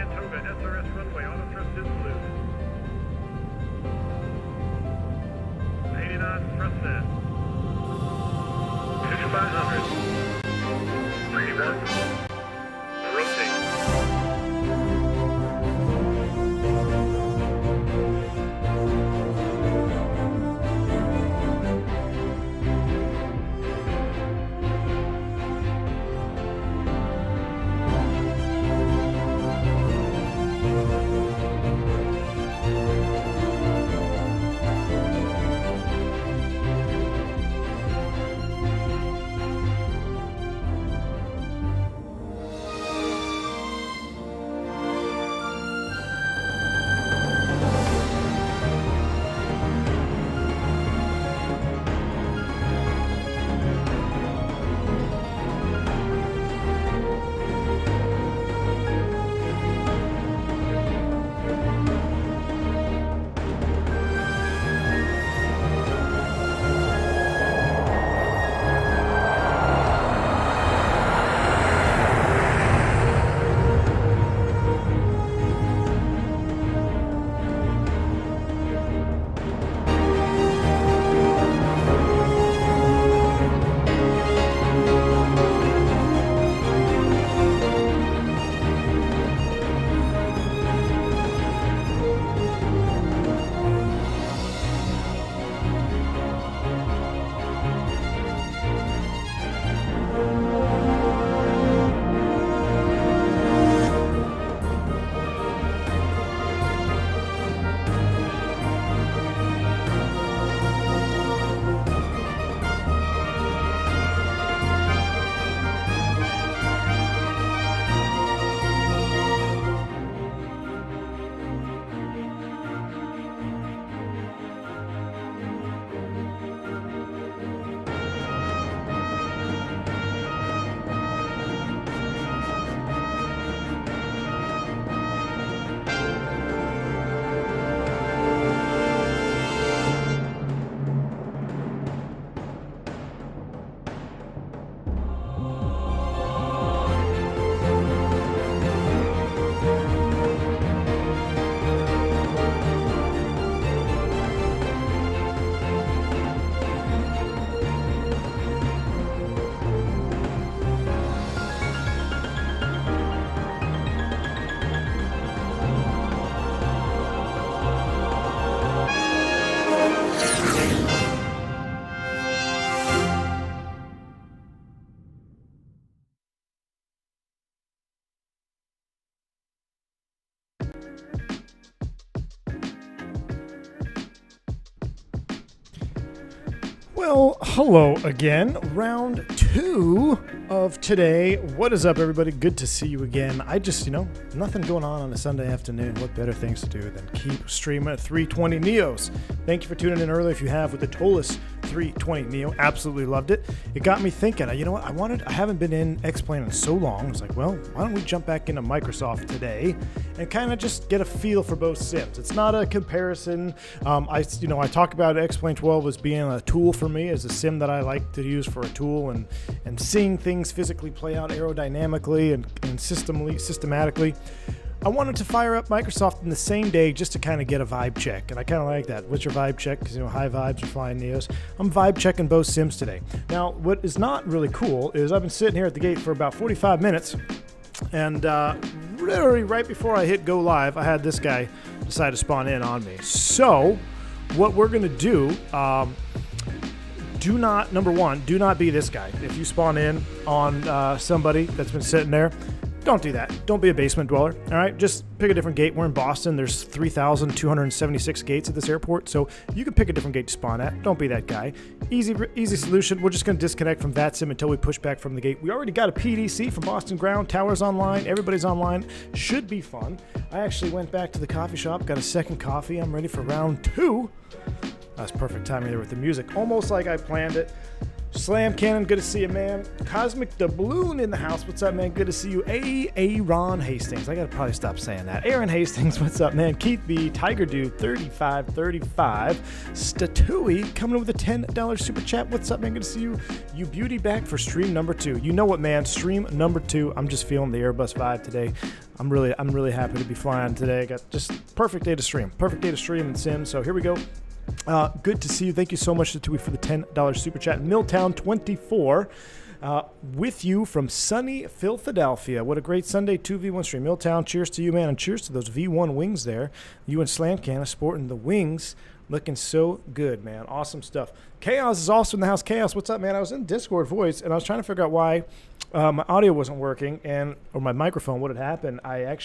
and Toga, SRS runway, auto thrust is loose. 80 knots, thrust set. 5500. 31. Rotate. Well, hello again. Round 2 of today. What is up, everybody? Good to see you again. I just, nothing going on a Sunday afternoon. What better things to do than keep streaming 320 Neos? Thank you for tuning in early if you have with the Tolis 320 Neo. Absolutely loved it. It got me thinking, you know what? I haven't been in X-Plane in so long. I was like, well, why don't we jump back into Microsoft today and kind of just get a feel for both sims. It's not a comparison. I talk about X-Plane 12 as being a tool for me, as a sim that I like to use for a tool, and seeing things physically play out aerodynamically and systematically. I wanted to fire up Microsoft in the same day just to kind of get a vibe check, and I kind of like that. What's your vibe check? Because, high vibes are flying Neos. I'm vibe checking both sims today. Now, what is not really cool is I've been sitting here at the gate for about 45 minutes, and literally right before I hit go live, I had this guy decide to spawn in on me. So, what we're going to do, number one, do not be this guy. If you spawn in on somebody that's been sitting there, don't do that. Don't be a basement dweller, all right? Just pick a different gate. We're in Boston. There's 3,276 gates at this airport, so you can pick a different gate to spawn at. Don't be that guy. Easy solution. We're just going to disconnect from that sim until we push back from the gate. We already got a PDC from Boston Ground. Tower's online. Everybody's online. Should be fun. I actually went back to the coffee shop, got a second coffee. I'm ready for round 2. That's perfect timing there with the music. Almost like I planned it. Slam Cannon, good to see you, man. Cosmic Doubloon in the house. What's up, man? Good to see you. Aaron Hastings. I gotta probably stop saying that. Aaron Hastings, what's up, man? Keith B, Tiger Dude, 3535. Statui coming with a $10 super chat. What's up, man? Good to see you. You beauty back for stream number 2. You know what, man? Stream number 2. I'm just feeling the Airbus vibe today. I'm really happy to be flying today. I got just perfect day to stream. Perfect day to stream and sim. So here we go. Good to see you. Thank you so much to Tui for the $10 super chat. Milltown24 with you from sunny Philadelphia. What a great Sunday 2v1 stream. Milltown, cheers to you, man, and cheers to those V1 wings there. You and Slam Canna sporting the wings. Looking so good, man. Awesome stuff. Chaos is also in the house. Chaos, what's up, man? I was in Discord voice, and I was trying to figure out why my audio wasn't working or my microphone, what had happened. I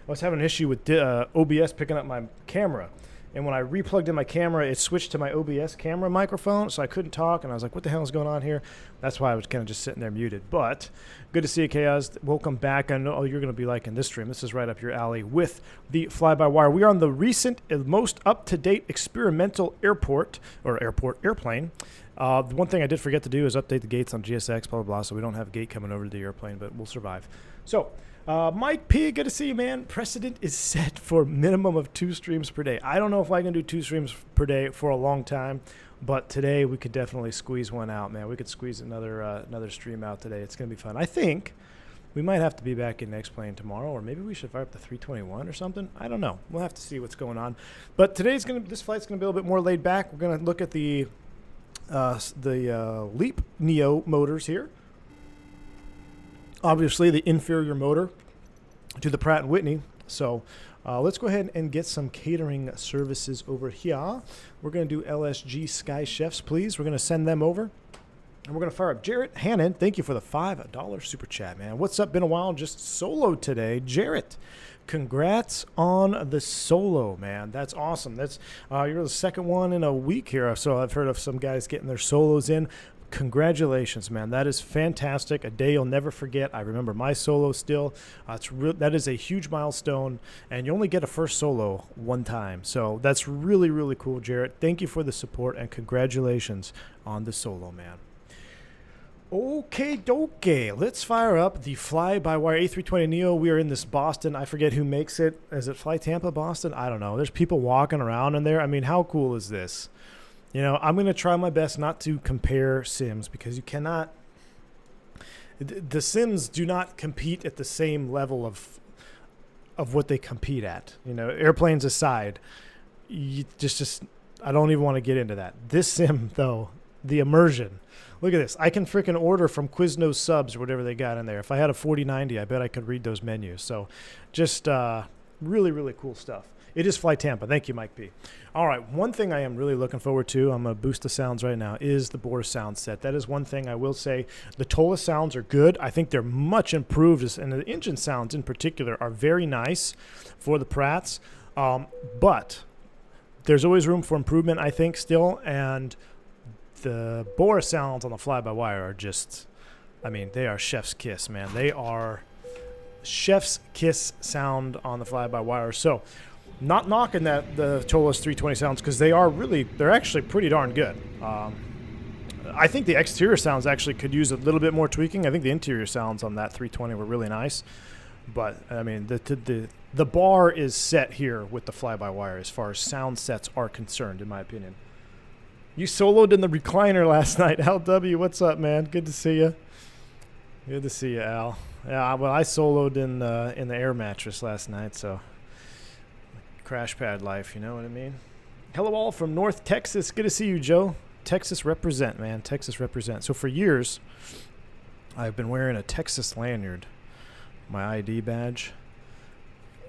was having an issue with OBS picking up my camera. And when I replugged in my camera, it switched to my OBS camera microphone, so I couldn't talk. And I was like, what the hell is going on here? That's why I was kind of just sitting there muted. But good to see you, Chaos. Welcome back. I know you're going to be liking this stream. This is right up your alley with the Fly-by-Wire. We are on the recent, most up-to-date experimental airplane. The one thing I did forget to do is update the gates on GSX, blah, blah, blah, so we don't have a gate coming over to the airplane, but we'll survive. So, Mike P, good to see you, man. Precedent is set for minimum of 2 streams per day. I don't know if I can do 2 streams per day for a long time, but today we could definitely squeeze one out, man. We could squeeze another stream out today. It's going to be fun. I think we might have to be back in X-Plane tomorrow, or maybe we should fire up the 321 or something. I don't know. We'll have to see what's going on. But this flight's going to be a little bit more laid back. We're going to look at the Leap Neo motors here. Obviously, the inferior motor to the Pratt & Whitney. So let's go ahead and get some catering services over here. We're going to do LSG Sky Chefs, please. We're going to send them over. And we're going to fire up Jarrett Hannon. Thank you for the $5 super chat, man. What's up? Been a while. Just solo today. Jarrett, congrats on the solo, man. That's awesome. You're the second one in a week here. So I've heard of some guys getting their solos in. Congratulations, man. That is fantastic. A day you'll never forget. I remember my solo still. That is a huge milestone, and you only get a first solo one time. So that's really, really cool, Jarrett. Thank you for the support, and congratulations on the solo, man. Okay, dokie. Let's fire up the Fly-by-Wire A320 Neo. We are in this Boston. I forget who makes it. Is it Fly Tampa, Boston? I don't know. There's people walking around in there. I mean, how cool is this? You know, I'm going to try my best not to compare sims because you cannot. The sims do not compete at the same level of what they compete at. You know, airplanes aside, I don't even want to get into that. This sim, though, the immersion. Look at this. I can freaking order from Quiznos Subs or whatever they got in there. If I had a 4090, I bet I could read those menus. So just really, really cool stuff. It is Fly Tampa. Thank you, Mike P. All right, one thing I am really looking forward to, I'm going to boost the sounds right now, is the Bore sound set. That is one thing I will say. The Tola sounds are good. I think they're much improved, and the engine sounds in particular are very nice for the Pratts. But there's always room for improvement, I think, still. And the Bore sounds on the Fly-by-Wire are just, they are chef's kiss, man. They are chef's kiss sound on the Fly-by-Wire. So, not knocking the Tola's 320 sounds because they're actually pretty darn good. I think the exterior sounds actually could use a little bit more tweaking. I think the interior sounds on that 320 were really nice. But, the bar is set here with the Fly-by-Wire as far as sound sets are concerned, in my opinion. You soloed in the recliner last night. LW, what's up, man? Good to see you. Good to see you, Al. Yeah, well, I soloed in the air mattress last night, so crash pad life, you know what I mean? Hello all from North Texas. Good to see you, Joe. Texas represent, man. Texas represent. So for years, I've been wearing a Texas lanyard, my ID badge.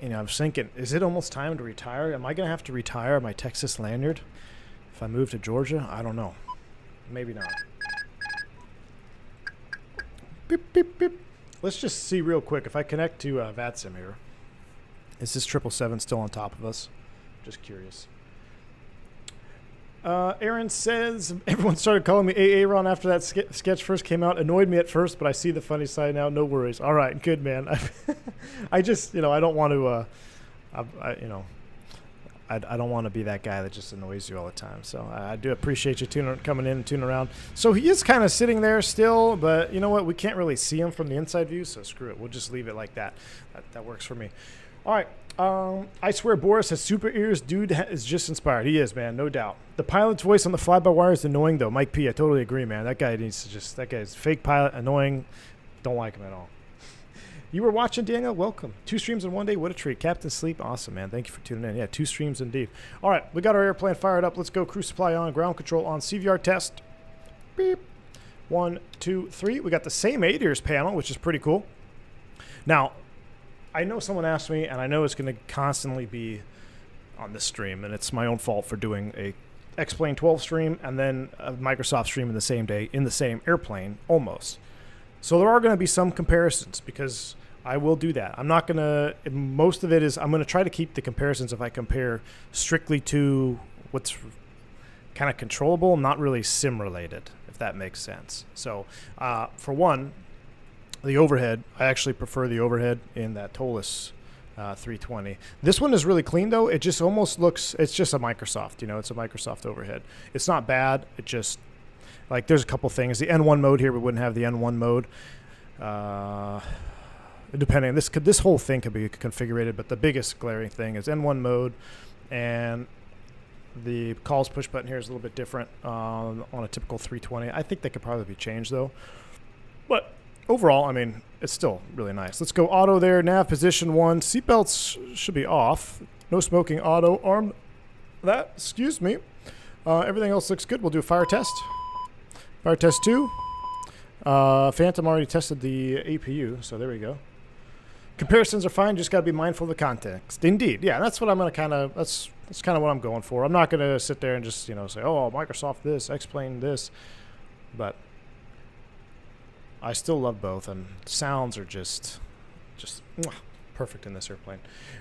You know, I was thinking, is it almost time to retire? Am I going to have to retire my Texas lanyard if I move to Georgia? I don't know. Maybe not. Beep, beep, beep. Let's just see real quick. If I connect to VATSIM here, is this 777 still on top of us? Just curious. Aaron says, everyone started calling me Aaron after that sketch first came out. Annoyed me at first, but I see the funny side now. No worries. All right, good, man. I just, I don't want to, I don't want to be that guy that just annoys you all the time. So I do appreciate you coming in and tuning around. So he is kind of sitting there still, but you know what? We can't really see him from the inside view, so screw it. We'll just leave it like that. That works for me. All right. I swear Boris has super ears. Dude is just inspired. He is, man, no doubt. The pilot's voice on the fly-by-wire is annoying, though. Mike P, I totally agree, man. That guy needs to just, that guy's fake pilot, annoying. Don't like him at all. You were watching, Daniel? Welcome. 2 streams in one day. What a treat. Captain Sleep. Awesome, man. Thank you for tuning in. Yeah, 2 streams indeed. All right, we got our airplane fired up. Let's go. Cruise supply on. Ground control on. CVR test. Beep. 1, 2, 3. We got the same 8 ears panel, which is pretty cool. Now, I know someone asked me, and I know it's going to constantly be on this stream, and it's my own fault for doing a X-Plane 12 stream and then a Microsoft stream in the same day in the same airplane, almost. So there are going to be some comparisons because I will do that. I'm not going to, most of it is, I'm going to try to keep the comparisons if I compare strictly to what's kind of controllable, not really sim related, if that makes sense. So for one, the overhead, I actually prefer the overhead in that Tolis 320. This one is really clean though. It just almost looks, it's just a Microsoft, you know, it's a Microsoft overhead. It's not bad. It just, like there's a couple things. The N1 mode here, we wouldn't have the N1 mode. Depending, this whole thing could be configured, but the biggest glaring thing is N1 mode, and the calls push button here is a little bit different on a typical 320. I think that could probably be changed though. But overall, I mean, it's still really nice. Let's go auto there. Nav position 1. Seatbelts should be off. No smoking auto. Arm that. Excuse me. Everything else looks good. We'll do a fire test. Fire test 2. Phantom already tested the APU, so there we go. Comparisons are fine. Just got to be mindful of the context. Indeed. Yeah, that's what I'm going to kind of, that's kind of what I'm going for. I'm not going to sit there and just, you know, say, oh, Microsoft this, explain this. But I still love both, and sounds are just perfect in this airplane.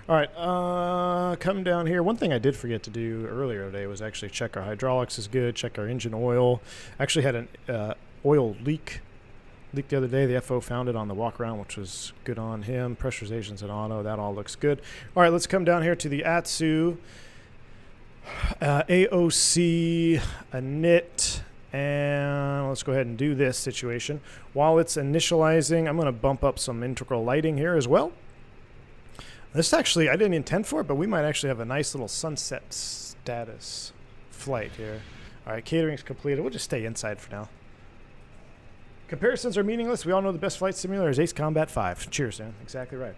All right, come down here. One thing I did forget to do earlier today was actually check our hydraulics is good, check our engine oil. Actually had an oil leak the other day. The FO found it on the walk around, which was good on him. Pressurization's in auto. That all looks good. All right, let's come down here to the ATSU AOC init. And let's go ahead and do this situation. While it's initializing, I'm going to bump up some integral lighting here as well. This actually, I didn't intend for it, but we might actually have a nice little sunset status flight here. All right, catering's completed. We'll just stay inside for now. Comparisons are meaningless. We all know the best flight simulator is Ace Combat 5. Cheers, man. Exactly right.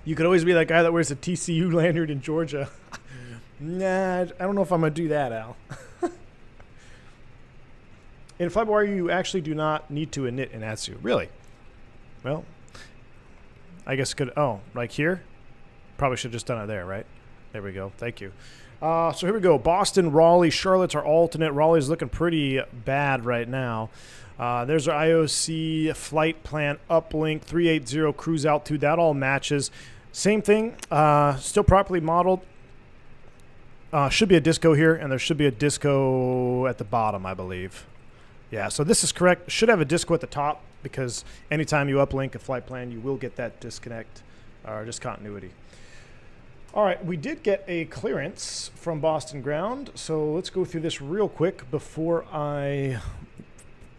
You could always be that guy that wears a TCU lanyard in Georgia. Nah, I don't know if I'm going to do that, Al. In FlyByWire, you actually do not need to init in ATSU. Really? Well, I guess could. Oh, like here? Probably should have just done it there, right? There we go. Thank you. So here we go. Boston, Raleigh, Charlotte's our alternate. Raleigh's looking pretty bad right now. There's our IOC flight plan uplink 380 cruise altitude. That all matches. Same thing. Still properly modeled. Should be a disco here, and there should be a disco at the bottom, I believe. Yeah, so this is correct. Should have a disco at the top because anytime you uplink a flight plan, you will get that disconnect or discontinuity. All right, we did get a clearance from Boston Ground, so let's go through this real quick before I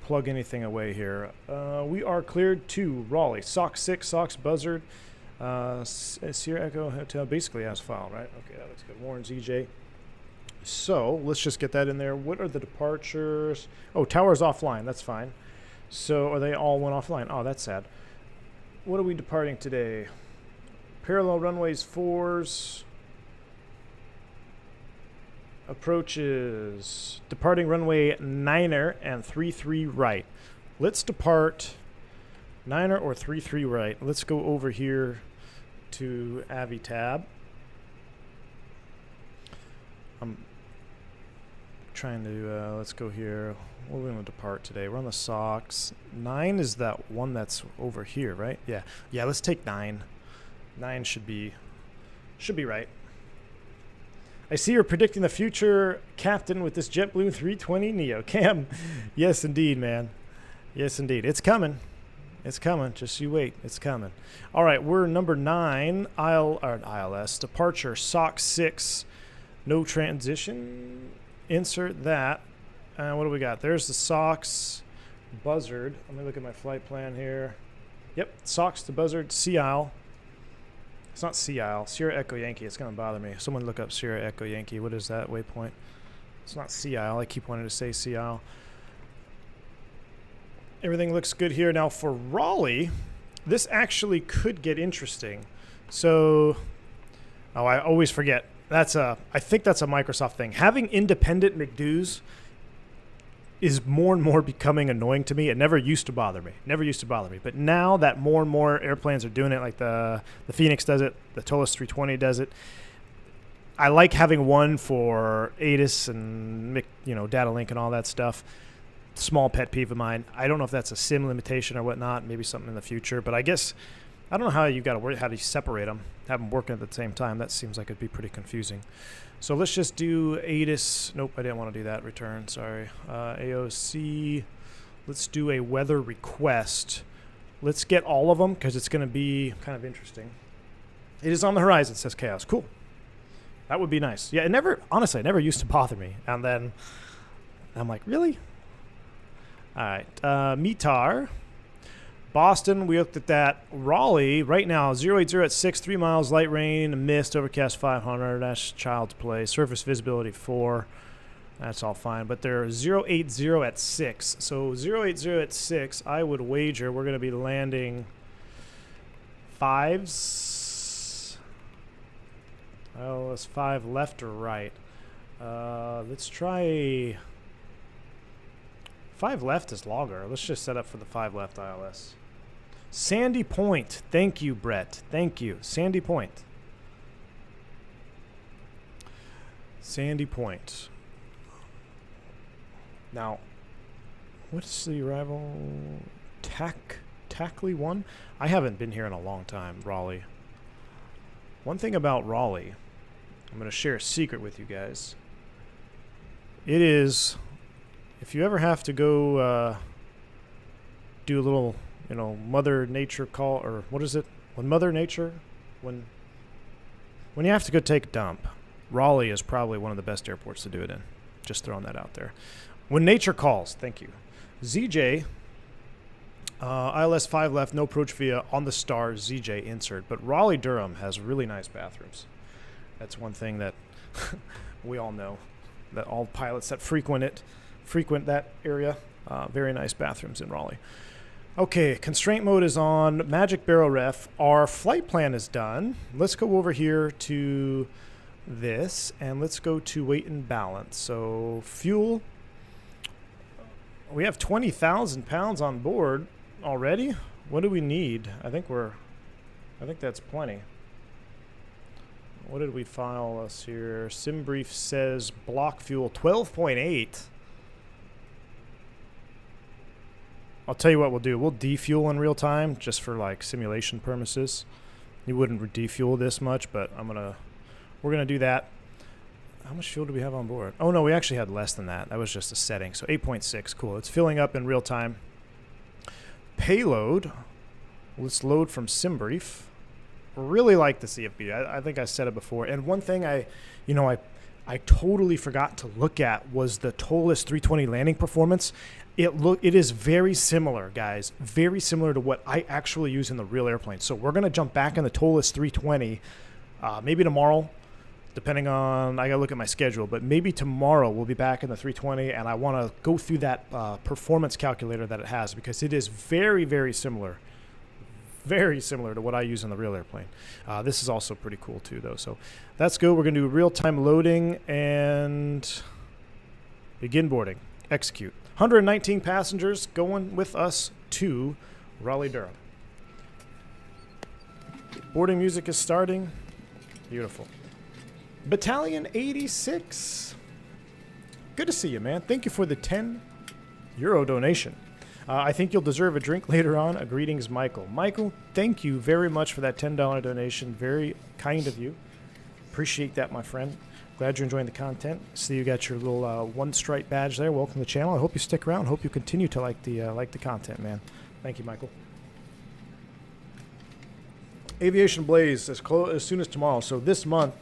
plug anything away here. We are cleared to Raleigh. SOX 6, SOX Buzzard, Sierra Echo Hotel, basically as filed, right? Okay, that looks good. Warren ZJ. So let's just get that in there. What are the departures? Oh, tower's offline. That's fine. So are they all went offline? Oh, that's sad. What are we departing today? Parallel runways 4s. Approaches. Departing runway 9er and 33 right. Let's depart 9er or 33 right. Let's go over here to Avitab. I'm trying to, let's go here. What are we going to depart today? We're on the SOX. 9 is that one that's over here, right? Yeah. Yeah, let's take 9. 9 should be right. I see you're predicting the future captain with this JetBlue 320 Neo. Cam, yes, indeed, man. Yes, indeed. It's coming. It's coming. Just you wait. It's coming. All right, we're number 9, ILS, departure, SOC 6, no transition. Insert that. What do we got? There's the SOCs, buzzard. Let me look at my flight plan here. Yep, SOCs to buzzard, Sea Isle. It's not Sea Isle. Sierra Echo Yankee. It's going to bother me. Someone look up Sierra Echo Yankee. What is that waypoint? It's not Sea Isle. I keep wanting to say Sea Isle. Everything looks good here. Now for Raleigh, this actually could get interesting. So, oh, I always forget. I think that's a Microsoft thing. Having independent McDo's is more and more becoming annoying to me. It never used to bother me. But now that more and more airplanes are doing it, like the Phoenix does it, the Tolis 320 does it, I like having one for ATIS and data link and all that stuff. Small pet peeve of mine. I don't know if that's a sim limitation or whatnot. Maybe something in the future. But I guess I don't know how you got to work. How do you separate them? Have them working at the same time? That seems like it'd be pretty confusing. So let's just do ATIS. Nope, I didn't want to do that. Return. Sorry. AOC. Let's do a weather request. Let's get all of them because it's going to be kind of interesting. It is on the horizon. Says chaos. Cool. That would be nice. Yeah. Honestly, it never used to bother me. And then I'm like, really? All right, METAR, Boston, we looked at that. Raleigh, right now, 080 at 6, 3 miles, light rain, mist, overcast 500, that's child's play. Surface visibility 4, that's all fine. But they're 080 at 6. So 080 at 6, I would wager we're going to be landing 5s. Oh, that's 5 left or right. Let's try... 5 left is longer. Let's just set up for the 5 left ILS. Sandy Point. Thank you, Brett. Thank you. Sandy Point. Sandy Point. Now, what's the arrival? Tackley 1? I haven't been here in a long time, Raleigh. One thing about Raleigh, I'm going to share a secret with you guys. It is... If you ever have to go do a little, Mother Nature call, or what is it? When you have to go take a dump, Raleigh is probably one of the best airports to do it in. Just throwing that out there. When nature calls, thank you. ZJ, ILS 5 left, no approach via on the star, ZJ insert. But Raleigh-Durham has really nice bathrooms. That's one thing that we all know, that all pilots that frequent that area. Very nice bathrooms in Raleigh. Okay, constraint mode is on. Magic Barrel Ref. Our flight plan is done. Let's go over here to this, and let's go to weight and balance. So fuel. We have 20,000 pounds on board already. What do we need? I think that's plenty. What did we file us here? SimBrief says block fuel 12.8. I'll tell you what we'll do. We'll defuel in real time just for like simulation purposes. You wouldn't defuel this much, but we're gonna do that. How much fuel do we have on board? Oh no, we actually had less than that. That was just a setting. So 8.6, cool. It's filling up in real time. Payload. Let's load from SimBrief. Really like the CFB. I think I said it before. And one thing I totally forgot to look at was the Tolis 320 landing performance. It is very similar, guys. Very similar to what I actually use in the real airplane. So we're gonna jump back in the Tolis 320, maybe tomorrow, depending on, I gotta look at my schedule. But maybe tomorrow we'll be back in the 320, and I want to go through that performance calculator that it has because it is very, very similar. Very similar to what I use in the real airplane. This is also pretty cool too, though. So that's good. We're gonna do real-time loading and begin boarding. Execute. 119 passengers going with us to Raleigh-Durham. Boarding music is starting. Beautiful. Battalion 86. Good to see you, man. Thank you for the €10 donation. I think you'll deserve a drink later on. Greetings, Michael. Michael, thank you very much for that $10 donation. Very kind of you. Appreciate that, my friend. Glad you're enjoying the content. See you got your little one stripe badge there. Welcome to the channel. I hope you stick around. Hope you continue to like the content, man. Thank you, Michael. Aviation Blaze as soon as tomorrow. So this month,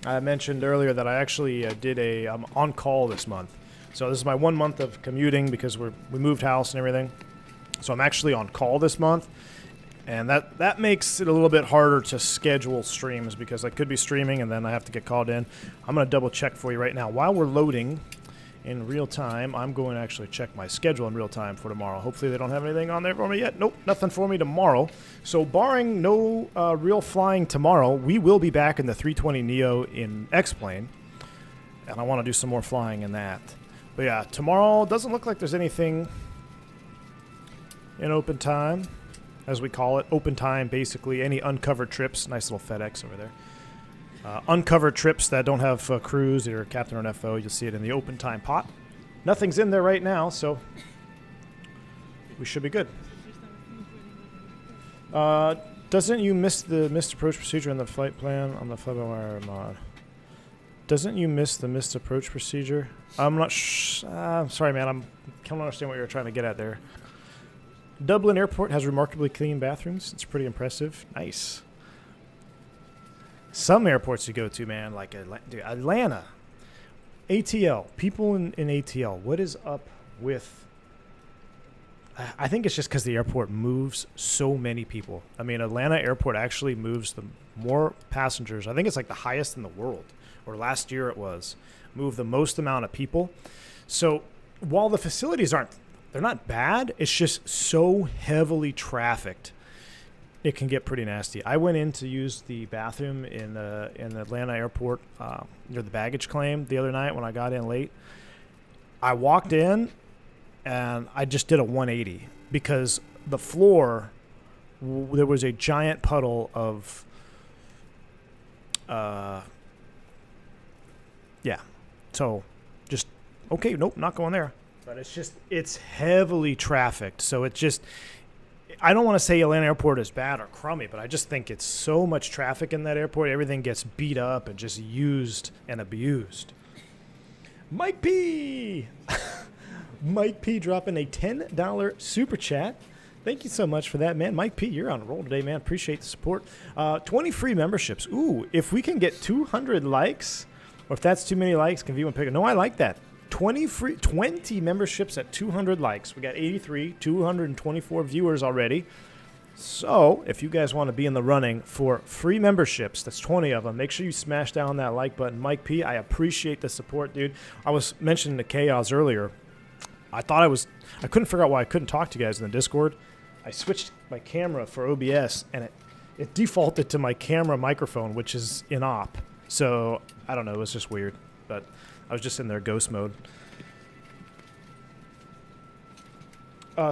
I mentioned earlier that I actually I'm on call this month. So this is my 1 month of commuting because we moved house and everything. So I'm actually on call this month. And that makes it a little bit harder to schedule streams because I could be streaming and then I have to get called in. I'm going to double check for you right now. While we're loading in real time, I'm going to actually check my schedule in real time for tomorrow. Hopefully they don't have anything on there for me yet. Nope, nothing for me tomorrow. So barring no real flying tomorrow, we will be back in the 320 Neo in X-Plane. And I want to do some more flying in that. But yeah, tomorrow doesn't look like there's anything in open time, as we call it. Open time, basically any uncovered trips. Nice little FedEx over there. Uncovered trips that don't have crews, either captain or an FO. You'll see it in the open time pot. Nothing's in there right now, so we should be good. Doesn't you miss the missed approach procedure in the flight plan on the FlyByWire mod? Doesn't you miss the missed approach procedure? I'm not sorry, man. I can't understand what you're trying to get at there. Dublin Airport has remarkably clean bathrooms. It's pretty impressive. Nice. Some airports you go to, man, like Atlanta, ATL, people in ATL, what is up with... I think it's just because the airport moves so many people. I mean, Atlanta Airport actually moves the more passengers. I think it's like the highest in the world, or last year it was. Moved the most amount of people. So while the facilities they're not bad, it's just so heavily trafficked. It can get pretty nasty. I went in to use the bathroom in the Atlanta airport near the baggage claim the other night when I got in late. I walked in and I just did a 180 because the floor, there was a giant puddle of, yeah. So just, okay, nope, not going there. But it's heavily trafficked. So it just... I don't want to say Atlanta Airport is bad or crummy, but I just think it's so much traffic in that airport. Everything gets beat up and just used and abused. Mike P. Mike P dropping a $10 super chat. Thank you so much for that, man. Mike P, you're on a roll today, man. Appreciate the support. 20 free memberships. Ooh, if we can get 200 likes, or if that's too many likes, can view and pick it. No, I like that. 20 memberships at 200 likes. We got 83, 224 viewers already. So if you guys want to be in the running for free memberships, that's 20 of them, make sure you smash down that like button. Mike P, I appreciate the support, dude. I was mentioning to Chaos earlier. I couldn't figure out why I couldn't talk to you guys in the Discord. I switched my camera for OBS, and it defaulted to my camera microphone, which is in op. So I don't know, it was just weird, but I was just in their ghost mode.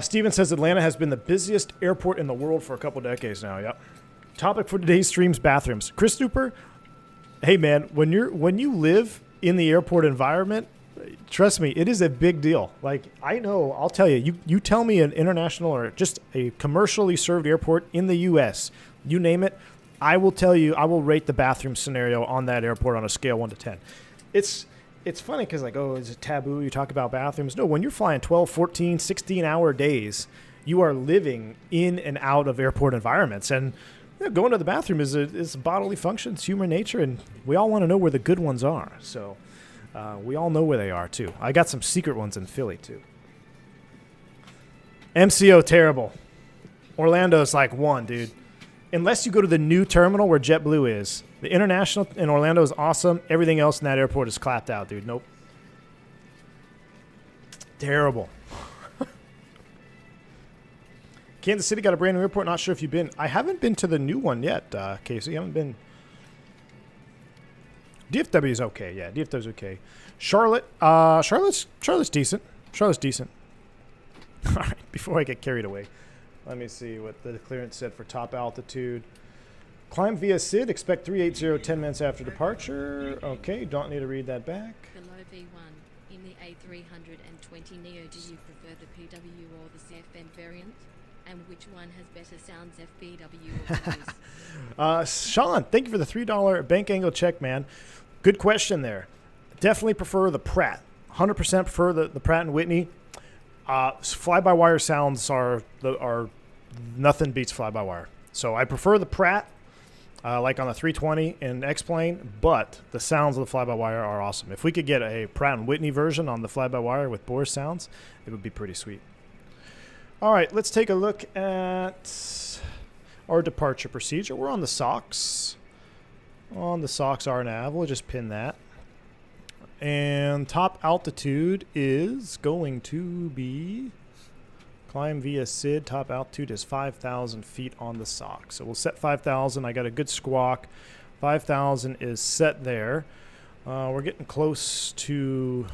Steven says Atlanta has been the busiest airport in the world for a couple decades now. Yep. Topic for today's stream's bathrooms. Chris Duper, hey man, when you live in the airport environment, trust me, it is a big deal. Like, I know, I'll tell you, you tell me an international or just a commercially served airport in the U.S., you name it, I will tell you, I will rate the bathroom scenario on that airport on a scale 1 to 10. It's funny because, like, oh, is it taboo? You talk about bathrooms. No, when you're flying 12, 14, 16-hour days, you are living in and out of airport environments. And going to the bathroom is a bodily function. It's human nature, and we all want to know where the good ones are. So we all know where they are, too. I got some secret ones in Philly, too. MCO, terrible. Orlando's like 1, dude. Unless you go to the new terminal where JetBlue is. The international in Orlando is awesome. Everything else in that airport is clapped out, dude. Nope. Terrible. Kansas City got a brand new airport. Not sure if you've been. I haven't been to the new one yet, Casey. I haven't been. DFW is okay. Yeah, DFW is okay. Charlotte. Charlotte's decent. Charlotte's decent. All right, before I get carried away. Let me see what the clearance said for top altitude. Climb via SID. Expect 380 10 minutes after departure. Okay, don't need to read that back. Below V1, in the A320 Neo, do you prefer the PW or the CFM variant? And which one has better sounds, FBW or Cruise? Sean, thank you for the $3 bank angle check, man. Good question there. Definitely prefer the Pratt. 100% prefer the Pratt & Whitney. Fly-by-wire sounds are nothing beats fly-by-wire. So I prefer the Pratt, like on the 320 and X-Plane, but the sounds of the fly-by-wire are awesome. If we could get a Pratt & Whitney version on the fly-by-wire with Bose sounds, it would be pretty sweet. All right, let's take a look at our departure procedure. We're on the SOCs. On the SOCs RNAV, we'll just pin that. And top altitude is going to be climb via SID. Top altitude is 5,000 feet on the SOC. So we'll set 5,000. I got a good squawk. 5,000 is set there. We're getting close to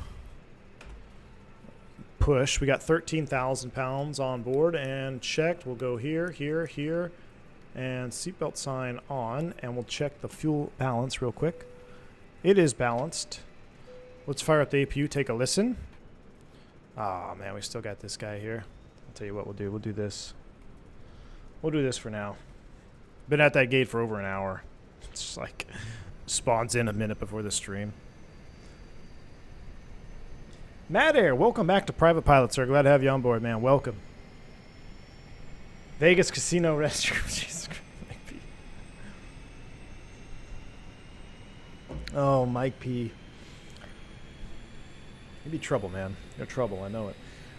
push. We got 13,000 pounds on board and checked. We'll go here, here, here, and seatbelt sign on, and we'll check the fuel balance real quick. It is balanced. Let's fire up the APU, take a listen. Oh man, we still got this guy here. I'll tell you what we'll do. We'll do this. We'll do this for now. Been at that gate for over an hour. It's just like spawns in a minute before the stream. Mad Air, welcome back to Private Pilot, sir. Glad to have you on board, man. Welcome. Vegas Casino Restroom. Jesus Christ, Mike P. Oh, Mike P. You'd be trouble, man. You're trouble, I know it.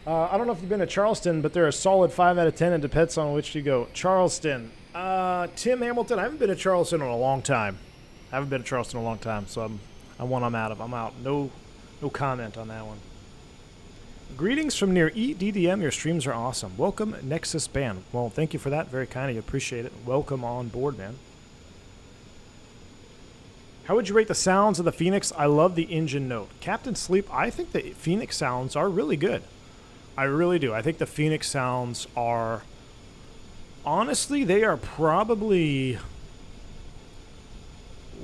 I don't know if you've been to Charleston, but they're a solid 5 out of 10. It depends on which you go. Charleston. Tim Hamilton, I haven't been to Charleston in a long time. I haven't been to Charleston in a long time, so I'm out of. I'm out. No comment on that one. Greetings from near EDDM. Your streams are awesome. Welcome, Nexus Band. Well, thank you for that. Very kind of you. Appreciate it. Welcome on board, man. How would you rate the sounds of the Phoenix? I love the engine note. Captain Sleep, I think the Phoenix sounds are really good. I really do. I think the Phoenix sounds are... Honestly, they are probably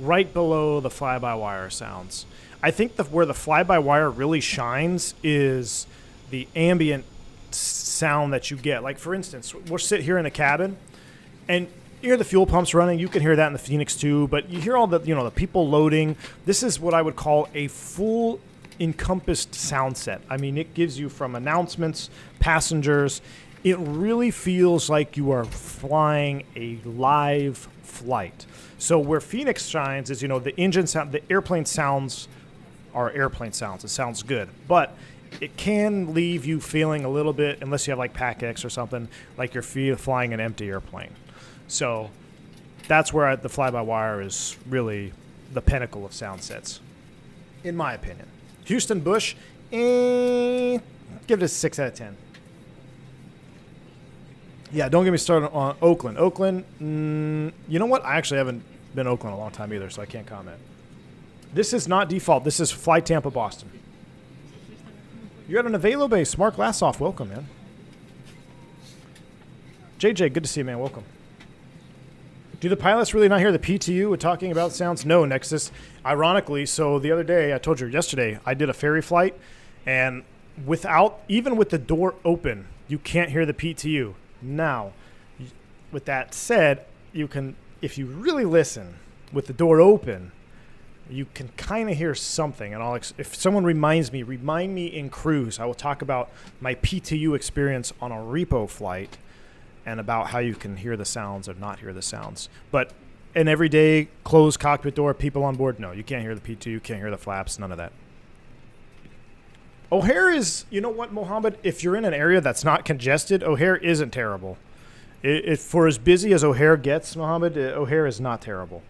right below the fly-by-wire sounds. I think where the fly-by-wire really shines is the ambient sound that you get. Like, for instance, we'll sit here in a cabin, and you hear the fuel pumps running. You can hear that in the Phoenix too, but you hear all the, the people loading. This is what I would call a full encompassed sound set. I mean, it gives you from announcements, passengers. It really feels like you are flying a live flight. So where Phoenix shines is, the engine sound, the airplane sounds are airplane sounds. It sounds good, but it can leave you feeling a little bit, unless you have like PAC-X or something, like you're flying an empty airplane. So that's where the fly-by-wire is really the pinnacle of sound sets, in my opinion. Houston Bush, give it a 6 out of 10. Yeah, don't get me started on Oakland. Oakland, you know what? I actually haven't been to Oakland in a long time either, so I can't comment. This is not default. This is Fly Tampa Boston. You're at an Avalo base. Mark Lassoff, welcome, man. JJ, good to see you, man. Welcome. Do the pilots really not hear the PTU with talking about sounds? No, Nexus. Ironically, so the other day, I told you yesterday, I did a ferry flight, and even with the door open, you can't hear the PTU. Now, with that said, you can, if you really listen with the door open, you can kind of hear something. And if someone remind me in cruise. I will talk about my PTU experience on a repo flight and about how you can hear the sounds or not hear the sounds. But an everyday closed cockpit door, people on board, no, you can't hear the PTU, you can't hear the flaps, none of that. O'Hare is, you know what, Mohammed? If you're in an area that's not congested, O'Hare isn't terrible. For as busy as O'Hare gets, Mohammed, O'Hare is not terrible.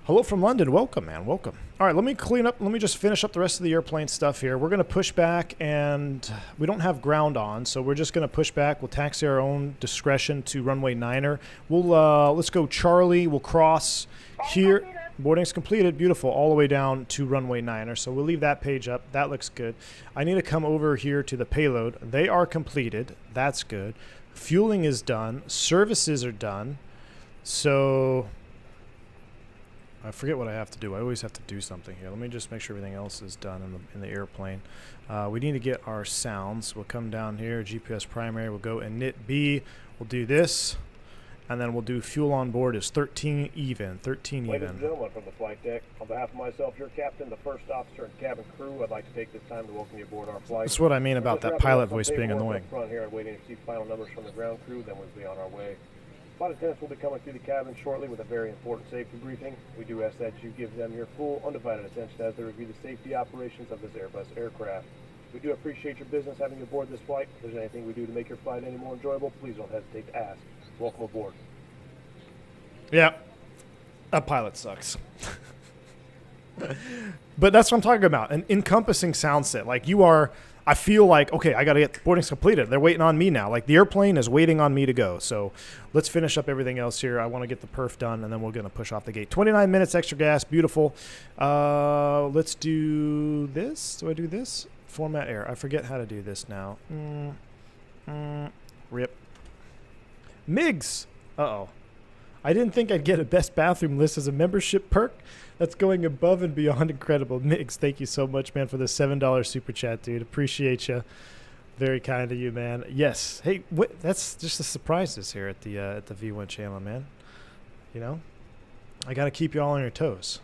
Hello from London. Welcome, man. Welcome. All right, let me clean up. Let me just finish up the rest of the airplane stuff here. We're going to push back, and we don't have ground on, so we're just going to push back. We'll taxi our own discretion to runway 9er. Let's go Charlie. We'll cross here. Boarding's completed. Beautiful. All the way down to runway 9er. So we'll leave that page up. That looks good. I need to come over here to the payload. They are completed. That's good. Fueling is done. Services are done. So I forget what I have to do. I always have to do something here. Let me just make sure everything else is done in the airplane. We need to get our sounds. We'll come down here, GPS primary. We'll go init B. We'll do this. And then we'll do fuel on board is 13 even. 13 Ladies and even. gentlemen from the flight deck, on behalf of myself, your captain, the first officer, and cabin crew, I'd like to take this time to welcome you aboard our flight. That's what I mean about Just that wrapping pilot up some voice being paperwork annoying. up front here and waiting to receive final numbers from the ground crew, then we'll be on our way. Flight attendants will be coming through the cabin shortly with a very important safety briefing. We do ask that you give them your full, undivided attention as they review the safety operations of this Airbus aircraft. We do appreciate your business having you aboard this flight. If there's anything we do to make your flight any more enjoyable, please don't hesitate to ask. Welcome aboard. Yeah, that pilot sucks. But that's what I'm talking about, an encompassing sound set. Like you are, I feel like, okay, I got to get boardings completed. They're waiting on me now. Like the airplane is waiting on me to go. So let's finish up everything else here. I want to get the perf done, and then we're going to push off the gate. 29 minutes extra gas, beautiful. Let's do this. Do I do this? Format air. I forget how to do this now. Rip. MIGs. Uh-oh. I didn't think I'd get a best bathroom list as a membership perk. That's going above and beyond incredible. Mix, thank you so much, man, for the $7 super chat, dude. Appreciate you. Very kind of you, man. Yes. Hey, that's just the surprises here at the V1 channel, man. You know, I got to keep you all on your toes.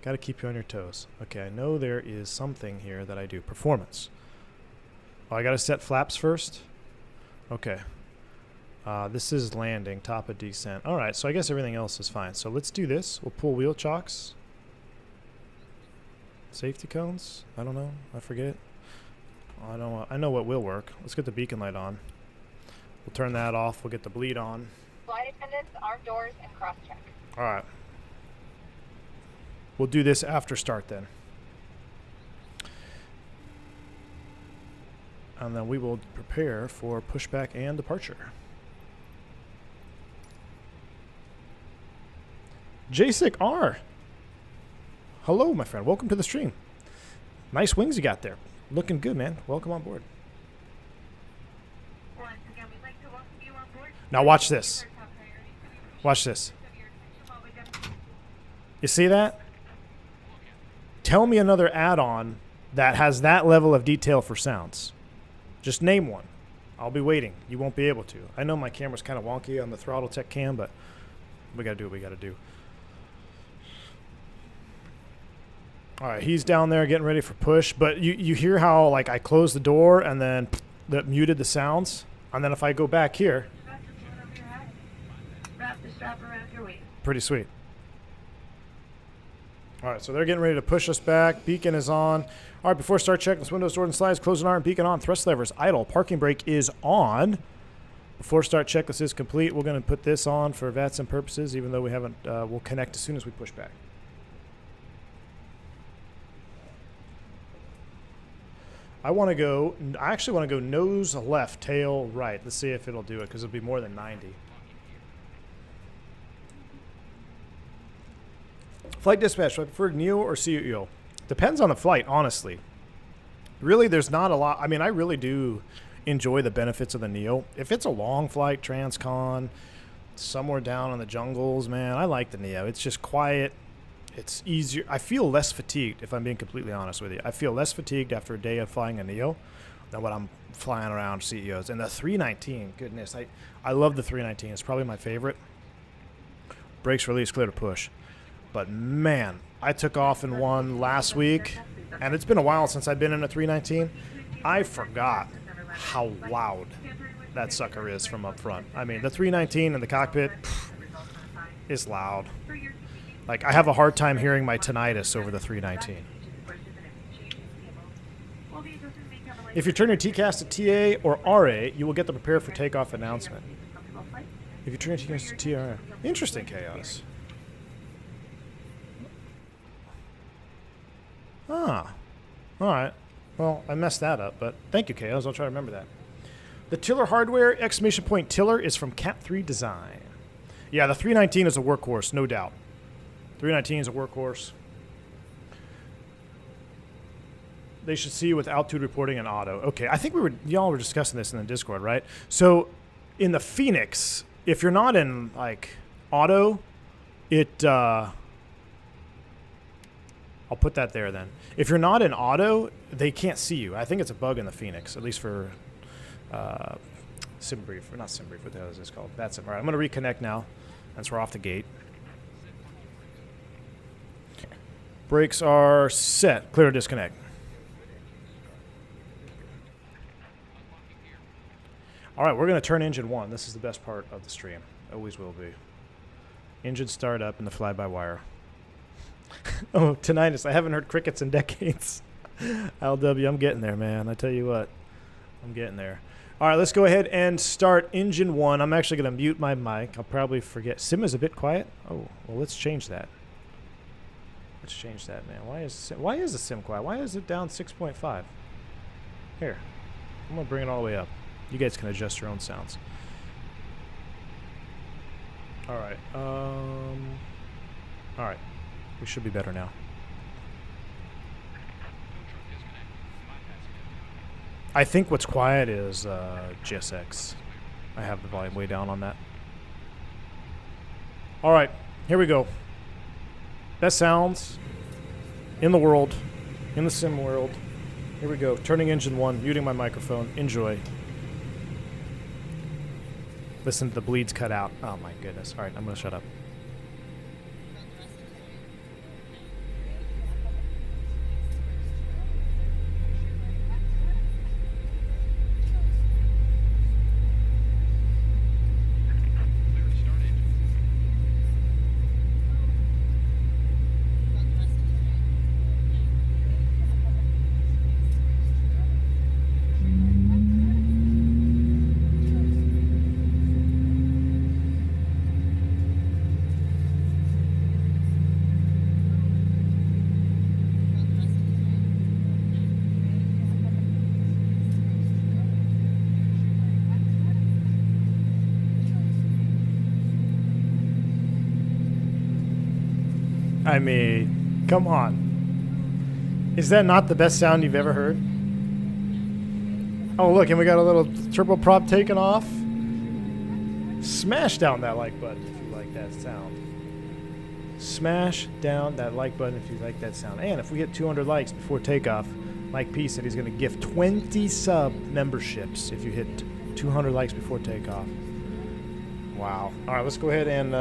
Got to keep you on your toes. Okay, I know there is something here that I do. Performance. Oh, I got to set flaps first? Okay. This is landing, top of descent. All right, so I guess everything else is fine. So let's do this. We'll pull wheel chocks. Safety cones? I don't know. I forget it. I know what will work. Let's get the beacon light on. We'll turn that off. We'll get the bleed on. Flight attendants, arm doors, and cross-check. All right. We'll do this after start then. And then we will prepare for pushback and departure. J6R. Hello, my friend. Welcome to the stream. Nice wings you got there. Looking good, man. Welcome on board. Now watch this. Watch this. You see that? Tell me another add-on that has that level of detail for sounds. Just name one. I'll be waiting. You won't be able to. I know my camera's kind of wonky on the Throttletek cam, but we got to do what we got to do. All right, he's down there getting ready for push, but you hear how like I closed the door and then that muted the sounds, and then if I go back here, Wrap the strap around your waist. pretty sweet. All right, so they're getting ready to push us back. Beacon is on. All right, before start check, this windows, doors, and slides, closing arm, beacon on, thrust levers idle, parking brake is on. Before start checklist is complete, we're going to put this on for VATSIM purposes, even though we haven't. We'll connect as soon as we push back. I actually want to go nose left, tail right. Let's see if it'll do it, because it'll be more than 90. Flight dispatch, do I prefer Neo or CEO? Depends on the flight, honestly. Really, there's not a lot. I mean, I really do enjoy the benefits of the Neo. If it's a long flight, transcon, somewhere down in the jungles, man, I like the Neo. It's just quiet. It's easier. I feel less fatigued, if I'm being completely honest with you. I feel less fatigued after a day of flying a Neo than when I'm flying around CEOs. And the 319, goodness, I love the 319. It's probably my favorite. Brakes release, clear to push. But man, I took off in one last week, and it's been a while since I've been in a 319. I forgot how loud that sucker is from up front. I mean, the 319 in the cockpit is loud. Like, I have a hard time hearing my tinnitus over the 319. If you turn your TCAS to TA or RA, you will get the prepare for takeoff announcement. If you turn your TCAS to TRA. Interesting, Chaos. Ah. All right. Well, I messed that up, but thank you, Chaos. I'll try to remember that. The tiller hardware, exclamation point tiller, is from Cat 3 Design. Yeah, the 319 is a workhorse, no doubt. 319 is a workhorse. They should see you with altitude reporting and auto. Okay, I think y'all were discussing this in the Discord, right? So in the Phoenix, if you're not in like auto, I'll put that there then. If you're not in auto, they can't see you. I think it's a bug in the Phoenix, at least for sim brief, or not sim brief, what the hell is this called? That's it. All right, I'm going to reconnect now. That's we're off the gate. Brakes are set. Clear to disconnect. All right, we're going to turn engine 1. This is the best part of the stream. Always will be. Engine start up in the fly-by-wire. Oh, tinnitus. I haven't heard crickets in decades. LW, I'm getting there, man. I tell you what. I'm getting there. All right, let's go ahead and start engine 1. I'm actually going to mute my mic. I'll probably forget. Sim is a bit quiet. Oh, well, let's change that. Let's change that, man. Why is the sim quiet? Why is it down 6.5? Here. I'm going to bring it all the way up. You guys can adjust your own sounds. All right. All right. We should be better now. I think what's quiet is GSX. I have the volume way down on that. All right. Here we go. Best sounds in the world, in the sim world. Here we go. Turning engine 1, muting my microphone. Enjoy. Listen to the bleeds cut out. Oh my goodness. All right, I'm going to shut up. I mean, come on. Is that not the best sound you've ever heard? Oh, look, and we got a little turboprop taking off. Smash down that like button if you like that sound. Smash down that like button if you like that sound. And if we hit 200 likes before takeoff, Mike P said he's going to gift 20 sub memberships if you hit 200 likes before takeoff. Wow. All right, let's go ahead and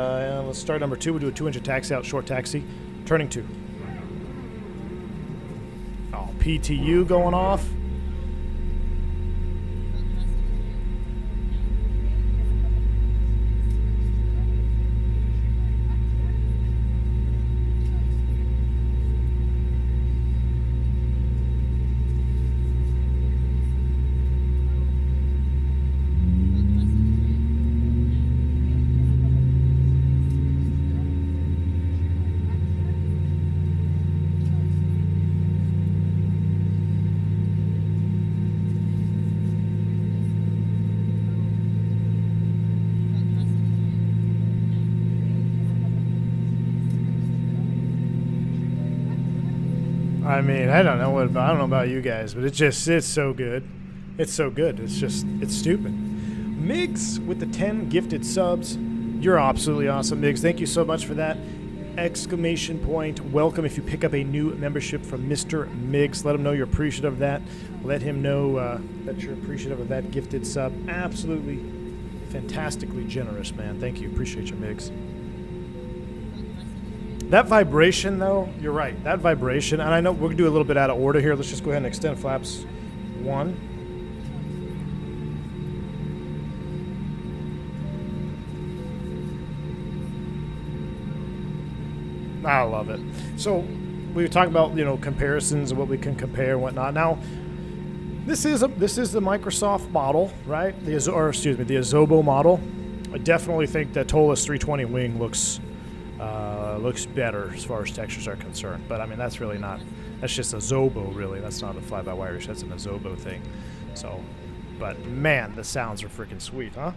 let's start number 2. We'll do a 2-engine taxi out, short taxi. Turning 2. Oh, PTU going off. I mean, I don't know about you guys, but it's so good. It's so good. It's stupid. Migs with the 10 gifted subs. You're absolutely awesome, Migs. Thank you so much for that. Exclamation point. Welcome if you pick up a new membership from Mr. Migs. Let him know you're appreciative of that. Let him know that you're appreciative of that gifted sub. Absolutely fantastically generous, man. Thank you. Appreciate you, Migs. That vibration, though, you're right. That vibration, and I know we're going to do a little bit out of order here. Let's just go ahead and extend flaps 1. I love it. So we were talking about, comparisons and what we can compare and whatnot. Now, this is the Microsoft model, right? The Azobo model. I definitely think that Tola's 320 wing looks better as far as textures are concerned. But I mean, that's really not. That's just a Zobo, really. That's not a fly-by-wire. That's an Azobo thing. So, but man, the sounds are freaking sweet, huh?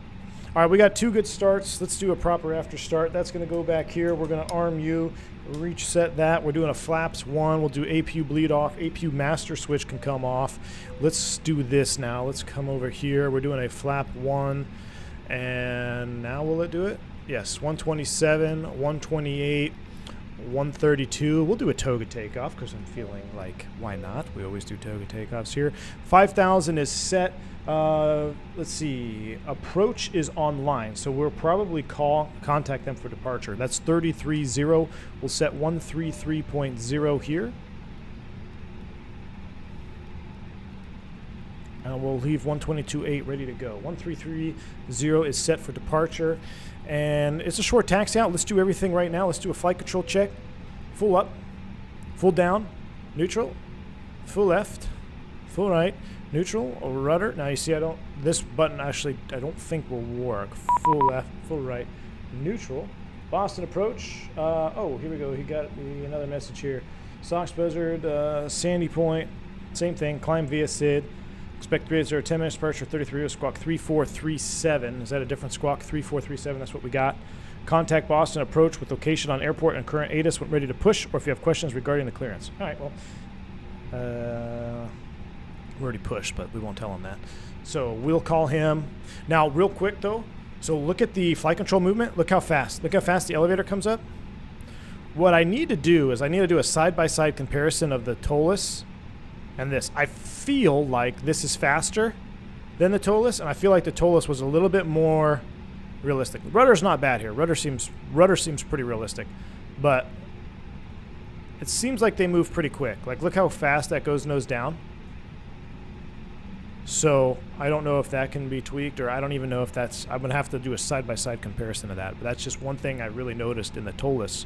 All right, we got 2 good starts. Let's do a proper after start. That's going to go back here. We're going to arm you, reach set that. We're doing a flaps 1. We'll do APU bleed off. APU master switch can come off. Let's do this now. Let's come over here. We're doing a flap 1. And now will it do it? Yes, 127, 128, 132. We'll do a Toga takeoff because I'm feeling like, why not? We always do Toga takeoffs here. 5,000 is set. Let's see. Approach is online, so we'll probably contact them for departure. That's 33.0. We'll set 133.0 here. And we'll leave 122.8 ready to go. 133.0 is set for departure. And it's a short taxi out. Let's do everything right now. Let's do a flight control check. Full up, full down, neutral, full left, full right, neutral, rudder. Now you see this button actually I don't think will work. Full left, full right, neutral. Boston approach. Oh, here we go. He got me another message here. Sox Buzzard, Sandy Point, same thing. Climb via SID. Expect 380, 10 minutes departure, 33, squawk 3437. Is that a different squawk? 3437, that's what we got. Contact Boston approach with location on airport and current ATIS when ready to push, or if you have questions regarding the clearance. All right, well, we already pushed, but we won't tell him that. So we'll call him. Now, real quick, though, so look at the flight control movement. Look how fast. Look how fast the elevator comes up. What I need to do is I need to do a side-by-side comparison of the TOLUS and this. I feel like this is faster than the TOLUS, and I feel like the TOLUS was a little bit more realistic. Rudder's not bad here. Rudder seems pretty realistic, but it seems like they move pretty quick. Like, look how fast that goes nose down. So I don't know if that can be tweaked, or I don't even know if that's. I'm gonna have to do a side-by-side comparison of that. But that's just one thing I really noticed in the TOLUS.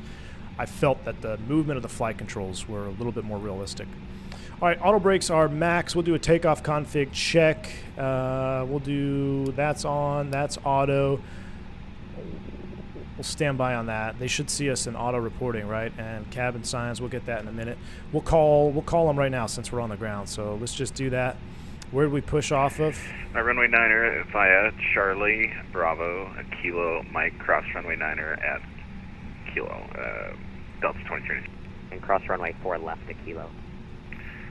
I felt that the movement of the flight controls were a little bit more realistic. All right, auto brakes are max. We'll do a takeoff config check. We'll do that's on, that's auto. We'll stand by on that. They should see us in auto reporting, right? And cabin signs, we'll get that in a minute. We'll call them right now since we're on the ground. So let's just do that. Where do we push off of? Runway 9er via Charlie, Bravo, Kilo, Mike, cross runway 9er at Kilo, Delta 23. And cross runway 4 left at Kilo.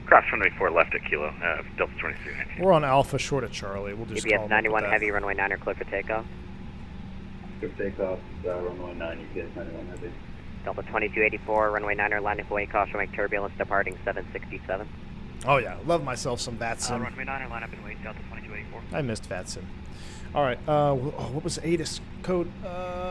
Cross runway 4 left at Kilo, Delta 23. We're on Alpha short of Charlie. We'll just call EPS 91 heavy, runway 9er clear for takeoff. Clear for takeoff, runway 9, EPS 91 heavy. Delta 2284, runway 9er, landing for weight caution, make turbulence, departing 767. Oh yeah, love myself some VATSIM. Runway 9er, line up and wait, Delta 2284. I missed VATSIM. All right, what was the ATIS code?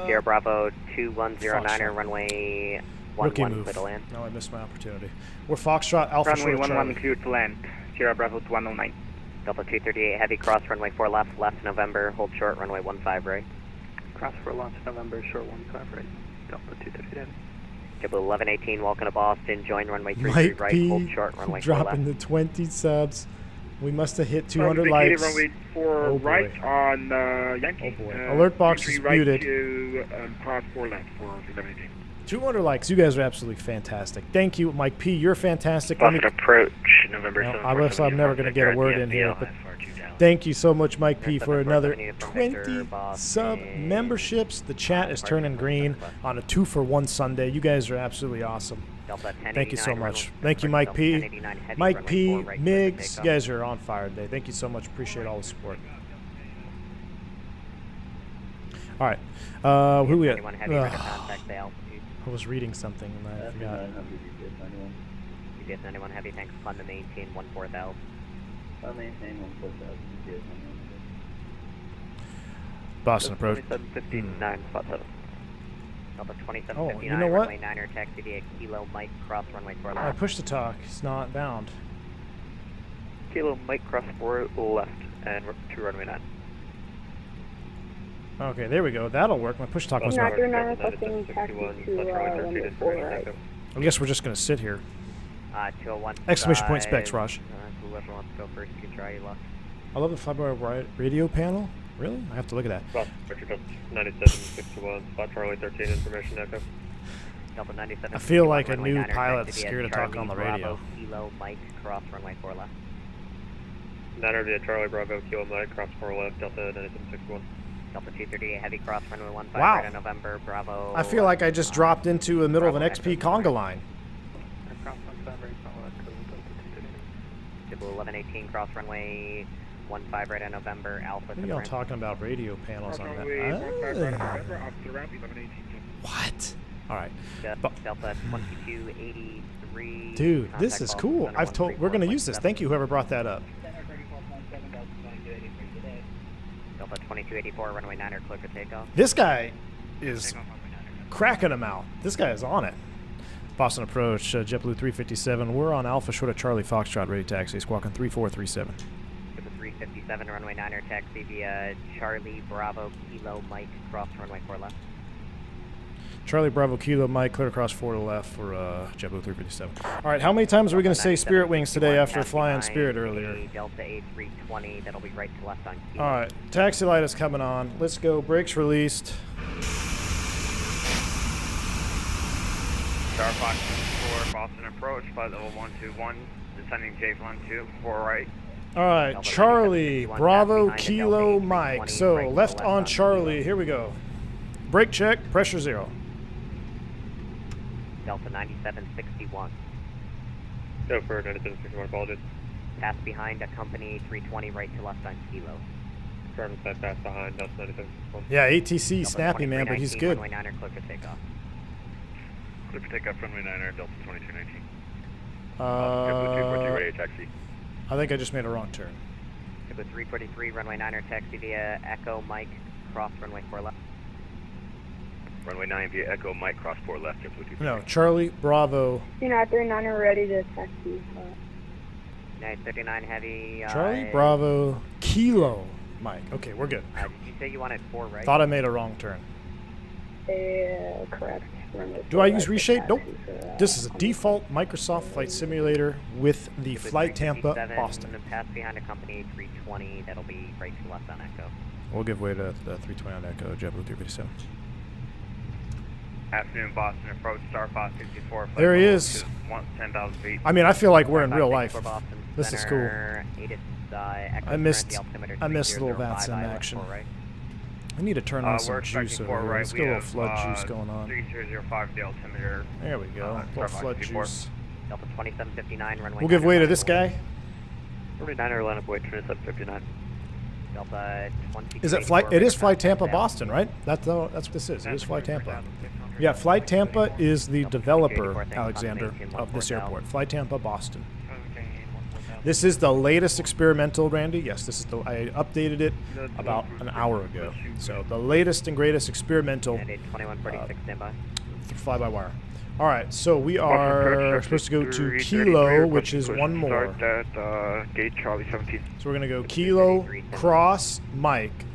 Sierra Bravo 2109er, runway 11 clear to land. No, I missed my opportunity. We're Foxtrot Alpha Runway short of 11 Charlie. cleared to land, Sierra Bravo 109. Delta 238 heavy, cross runway 4 left, left November, hold short, runway 15 right. Cross for launch November, short 15 right, Delta 238. JetBlue 1118, welcome to Boston, join runway 33 Mike right, P hold short, runway 4 left. dropping the 20 subs. We must have hit 200 likes. Runway 4 Oh, right boy. on Yankee. Oh, boy. Alert box is right muted. To, cross 4 left for 1118. 200 likes. You guys are absolutely fantastic. Thank you, Mike P. You're fantastic. Let me, Boston approach November no, 7th. obviously, I'm never going to get a word in here, but thank you so much, Mike P, for another 20 sub memberships. The chat is turning green on a 2-for-1 Sunday. You guys are absolutely awesome. Thank you so much. Thank you, Mike P. Mike P, Migs, you guys are on fire today. Thank you so much. Appreciate all the support. All right. Who we at? I was reading something and I forgot. EPS 91 heavy, thanks, fund to maintain 14,000. Maintain 14,000, EPS 91. Boston approach. 2759, spot 7. Delta 2759, Oh, you know what? runway 9er, taxi via Kilo, Mike, cross runway 4 I left. pushed the talk. He's not bound. Kilo, Mike, cross 4 left and to runway 9. Okay, there we go. That'll work. My push talk was wrong. Roger, 9 requesting taxi to runway 4 right. I guess we're just going to sit here. 201. Exclamation point specs, Raj. Whoever wants to go first, you can try your luck. I love the FlyByWire radio panel. Really? I have to look at that. Cross, Richard, 9761, spot Charlie 13, information echo. Delta 97. I feel like a runway new 9er, pilot's taxi via scared to talk Charlie, on the Bravo, radio. Kilo, Mike, cross runway 4 left. 9er via Charlie, Bravo, Kilo, Mike, cross 4 left, Delta 9761. Delta 238 heavy, cross runway 15 Wow. right on November, Bravo. I feel like I just dropped into the middle of an XP conga line. Cross 15 right, solid, Delta 238. JetBlue 1118, cross runway 15 right on November, Alpha. What are y'all talking about radio panels on that? What? All right. Delta 2283. Dude, this is cool. We're going to use this. Thank you, whoever brought that up. Delta 2284, runway 9er, clear for takeoff. This guy is cracking them out. This guy is on it. Boston approach, JetBlue 357. We're on Alpha short of Charlie Foxtrot, ready taxi, squawking 3437. JetBlue 357, runway 9er, taxi via Charlie Bravo Kilo Mike, cross runway 4 left. Charlie Bravo Kilo Mike, clear across 4 to the left for JetBlue 357. All right, how many times are we going to say Spirit Wings today after flying Spirit earlier? Delta A320, that'll be right to left on Kilo. All right, taxi light is coming on. Let's go. Brakes released. Star Fox 4, Boston approach, flight level 121, descending J12, 4 right. All right, Charlie Bravo Kilo Mike. So left on Charlie. Here we go. Brake check, pressure 0. Delta 9761. Go for 9761, apologies. Pass behind, accompany 320 right to left on Kilo. Confirm that pass behind, Delta 9761. Yeah, ATC Delta snappy, man, but he's good. Runway 9er, clear for takeoff. Clear for takeoff, runway 9er, Delta 2219. Uh, 242 ready taxi. I think I just made a wrong turn. JetBlue 343, runway 9er, taxi via Echo Mike, cross runway 4 left. Runway 9 via Echo, Mike, cross 4 left, JetBlue 243. No, Charlie Bravo. United 39 are ready to taxi. United 39 heavy. Charlie Bravo Kilo Mike. Okay, we're good. Did you say you wanted 4 right? Thought I made a wrong turn. Correct. Do I use reshape? Nope. This is a default Microsoft Flight Simulator with the Flight Tampa Boston. Pass behind accompany 320, that'll be right to left on Echo. We'll give way to the 320 on Echo, JetBlue 357. Afternoon Boston approach, Star Fox 64. There he is. 10,000 feet. I mean, I feel like we're in real life. Boston This is cool. Center, I missed a little VATSIM action. I need to turn on some juice over here. Let's get a little flood juice going on. 3005 the altimeter. There we go. A little flood juice. Delta 2759, runway We'll give way to this guy. Runway 9er, line of way, turn at 59. Delta 20. Is it Flight? It is Flight Tampa Boston, right? That's what this is. It is Flight Tampa. Yeah, Flight Tampa is the developer, Alexander, of this airport. Flight Tampa Boston. This is the latest experimental, Randy. Yes, this is I updated it about an hour ago. So the latest and greatest experimental fly-by-wire. All right, so we are supposed to go to Kilo, which is one more. Gate Charlie 17. So we're going to go Kilo, cross, Mike,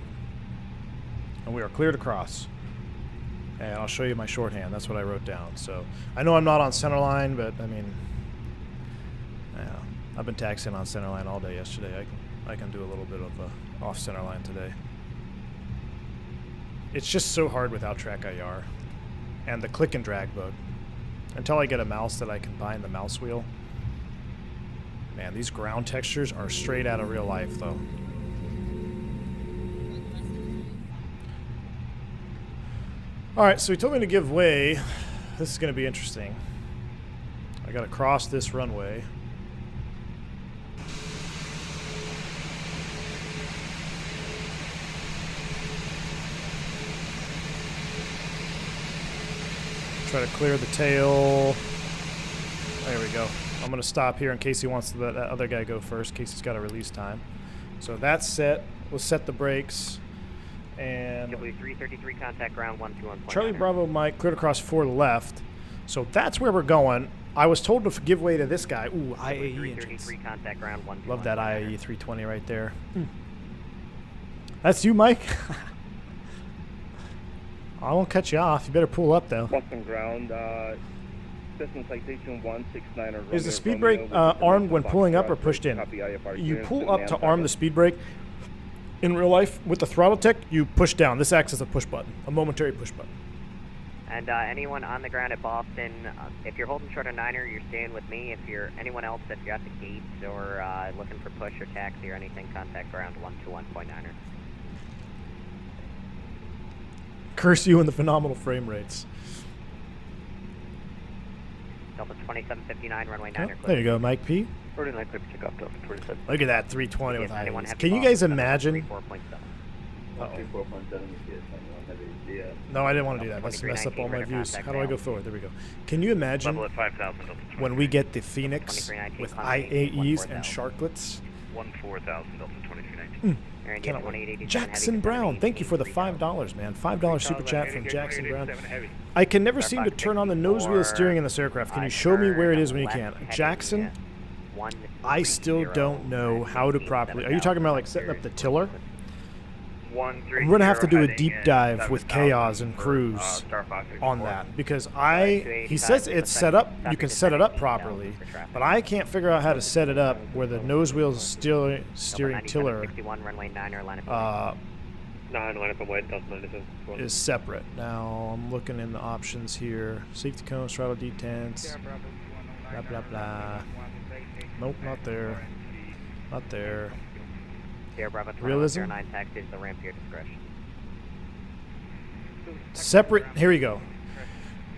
and we are clear to cross. And I'll show you my shorthand. That's what I wrote down. So I know I'm not on centerline, but I mean, yeah, I've been taxiing on centerline all day yesterday. I can do a little bit of off centerline today. It's just so hard without track IR and the click and drag bug. Until I get a mouse that I can bind the mouse wheel. Man, these ground textures are straight out of real life, though. All right, so he told me to give way. This is going to be interesting. I got to cross this runway. Try to clear the tail. There we go. I'm going to stop here in case he wants to let that other guy go first, in case he's got a release time. So that's set. We'll set the brakes. And W333 contact ground 121.9. Charlie Bravo Mike, cleared across 4 left. So that's where we're going. I was told to give way to this guy. Ooh, IAE engines. Contact ground 121. Love that IAE 320 right there. That's you, Mike? I won't cut you off. You better pull up, though. Boston ground, distance citation 169. Is the speed brake armed when pulling up or pushed in? You pull up to arm the speed brake. In real life, with the Throttletek, you push down. This acts as a push button, a momentary push button. And anyone on the ground at Boston, if you're holding short of 9er, you're staying with me. If you're anyone else, if you're at the gates or looking for push or taxi or anything, contact ground 121.9er. Curse you and the phenomenal frame rates. Delta 2759, runway 9er. Oh, there you go, Mike P. Look at that 320 with IAEs. Can you guys imagine? 4.7. No, I didn't want to do that. Let's mess up all my views. How do I go forward? There we go. Can you imagine level at 5,000, when we get the Phoenix with IAEs and sharklets? 14,000, Delta 2319. Air India Cannot wait. 2887 Jackson heavy, Brown, thank you for the $30. $5, man. $5 super chat from Jackson Brown. Heavy. I can never seem to turn on the nose wheel steering in this aircraft. Can you show me where it is when you can? Jackson, I still don't know how to properly... Are you talking about like setting up the tiller? I'm going to have to do a deep dive with Chaos and Cruise on that, because he says it's set up, you can set it up properly, but I can't figure out how to set it up where the nose wheel's steering tiller is separate. Now I'm looking in the options here. Safety cones, throttle detents, blah blah blah. Nope, not there. Not there. Realism. The ramp to your discretion. Separate. Here we go.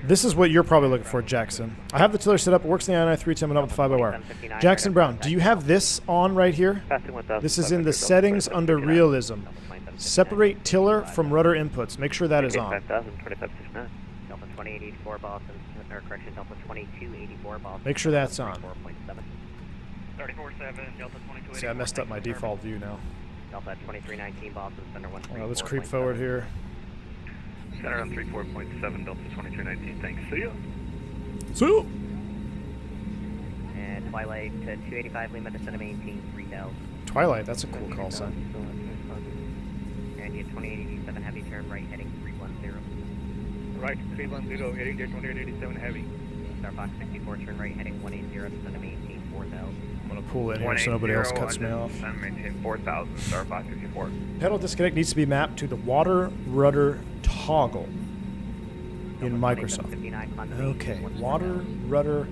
This is what you're probably looking for, Jackson. I have the tiller set up. It works in the i9-310 and up with fly-by-wire. Jackson Brown, do you have this on right here? This is in the settings under realism. Separate tiller from rudder inputs. Make sure that is on. Delta 2884 Boston, or correction, Delta 2284 Boston. Make sure that's on. 34-7, Delta 22. See, I messed up my default view now. Delta 2319 Boston, center 134. Let's creep forward here. Center on 34.7, Delta 2319. Thanks. See ya. So, And Twilight to 285 Lima, descend to maintain 3000. Twilight, that's a cool call sign. And you 2887 heavy, turn right heading 310. Right, 310, Air India 2887 Heavy. Starbox 64, turn right heading 180, descend to maintain 4000. I'm going to pull in here so nobody else cuts me off. Maintain 4,000, Starbox 64. Pedal disconnect needs to be mapped to the water rudder toggle in Microsoft. Okay, water rudder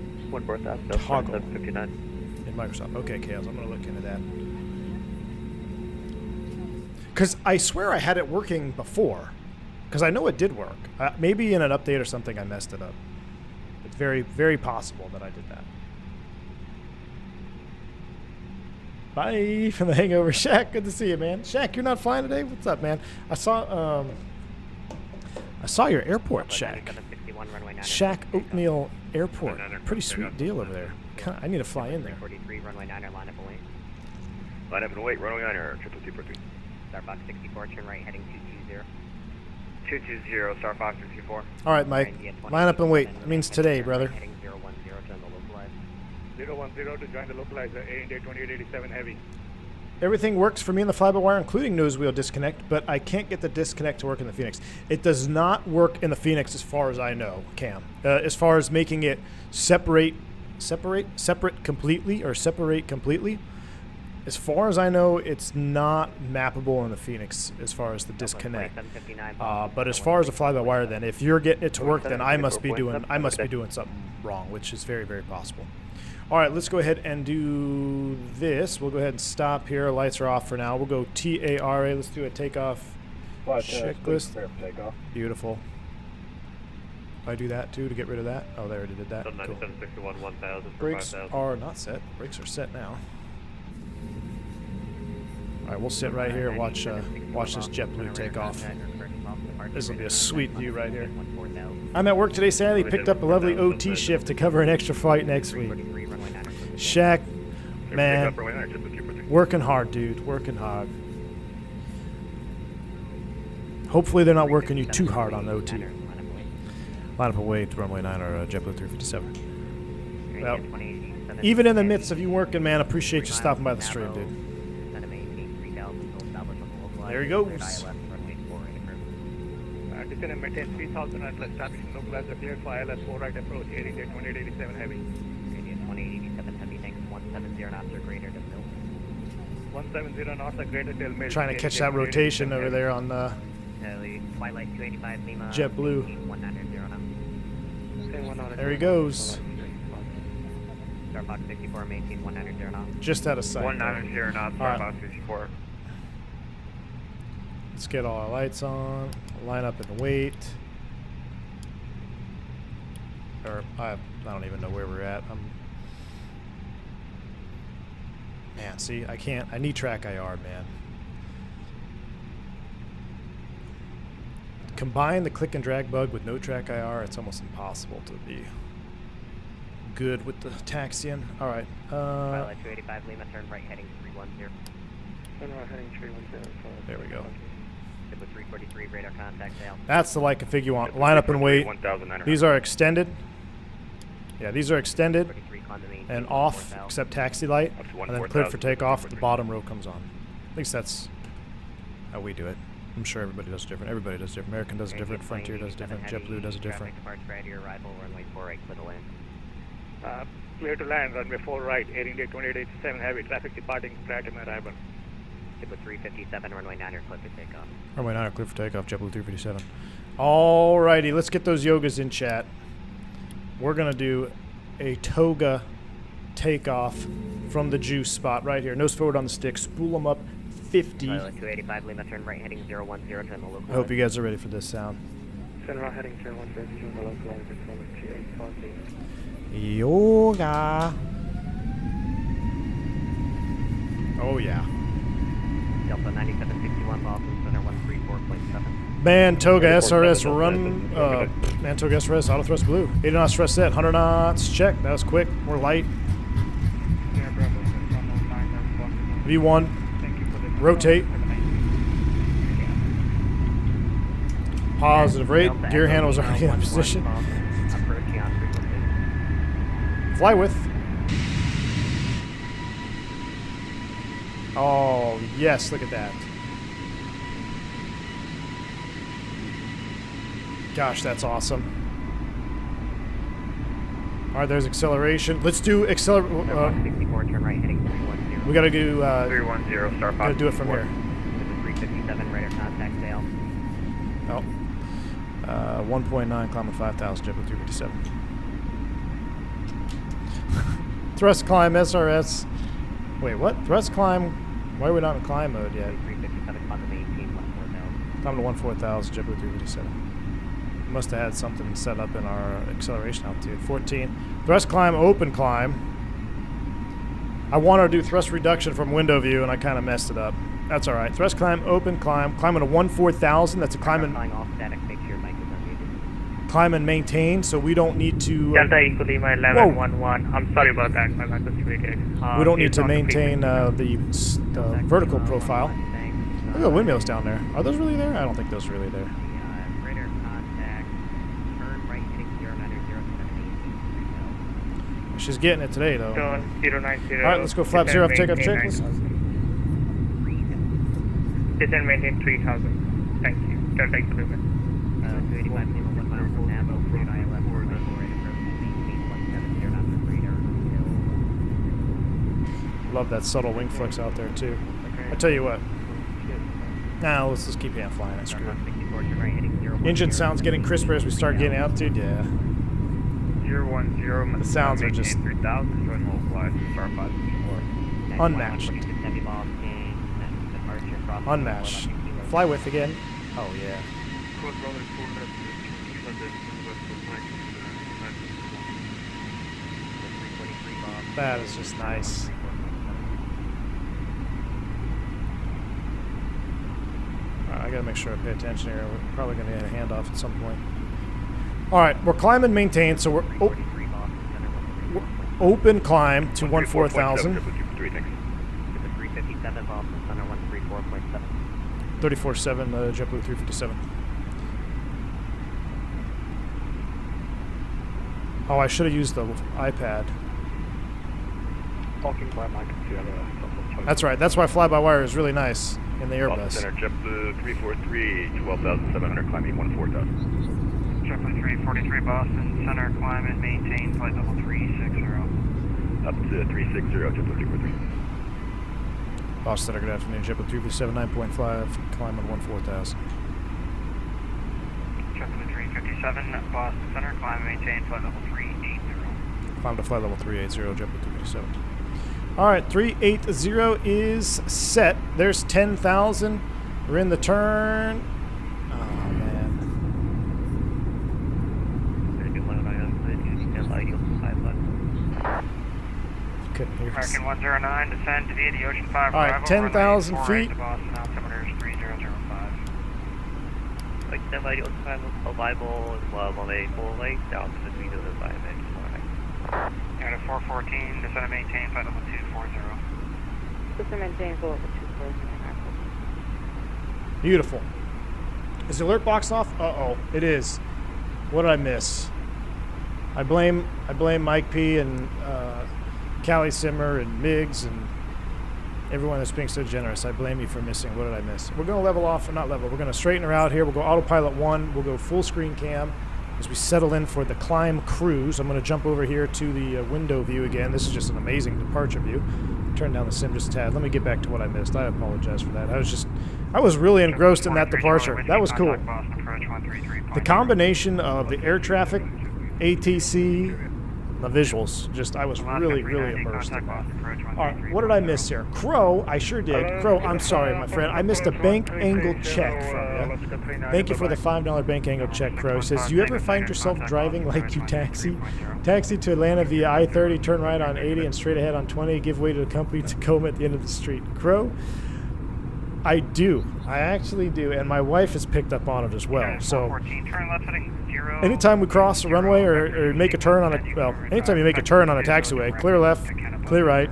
toggle in Microsoft. Okay, Chaos, I'm going to look into that. Because I swear I had it working before. Because I know it did work. Maybe in an update or something I messed it up. It's very, very possible that I did that. Bye from the hangover. Shaq, good to see you, man. Shaq, you're not flying today? What's up, man? I saw your airport, Shaq. Shaq Oatmeal Airport. Pretty sweet deal over there. I need to fly in there. 43, runway 9er, line up and wait. Line up and wait, runway 9er, 223. Starbox 64, turn right heading 220. 220, Star Fox 64. All right, Mike. Line up and wait. That means today, brother. Heading 010, join the localizer. 010 to join the localizer, Air India 2887 Heavy. Everything works for me in the fly-by-wire, including nose wheel disconnect, but I can't get the disconnect to work in the Phoenix. It does not work in the Phoenix as far as I know, Cam. As far as making it separate completely, or separate completely. As far as I know, it's not mappable in the Phoenix as far as the disconnect. But as far as the fly-by-wire, then if you're getting it to work, then I must be doing something wrong, which is very, very possible. All right, let's go ahead and do this. We'll go ahead and stop here. Lights are off for now. We'll go TARA. Let's do a takeoff checklist. Takeoff. Beautiful. I do that too to get rid of that. Oh, they already did that. Cool. 9761 1000. Brakes are not set. Brakes are set now. All right, we'll sit right here and watch this JetBlue take off. This will be a sweet view right here. I'm at work today, Sadly. Picked up a lovely OT shift to cover an extra flight next week. Shaq, man, working hard, dude. Working hard. Hopefully they're not working you too hard on OT. Line up and wait, runway 9 or JetBlue 357. Well, even in the midst of you working, man, appreciate you stopping by the stream, dude. There he goes. Descend and maintain 3000 and establishing localizer cleared for ILS-4 right approach, Air India 2887 Heavy. India 2887 Heavy, thanks 170 knots or greater to mill. 170 knots or greater till mill. Trying to catch that rotation over there on the Twilight 285 Lima. JetBlue. 190 knots. There he goes. Starbox 64, maintain 190 knots. Just out of sight. 190 knots, Starbox 64. Let's get all our lights on. Line up and wait. Or I don't even know where we're at. Man, see, I can't. I need track IR, man. Combine the click and drag bug with no track IR. It's almost impossible to be good with the taxiing. All right. Pilot 285 Lima, turn right heading 310. There we go. With 343 radar contact sail. That's the light config you want. Line up and wait. These are extended. Yeah, these are extended and off, except taxi light, and then cleared for takeoff. The bottom row comes on. At least that's how we do it. I'm sure everybody does it different. Everybody does it different. American does it different. Frontier does it different. JetBlue does it different. Clear to land, runway 4 right, Air India 2887, heavy traffic departing prior to my arrival. With 357, runway 9er, clear for takeoff. Runway 9er, clear for takeoff, JetBlue 357. Alrighty, let's get those yogas in chat. We're going to do a Toga takeoff from the juice spot right here. Nose forward on the stick, spool them up 50. 285, Lima, turn right heading 010 to the local. I hope you guys are ready for this sound. Turn right heading 010 to the local line, control 2840. Yoga. Oh yeah. Delta 9761, Boston Center 134.7. Man, Toga SRS run. Man, Toga SRS auto thrust blue. 80 knots thrust set. 100 knots check. That was quick. We're light. V1. Rotate. Positive rate. Gear handle is already in position. Fly with. Oh, yes, look at that. Gosh, that's awesome. All right, there's acceleration. Let's do accelerate. 64, turn right heading 310. We got to do 310, start gotta do it from here. 357, radar contact sail. Oh. 1.9, climbing 5,000, JetBlue 357. Thrust climb, SRS. Wait, what? Thrust climb? Why are we not in climb mode yet? 357, climb to 18, 14,000. Climb to 14,000, JetBlue 357. Must have had something set up in our acceleration altitude. 14. Thrust climb, open climb. I wanted to do thrust reduction from window view, and I kind of messed it up. That's all right. Thrust climb, open climb. Climbing to 14,000. That's a climb and off static, make sure your mic is unmuted. climb and maintain, so we don't need to. Delta equal Lima 1111. I'm sorry about that. My mic was muted. We don't need to maintain the vertical profile. Look at the windmills down there. Are those really there? I don't think those are really there. Radar contact, turn right heading 09007. She's getting it today, though. Turn 090. All right, let's go flap 0 off takeoff checklist. Descend maintain 3000. Thank you. Delta equal Lima. 285 Lima, 1 mile from Navo, cleared ILS 494, approach maintain 170 knots of radar. Love that subtle wing flex out there, too. I tell you what. Nah, let's just keep hand flying. That's screw it. Engine sounds getting crisper as we start getting altitude. Yeah. 010. The sounds are just 3000. Join localized. Star 5. unmatched. Unmatched. Fly with again. Oh, yeah. That is just nice. I gotta make sure I pay attention here. We're probably gonna get a handoff at some point. All right, we're climbing maintain, so we're open climb to 14,000. 357 Boston Center 134.7. 34.7 JetBlue 357. Oh, I should have used the iPad. Talking by my computer. That's right. That's why fly-by-wire is really nice in the Airbus. Center, JetBlue 343, 12,700, climbing 14,000. JetBlue 343 Boston Center, climb and maintain flight level 360. Up to 360, JetBlue 343. Boston Center, good afternoon. JetBlue 357, 9.5, climbing 14,000. JetBlue 357 Boston Center, climb and maintain flight level 380. Climb to flight level 380, JetBlue 357. All right, 380 is set. There's 10,000. We're in the turn. Oh, man. Couldn't hear us. American 109, descend to via the Ocean 5 All right, arrival, 10,000 runway 48 feet. to Boston, altimeter is 3005. Like standby, the time was arrival on a full lake down to the 305 and At a 414, descend and maintain flight level 240. Just to maintain full level 240. Beautiful. Is the alert box off? Uh-oh, it is. What did I miss? I blame Mike P and Callie Simmer and Miggs and everyone that's being so generous. I blame you for missing. What did I miss? We're going to level off, or not level. We're going to straighten her out here. We'll go autopilot 1. We'll go full screen cam as we settle in for the climb cruise. I'm going to jump over here to the window view again. This is just an amazing departure view. Turn down the sim just a tad. Let me get back to what I missed. I apologize for that. I was really engrossed in that departure. That was cool. The combination of the air traffic, ATC, the visuals, I was really, really immersed in that. All right, what did I miss here? Crow, I sure did. Crow, I'm sorry, my friend. I missed a bank angle check from you. Thank you for the $5 bank angle check, Crow. Says, do you ever find yourself driving like you taxi? Taxi to Atlanta via I-30, turn right on 80 and straight ahead on 20, give way to the company Tacoma at the end of the street. Crow, I do. I actually do, and my wife has picked up on it as well. So anytime we cross a runway or make a turn on anytime you make a turn on a taxiway, clear left, clear right.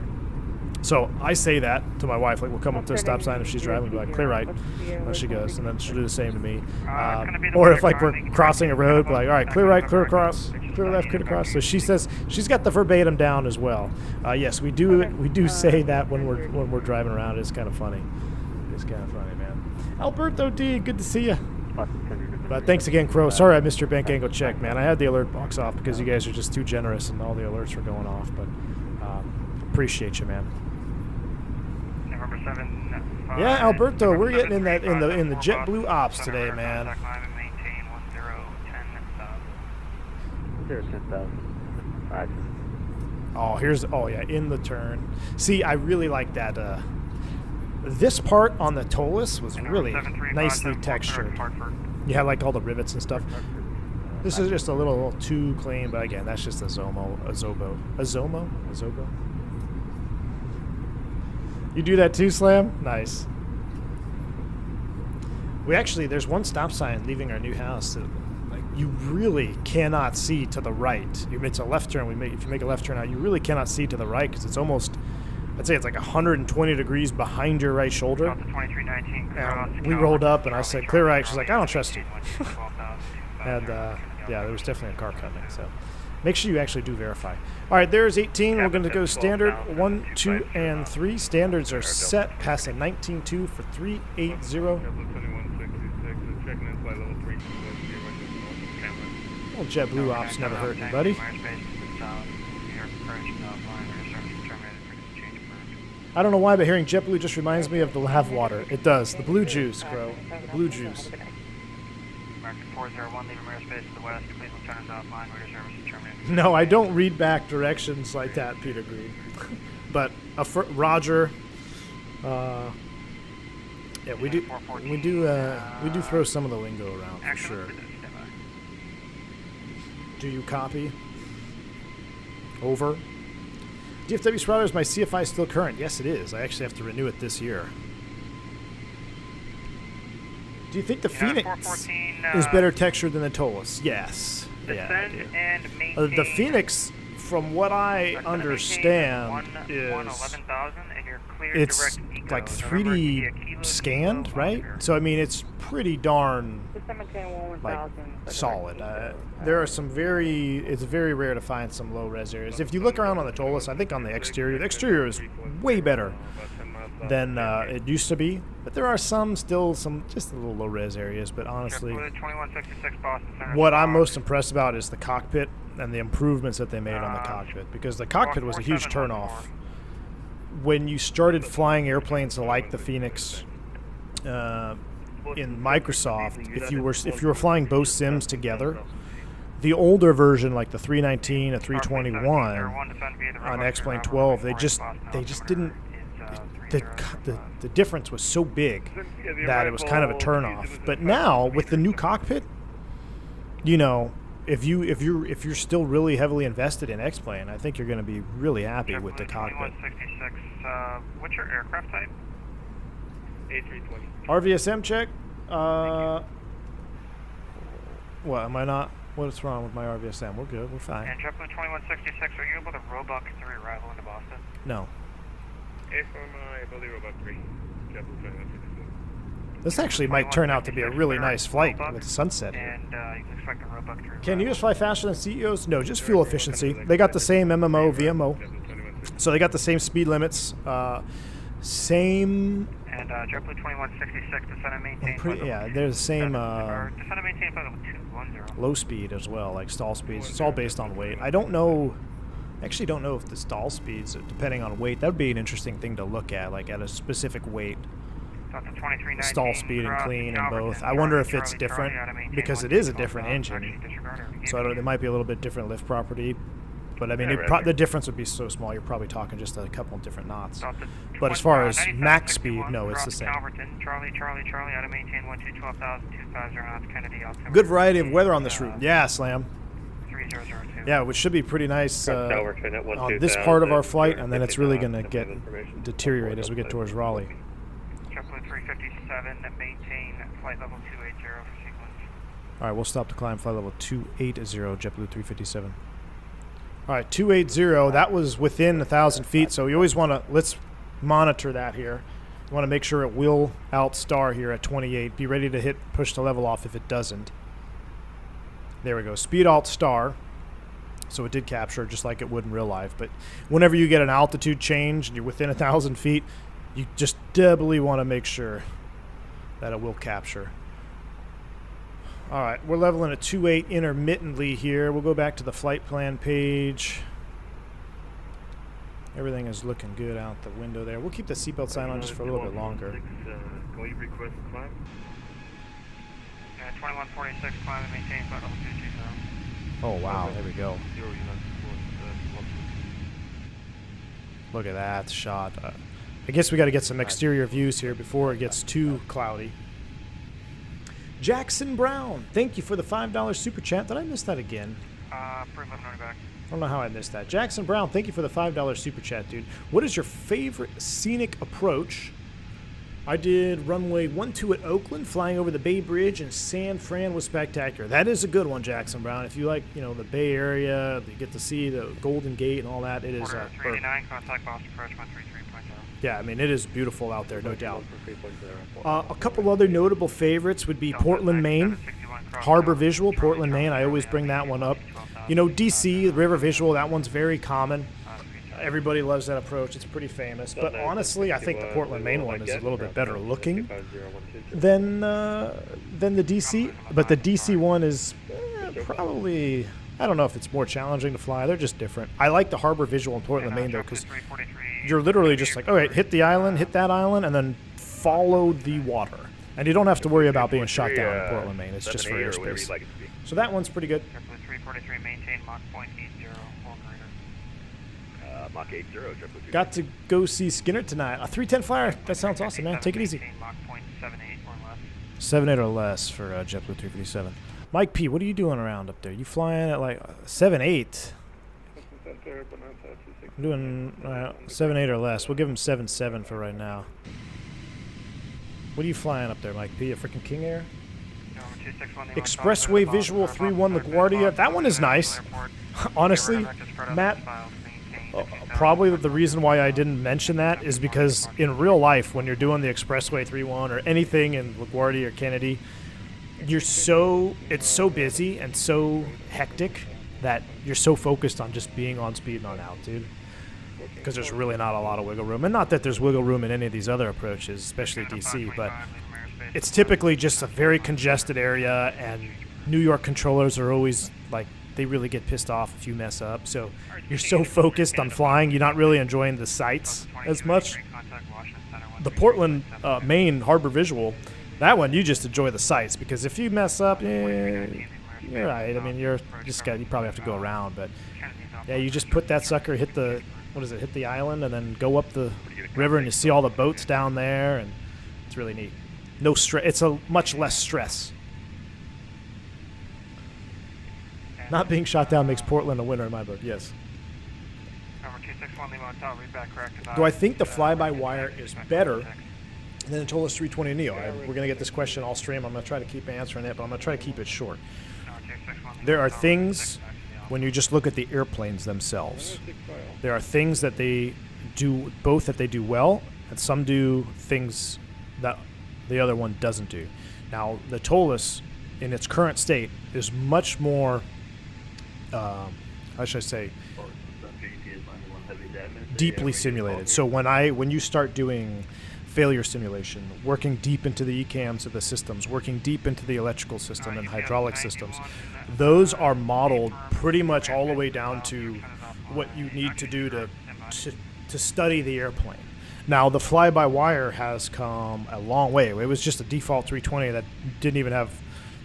So I say that to my wife, like we'll come up to a stop sign if she's driving, be like, clear right, and she goes, and then she'll do the same to me. Or if like we're crossing a road, be like, all right, clear right, clear across, clear left, clear across. So she says she's got the verbatim down as well. Yes, we do say that when we're driving around. It's kind of funny. It's kind of funny, man. Alberto D, good to see you. But thanks again, Crow. Sorry I missed your bank angle check, man. I had the alert box off because you guys are just too generous and all the alerts were going off. But appreciate you, man. November 7. Yeah, Alberto, we're getting in the JetBlue ops today, man. 10,000. Oh yeah, in the turn. See, I really like that. This part on the Tolus was really nicely textured. You had like all the rivets and stuff. This is just a little too clean, but again, that's just a Zobo. You do that too, Slam? Nice. There's one stop sign leaving our new house that you really cannot see to the right. It's a left turn. If you make a left turn out, you really cannot see to the right because it's almost, I'd say it's like 120 degrees behind your right shoulder. And we rolled up and I said, clear right. She's like, I don't trust you. And yeah, there was definitely a car coming. So make sure you actually do verify. All right, there's 18. We're going to go standard 1, 2, and 3. Standards are set. Passing 19.2 for 380. Well, JetBlue ops never hurt anybody. I don't know why, but hearing JetBlue just reminds me of the lav water. It does. The blue juice, Crow. The blue juice. No, I don't read back directions like that, Peter Green. But Roger, yeah, we do throw some of the lingo around for sure. Do you copy? Over. DFW Sprouter, is my CFI still current? Yes, it is. I actually have to renew it this year. Do you think the Phoenix is better textured than the Tolus? Yes. Yeah, I do. The Phoenix, from what I understand, is it's like 3D scanned, right? So I mean, it's pretty darn like solid. There are some it's very rare to find some low res areas. If you look around on the Tolus, I think on the exterior is way better than it used to be. But there are still some just a little low res areas. But honestly, what I'm most impressed about is the cockpit and the improvements that they made on the cockpit, because the cockpit was a huge turnoff. When you started flying airplanes like the Phoenix in Microsoft, if you were flying both sims together, the older version like the 319, a 321 on X-Plane 12, they just didn't. The difference was so big that it was kind of a turnoff. But now with the new cockpit, you know, if you're still really heavily invested in X-Plane, I think you're going to be really happy with the cockpit. What's your aircraft type? A320. RVSM check. What am I not? What's wrong with my RVSM? We're good. We're fine. And JetBlue 2166, are you able to Roebuck 3 arrival into Boston? No. A from I believe Roebuck 3. This actually might turn out to be a really nice flight with the sunset here. And you can expect a roebuck to Can you just fly faster than CEOs? No, just fuel efficiency. They got the same MMO, VMO. So they got the same speed limits, same... And JetBlue 2166, descend and maintain. Yeah, they're the same descend and maintain flight level 210. low speed as well, like stall speeds. It's all based on weight. I don't know... Actually don't know if the stall speeds, depending on weight, that would be an interesting thing to look at, like at a specific weight. Stall speed and clean and both. I wonder if it's different, because it is a different engine. So there might be a little bit different lift property. But I mean, the difference would be so small, you're probably talking just a couple different knots. But as far as max speed, no, it's the same. Good variety of weather on this route. Yeah, Slam. Yeah, which should be pretty nice on this part of our flight, and then it's really going to deteriorate as we get towards Raleigh. JetBlue 357, maintain flight level 280 for sequence. All right, we'll stop the climb, flight level 280, JetBlue 357. All right, 280, that was within 1,000 feet, so you always want to, let's monitor that here. You want to make sure it will outstar here at 28. Be ready to hit push to level off if it doesn't. There we go, speed alt star. So it did capture just like it would in real life. But whenever you get an altitude change and you're within 1,000 feet, you just doubly want to make sure that it will capture. All right, we're leveling at 2.8 intermittently here. We'll go back to the flight plan page. Everything is looking good out the window there. We'll keep the seatbelt sign on just for a little bit longer. Can we request climb? 2146, climb and maintain flight level 220. Oh, wow, there we go. Look at that shot. I guess we got to get some exterior views here before it gets too cloudy. Jackson Brown, thank you for the $5 super chat. Did I miss that again? Back. I don't know how I missed that. Jackson Brown, thank you for the $5 super chat, dude. What is your favorite scenic approach? I did runway 12 at Oakland, flying over the Bay Bridge, and San Fran was spectacular. That is a good one, Jackson Brown. If you like, you know, the Bay Area, you get to see the Golden Gate and all that. It is. 389, contact Boston approach 133.0. Yeah, I mean, it is beautiful out there, no doubt. A couple other notable favorites would be Portland, Maine. Harbor Visual, Portland, Maine. I always bring that one up. You know, DC, River Visual, that one's very common. Everybody loves that approach. It's pretty famous. But honestly, I think the Portland, Maine one is a little bit better looking than the DC. But the DC one is probably, I don't know if it's more challenging to fly. They're just different. I like the Harbor Visual in Portland, Maine, though, because you're literally just like, all right, hit the island, hit that island, and then follow the water. And you don't have to worry about being shot down in Portland, Maine. It's just for airspace. So that one's pretty good. 343, maintain Mach 0.80, Mach 80, Got to go see Skinner tonight. A 310 flyer. That sounds awesome, man. Take it easy. 7.8 or less for JetBlue 357. Mike P, what are you doing around up there? You flying at like 7.8? I'm doing 7.8 or less. We'll give him 7.7 for right now. What are you flying up there, Mike P? A freaking King Air? Expressway Visual 3-1 LaGuardia. That one is nice. Honestly, Matt, probably the reason why I didn't mention that is because in real life, when you're doing the Expressway 3-1 or anything in LaGuardia or Kennedy, it's so busy and so hectic that you're so focused on just being on speed and on altitude, because there's really not a lot of wiggle room. And not that there's wiggle room in any of these other approaches, especially DC, but it's typically just a very congested area, and New York controllers are always like, they really get pissed off if you mess up. So you're so focused on flying, you're not really enjoying the sights as much. The Portland, Maine Harbor Visual, that one you just enjoy the sights, because if you mess up, you're right. I mean, you probably have to go around, but yeah, you just put that sucker, hit the island, and then go up the river, and you see all the boats down there, and it's really neat. No stress. It's a much less stress. Not being shot down makes Portland a winner in my book. Yes. Do I think the fly-by-wire is better than the Tola 320 Neo? We're going to get this question all stream. I'm going to try to keep answering it, but I'm going to try to keep it short. There are things, when you just look at the airplanes themselves, there are things that they do, both that they do well, and some do things that the other one doesn't do. Now, the TOLUS, in its current state, is much more, how should I say, deeply simulated. So when you start doing failure simulation, working deep into the ECAMs of the systems, working deep into the electrical system and hydraulic systems, those are modeled pretty much all the way down to what you need to do to study the airplane. Now, the fly-by-wire has come a long way. It was just a default 320 that didn't even have,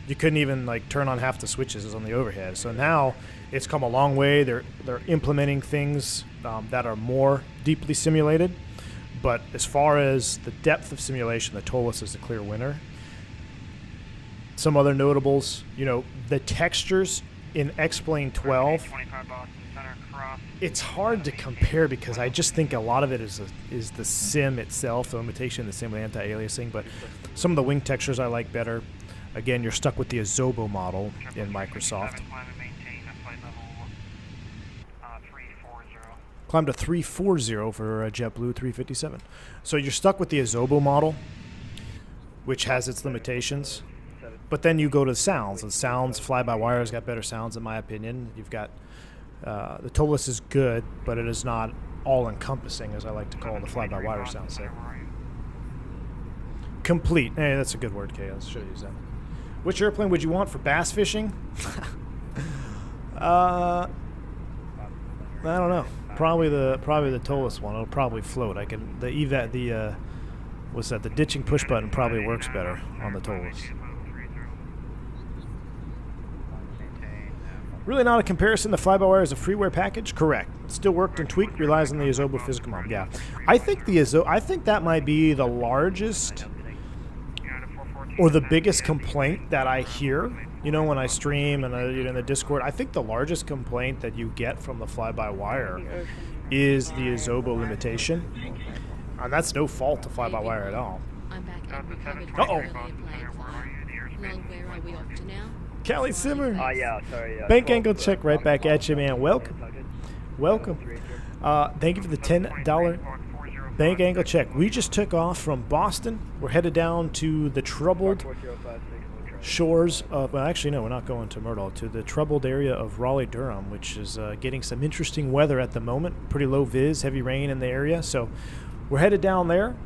you couldn't even like turn on half the switches on the overhead. So now it's come a long way. They're implementing things that are more deeply simulated. But as far as the depth of simulation, the TOLUS is the clear winner. Some other notables, the textures in X-Plane 12, it's hard to compare because I just think a lot of it is the sim itself, the limitation, the same with anti-aliasing. But some of the wing textures I like better. Again, you're stuck with the Azobo model in Microsoft. Climb to 340 for JetBlue 357. So you're stuck with the Azobo model, which has its limitations. But then you go to the sounds. The sounds, fly-by-wire's got better sounds in my opinion. You've got, the TOLUS is good, but it is not all-encompassing, as I like to call the fly-by-wire sound set. Complete. Hey, that's a good word, Kay. I should use that. Which airplane would you want for bass fishing? I don't know. Probably the TOLUS one. It'll probably float. The ditching push button probably works better on the TOLUS. Really not a comparison. The fly-by-wire is a freeware package. Correct. Still worked and tweaked. Relies on the Azobo physical model. Yeah, I think that might be the largest or the biggest complaint that I hear. When I stream and in the Discord, I think the largest complaint that you get from the fly-by-wire is the Azobo limitation. And that's no fault to fly-by-wire at all. I'm back and recovered Uh-oh. earlier playing fly. Lol, where are we off to now? Callie Simmer. Yeah, sorry. Bank angle check right back at you, man. Welcome. Thank you for the $10 bank angle check. We just took off from Boston. We're headed down to the troubled shores of, well, actually, no, we're not going to Myrtle, to the troubled area of Raleigh-Durham, which is getting some interesting weather at the moment. Pretty low vis, heavy rain in the area. So we're headed down there.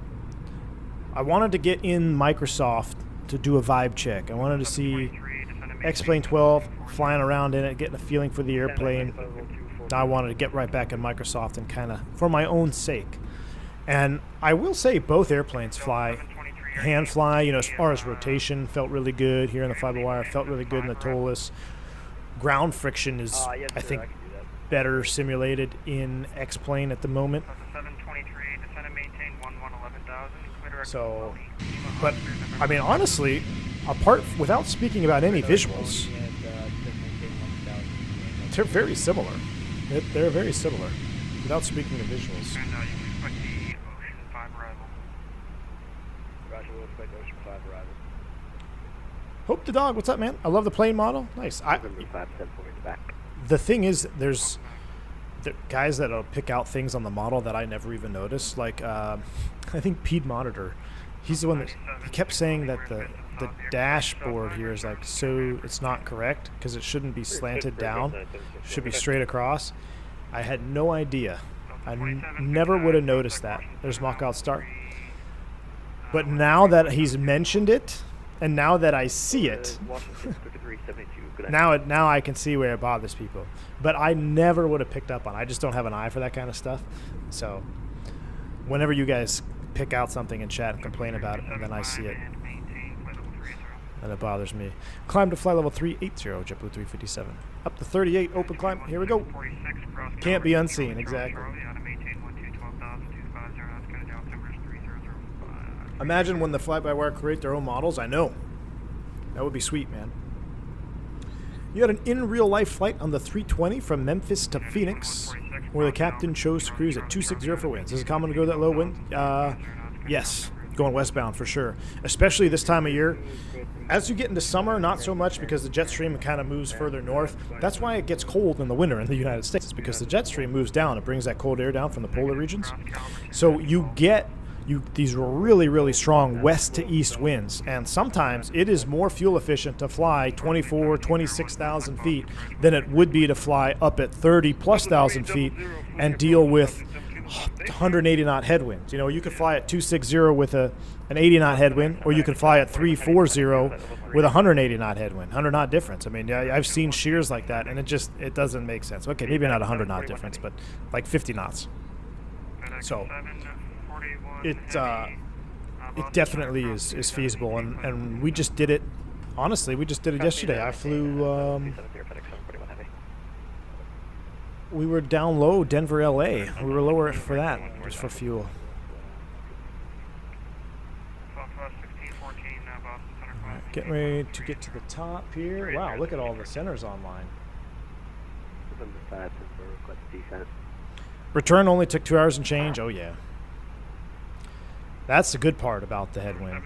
I wanted to get in Microsoft to do a vibe check. I wanted to see X-Plane 12 flying around in it, getting a feeling for the airplane. I wanted to get right back in Microsoft and kind of for my own sake. And I will say both airplanes hand fly, as far as rotation, felt really good here in the fly-by-wire, felt really good in the TOLUS. Ground friction is, I think, better simulated in X-Plane at the moment. So, but, I mean, honestly, without speaking about any visuals, they're very similar. They're very similar, without speaking of visuals. Hope the dog, what's up, man? I love the plane model. Nice. The thing is, there's guys that'll pick out things on the model that I never even noticed. Like, I think Pete Monitor, he's the one that he kept saying that the dashboard here is like, so it's not correct because it shouldn't be slanted down, it should be straight across. I had no idea. I never would have noticed that. There's Mockout Star. But now that he's mentioned it, and now that I see it, now I can see where it bothers people. But I never would have picked up on it. I just don't have an eye for that kind of stuff. So whenever you guys pick out something in chat and complain about it, and then I see it, and it bothers me. Climb to fly level 380, JetBlue 357. Up to 38, open climb. Here we go. Can't be unseen, exactly. Imagine when the fly-by-wire create their own models. I know. That would be sweet, man. You had an in-real-life flight on the 320 from Memphis to Phoenix, where the captain chose to cruise at 260 for winds. Is it common to go that low wind? Yes. Going westbound for sure. Especially this time of year. As you get into summer, not so much because the jet stream kind of moves further north. That's why it gets cold in the winter in the United States. It's because the jet stream moves down. It brings that cold air down from the polar regions. So you get these really, really strong west to east winds, and sometimes it is more fuel efficient to fly 26,000 feet than it would be to fly up at 30,000+ feet and deal with 180 knot headwinds. You know, you could fly at 260 with an 80 knot headwind, or you could fly at 340 with a 180 knot headwind. 100 knot difference. I mean, I've seen shears like that, and it doesn't make sense. Okay, maybe not 100 knot difference, but like 50 knots. So it definitely is feasible, and we just did it. Honestly, we just did it yesterday. I flew. We were down low, Denver, LA. We were lower for that, just for fuel. Right, getting ready to get to the top here. Wow, look at all the centers online. Return only took 2 hours and change. Oh yeah. That's the good part about the headwind,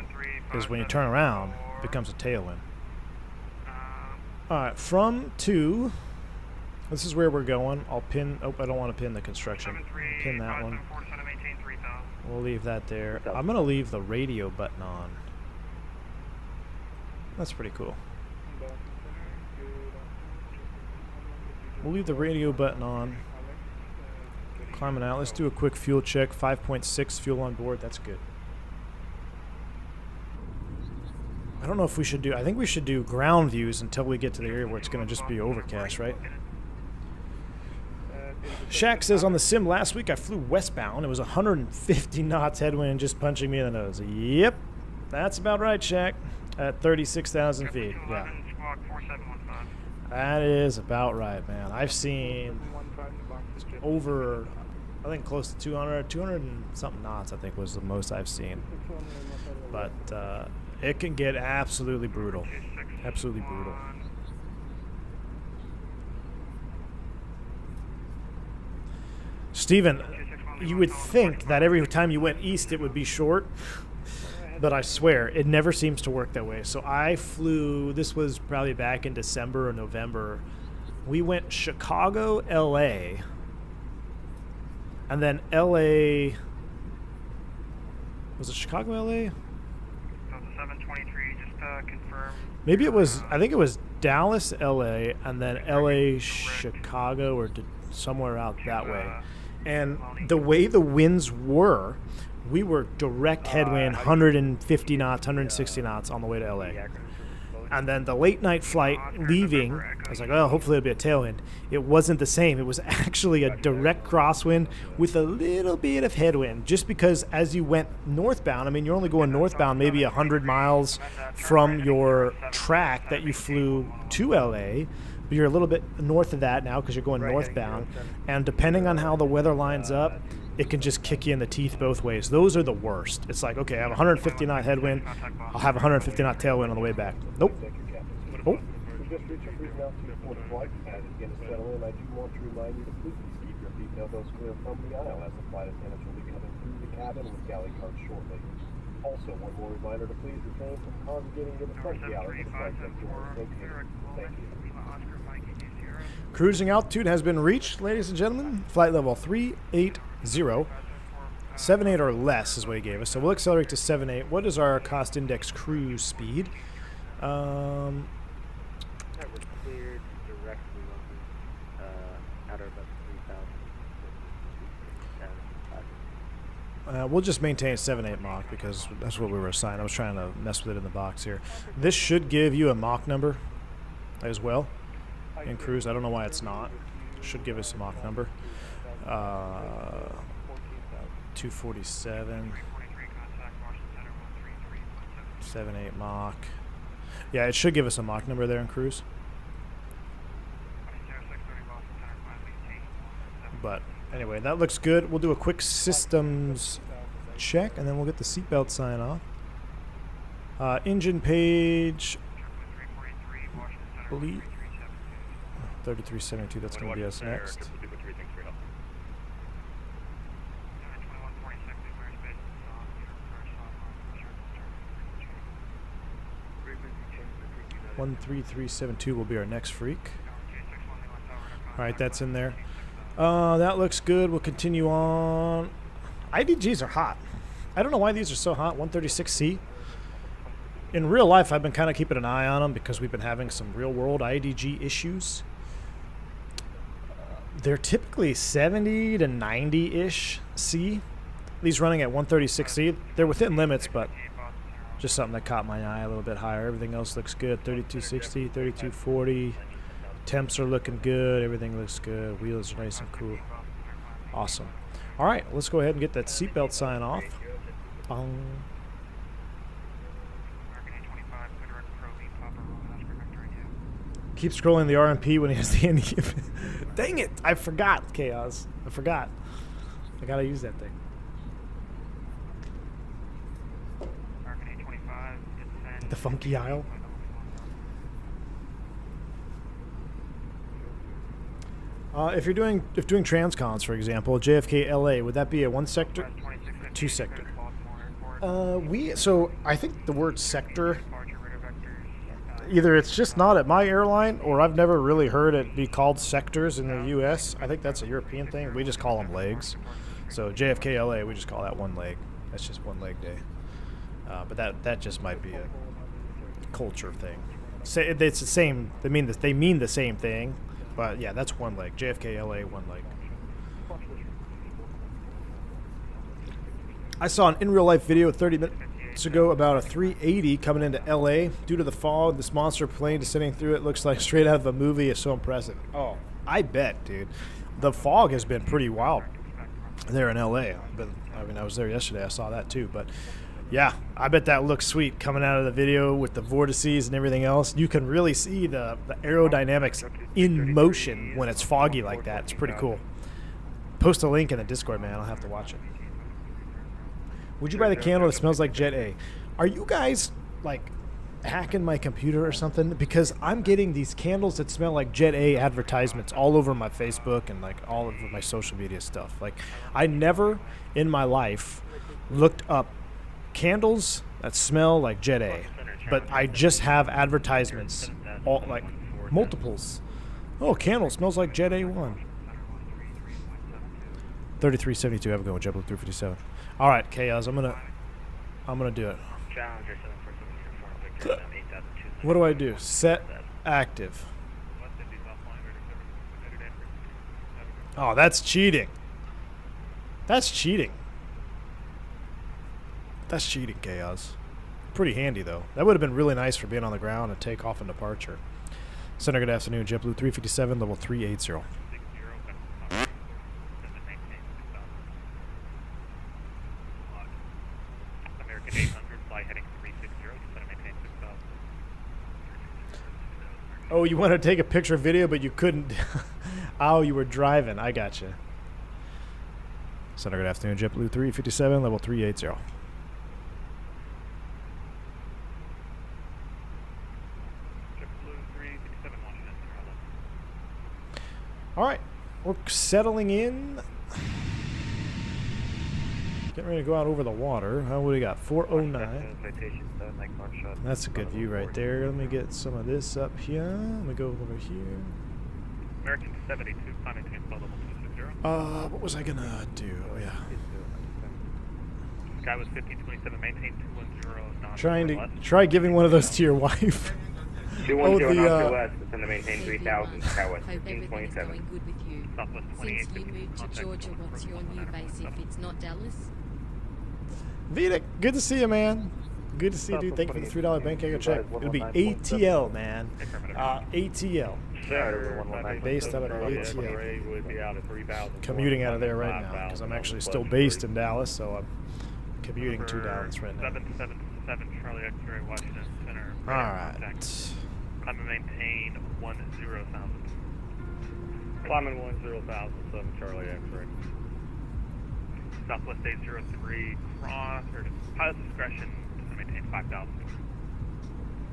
is when you turn around, it becomes a tailwind. All right, from to, this is where we're going. I'll pin, I don't want to pin the construction. Pin that one. We'll leave that there. I'm going to leave the radio button on. That's pretty cool. We'll leave the radio button on. Climbing out. Let's do a quick fuel check. 5.6 fuel on board. That's good. I don't know if we should do... I think we should do ground views until we get to the area where it's going to just be overcast, right? Shaq says, on the sim last week I flew westbound. It was 150 knots headwind just punching me in the nose. Yep. That's about right, Shaq. At 36,000 feet. Yeah. That is about right, man. I've seen over... I think close to 200 and something knots, I think, was the most I've seen. But it can get absolutely brutal. Absolutely brutal. Steven, you would think that every time you went east it would be short, but I swear, it never seems to work that way. So I flew, this was probably back in December or November. We went Chicago, LA, and then LA, was it Chicago, LA? So the 723, just confirm. Maybe it was, I think it was Dallas, LA, and then LA, Chicago, or somewhere out that way. And the way the winds were, we were direct headwind, 150 knots, 160 knots on the way to LA. And then the late night flight leaving, I was like, oh, hopefully it'll be a tailwind. It wasn't the same. It was actually a direct crosswind with a little bit of headwind, just because as you went northbound, I mean, you're only going northbound maybe 100 miles from your track that you flew to LA. But you're a little bit north of that now because you're going northbound. And depending on how the weather lines up, it can just kick you in the teeth both ways. Those are the worst. It's like, okay, I have a 150 knot headwind. I'll have a 150 knot tailwind on the way back. Nope. Oh. Just reach your cruise altitude for the flight. As it begins to settle in, I do want to remind you to please keep your seat elbows clear from the aisle as the flight attendants will be coming through the cabin with galley cards shortly. Also, one more reminder to please refrain from congregating in the front galley of the flight deck during the safety. Thank you. Cruising altitude has been reached, ladies and gentlemen. Flight level 380. 7.8 or less is what he gave us. So we'll accelerate to 7.8. What is our cost index cruise speed? We'll just maintain 7.8 Mach because that's what we were assigned. I was trying to mess with it in the box here. This should give you a Mach number as well in cruise. I don't know why it's not. Should give us a Mach number. 247. 7.8 Mach. Yeah, it should give us a Mach number there in cruise. But anyway, that looks good. We'll do a quick systems check, and then we'll get the seatbelt sign off. Engine page, believe 3372. That's going to be us next. One 3372 will be our next freak. All right, that's in there. That looks good. We'll continue on. IDGs are hot. I don't know why these are so hot, 136C. In real life, I've been kind of keeping an eye on them because we've been having some real-world IDG issues. They're typically 70 to 90-ish C. These running at 136C. They're within limits, but just something that caught my eye a little bit higher. Everything else looks good. 3260, 3240. Temps are looking good. Everything looks good. Wheels are nice and cool. Awesome. All right, let's go ahead and get that seatbelt sign off. Keep scrolling the RMP when he has the NE. Dang it! I forgot, Chaos. I forgot. I gotta use that thing. The funky aisle. If you're doing transcons, for example, JFK LA, would that be a 1 sector, 2 sector? So I think the word sector, either it's just not at my airline, or I've never really heard it be called sectors in the U.S. I think that's a European thing. We just call them legs. So JFK LA, we just call that one leg. That's just one leg day. But that just might be a culture thing. It's the same. They mean the same thing. But yeah, that's one leg. JFK LA, one leg. I saw an in real life video 30 minutes ago about a 380 coming into LA. Due to the fog, this monster plane descending through it looks like straight out of a movie. It's so impressive. Oh, I bet, dude. The fog has been pretty wild there in LA. But I mean, I was there yesterday. I saw that too. But yeah, I bet that looks sweet coming out of the video with the vortices and everything else. You can really see the aerodynamics in motion when it's foggy like that. It's pretty cool. Post a link in the Discord, man. I'll have to watch it. Would you buy the candle that smells like Jet A? Are you guys, like, hacking my computer or something? Because I'm getting these candles that smell like Jet A advertisements all over my Facebook and, like, all over my social media stuff. Like, I never in my life looked up candles that smell like Jet A, but I just have advertisements, all like multiples. Oh, candle smells like Jet A1. 3372. Have a good one, JetBlue 357. All right, Chaos. I'm gonna do it. What do I do? Set active. Oh, that's cheating. That's cheating. That's cheating, Chaos. Pretty handy, though. That would have been really nice for being on the ground and takeoff and departure. Center, good afternoon. JetBlue 357, level 380. American 800, fly heading 360, center maintain 6000. Oh, you want to take a picture video, but you couldn't. Oh, you were driving. I gotcha. Center, good afternoon. JetBlue 357, level 380. All right, we're settling in. Getting ready to go out over the water. How would we got? 409. That's a good view right there. Let me get some of this up here. Let me go over here. American 72, climb maintain level 260. What was I gonna do? Oh yeah. Sky was 1527, maintain 210. Try giving one of those to your wife. 210 Northwest, it's going to maintain 3000, Southwest Hope everything is 1527. going good with you. Southwest Since 28, you moved to Georgia, what's your new base if it's not Dallas? Vita, good to see you, man. Good to see you, dude. Thank you for the $3 bank check. It'll be ATL, man. ATL. Based out of ATL. Commuting out of there right now because I'm actually still based in Dallas, so I'm commuting to Dallas right now. 777 Charlie X-ray, Washington Center. All right. Climb and maintain 10,000. Climbing 10,000, 7 Charlie X-ray. Southwest 803, cross, or pilot discretion, to maintain 5,000.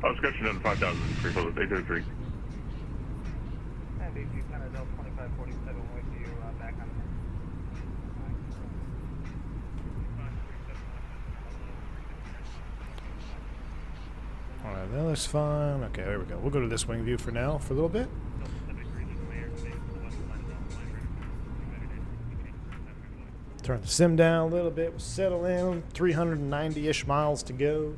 Pilot discretion under 5,000, 803. And you kind of 2547 with you back on Alright, that looks fine. Okay, there we go. We'll go to this wing view for now for a little bit. Turn the sim down a little bit. We'll settle in. 390-ish miles to go.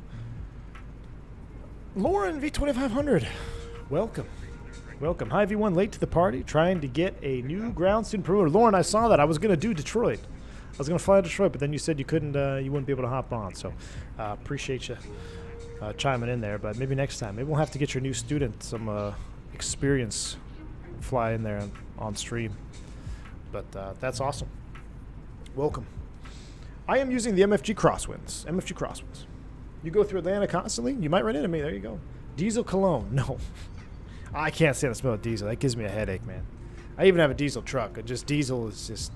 Lauren, V2500. Welcome. Welcome. Hi, everyone. Late to the party. Trying to get a new ground student promoter. Lauren, I saw that. I was going to do Detroit. I was going to fly to Detroit, but then you said you couldn't. You wouldn't be able to hop on. So appreciate you chiming in there. But maybe next time. Maybe we'll have to get your new student some experience fly in there on stream. But that's awesome. Welcome. I am using the MFG Crosswinds. MFG Crosswinds. You go through Atlanta constantly, you might run into me. There you go. Diesel cologne. No. I can't stand the smell of diesel. That gives me a headache, man. I even have a diesel truck. Diesel is just...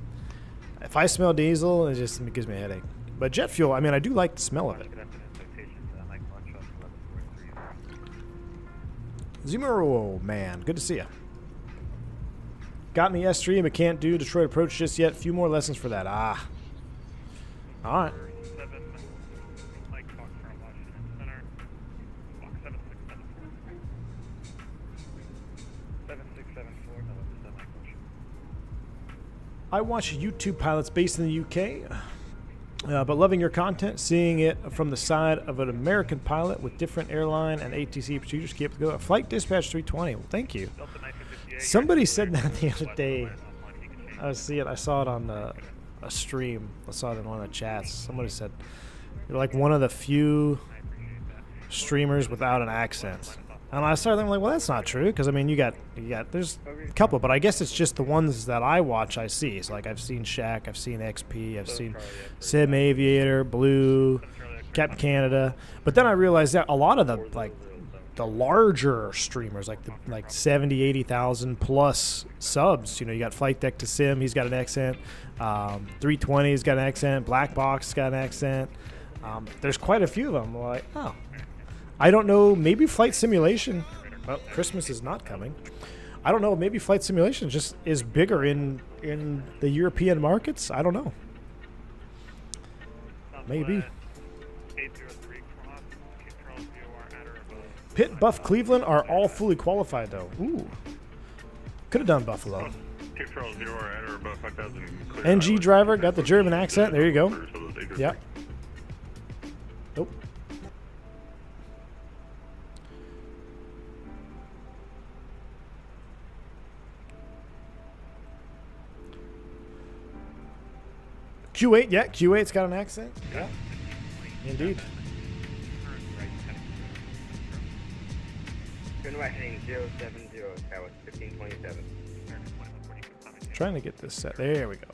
If I smell diesel, it gives me a headache. But jet fuel, I mean, I do like the smell of it. Zimero, man. Good to see you. Got me S3, but can't do Detroit approach just yet. Few more lessons for that. All right. I watch YouTube pilots based in the UK, but loving your content, seeing it from the side of an American pilot with different airline and ATC procedures. Keep it going. Flight Dispatch 320. Well, thank you. Somebody said that the other day. I saw it on a stream. I saw it in one of the chats. Somebody said you're like one of the few streamers without an accent. And I started thinking, like, well, that's not true, because I mean, there's a couple, but I guess it's just the ones that I watch I see. So like, I've seen Shaq, I've seen XP, I've seen Sim Aviator, Blue, Captain Canada. But then I realized that a lot of the larger streamers, like 70, 80,000 plus subs, you got Flight Deck to Sim, he's got an accent. 320's got an accent. Black Box got an accent. There's quite a few of them. Like, oh. I don't know, maybe Flight Simulation, well, Christmas is not coming. I don't know, maybe Flight Simulation just is bigger in the European markets. I don't know. Maybe. Pitt, Buff, Cleveland are all fully qualified, though. Ooh. Could have done Buffalo. NG driver, got the German accent. There you go. Yep. Nope. Q8, yeah, Q8's got an accent. Yeah, indeed. Good Washington 070, tower 1527. Trying to get this set. There we go.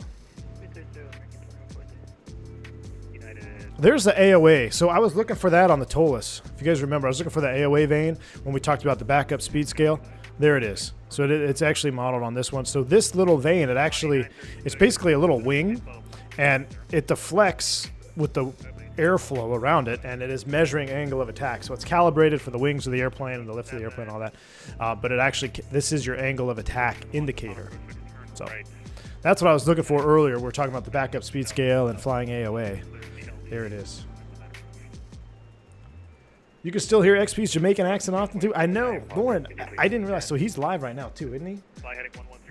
There's the AOA. So I was looking for that on the TOLUS. If you guys remember, I was looking for the AOA vane when we talked about the backup speed scale. There it is. So it's actually modeled on this one. So this little vane, it's basically a little wing. And it deflects with the airflow around it, and it is measuring angle of attack. So it's calibrated for the wings of the airplane and the lift of the airplane and all that. But this is your angle of attack indicator. So that's what I was looking for earlier. We're talking about the backup speed scale and flying AOA. There it is. You can still hear XP's Jamaican accent often, too. I know. Lauren, I didn't realize. So he's live right now, too, isn't he?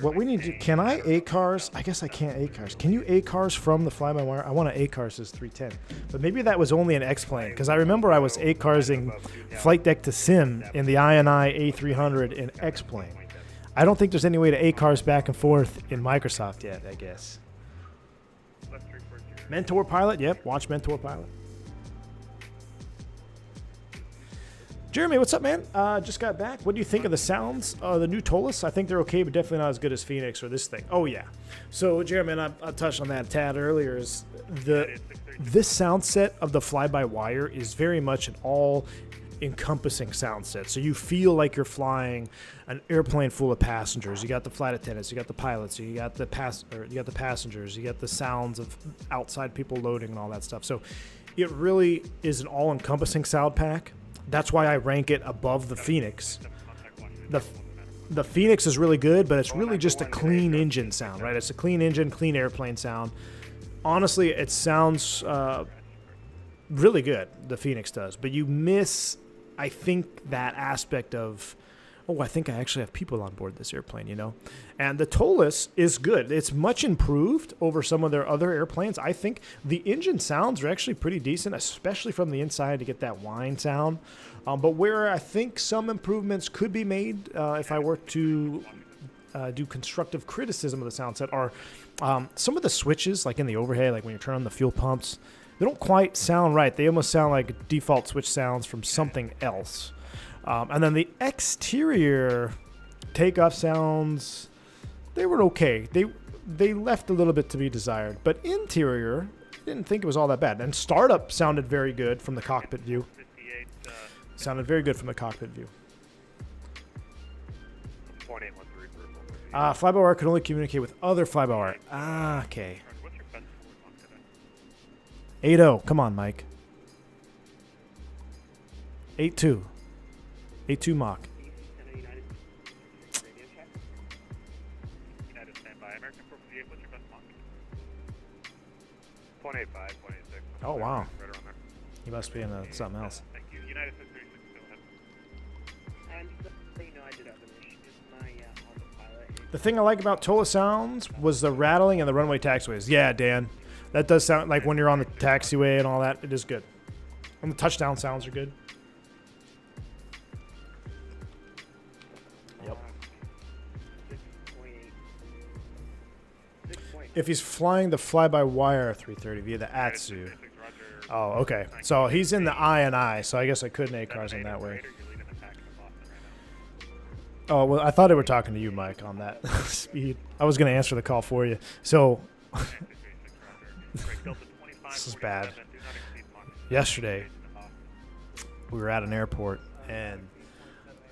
What we need to do, can I ACARS? I guess I can't ACARS. Can you ACARS from the FlyByWire? I want to ACARS as 310. But maybe that was only an X-plane, because I remember I was ACARSing Flight Deck to Sim in the INI A300 in X-plane. I don't think there's any way to ACARS back and forth in Microsoft yet, I guess. Mentor Pilot, yep, watch Mentor Pilot. Jeremy, what's up, man? Just got back. What do you think of the sounds? The new TOLUS? I think they're okay, but definitely not as good as Phoenix or this thing. Oh, yeah. So, Jeremy, and I touched on that a tad earlier, is this sound set of the Fly-by-Wire is very much an all-encompassing sound set. So you feel like you're flying an airplane full of passengers. You got the flight attendants, you got the pilots, you got the passengers, you got the sounds of outside people loading and all that stuff. So it really is an all-encompassing sound pack. That's why I rank it above the Phoenix. The Phoenix is really good, but it's really just a clean engine sound, right? It's a clean engine, clean airplane sound. Honestly, it sounds really good, the Phoenix does. But you miss, I think, that aspect of oh, I think I actually have people on board this airplane, And the TOLUS is good. It's much improved over some of their other airplanes. I think the engine sounds are actually pretty decent, especially from the inside to get that whine sound. But where I think some improvements could be made if I were to do constructive criticism of the sound set are some of the switches, like in the overhead, like when you turn on the fuel pumps, they don't quite sound right. They almost sound like default switch sounds from something else. And then the exterior takeoff sounds, they were okay. They left a little bit to be desired. But interior, I didn't think it was all that bad. And startup sounded very good from the cockpit view. Sounded very good from the cockpit view. FlyByWire could only communicate with other FlyByWire. Okay. 8-0. Come on, Mike. 8-2. 8-2 Mach. United standby. American 458, what's your best Mach? 0.85, 0.86. Oh, wow. Right around there. He must be in something else. Thank you. United 636, go ahead. And so you know, I did have an issue with my autopilot. The thing I like about TOLUS sounds was the rattling and the runway taxiways. Yeah, Dan. That does sound like when you're on the taxiway and all that. It is good. And the touchdown sounds are good. Yep. If he's flying the fly-by-wire 330 via the Atsu. Oh, okay. So he's in the I&I, so I guess I couldn't ACARS him that way. Oh, well, I thought they were talking to you, Mike, on that speed. I was going to answer the call for you. So, this is bad. Yesterday, we were at an airport, and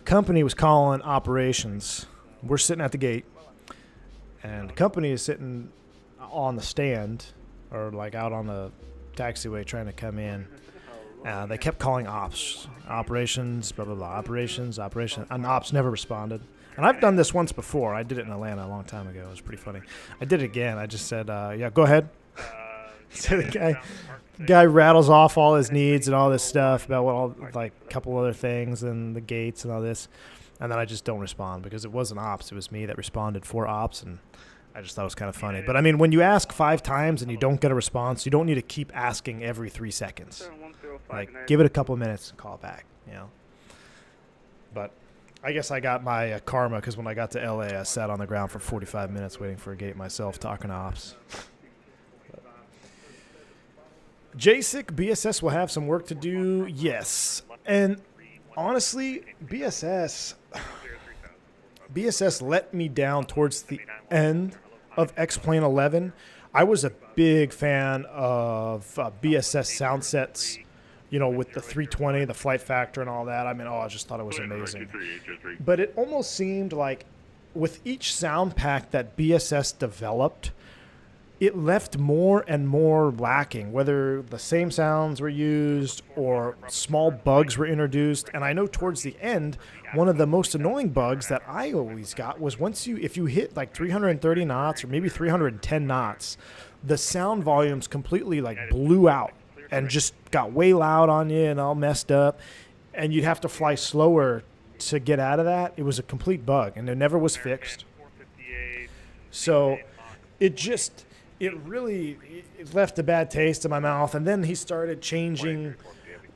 company was calling operations. We're sitting at the gate, and the company is sitting on the stand, or like out on the taxiway trying to come in. They kept calling ops, operations, blah, blah, blah, operations, and ops never responded. And I've done this once before. I did it in Atlanta a long time ago. It was pretty funny. I did it again. I just said, yeah, go ahead. So the guy rattles off all his needs and all this stuff about what all, like a couple other things and the gates and all this. And then I just don't respond because it wasn't ops. It was me that responded for ops, and I just thought it was kind of funny. But, I mean, when you ask 5 times and you don't get a response, you don't need to keep asking every 3 seconds. Like, give it a couple of minutes and call back, But I guess I got my karma because when I got to LA, I sat on the ground for 45 minutes waiting for a gate myself, talking to ops. JSIC, BSS will have some work to do, yes. And honestly, BSS let me down towards the end of X-Plane 11. I was a big fan of BSS sound sets, with the 320, the flight factor and all that. I mean, I just thought it was amazing. But it almost seemed like with each sound pack that BSS developed, it left more and more lacking, whether the same sounds were used or small bugs were introduced. And I know towards the end, one of the most annoying bugs that I always got was if you hit like 330 knots or maybe 310 knots, the sound volumes completely blew out and just got way loud on you and all messed up. And you'd have to fly slower to get out of that. It was a complete bug, and it never was fixed. So it really left a bad taste in my mouth. And then he started changing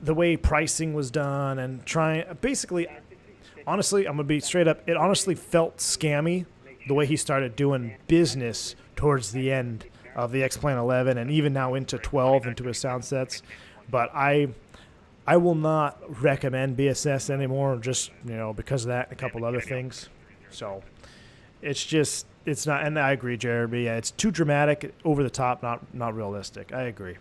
the way pricing was done and basically, honestly, I'm going to be straight up. It honestly felt scammy the way he started doing business towards the end of the X-Plane 11 and even now into 12 into his sound sets. But I will not recommend BSS anymore just, because of that and a couple other things. So it's not, and I agree, Jeremy. Yeah, it's too dramatic, over the top, not realistic. I agree.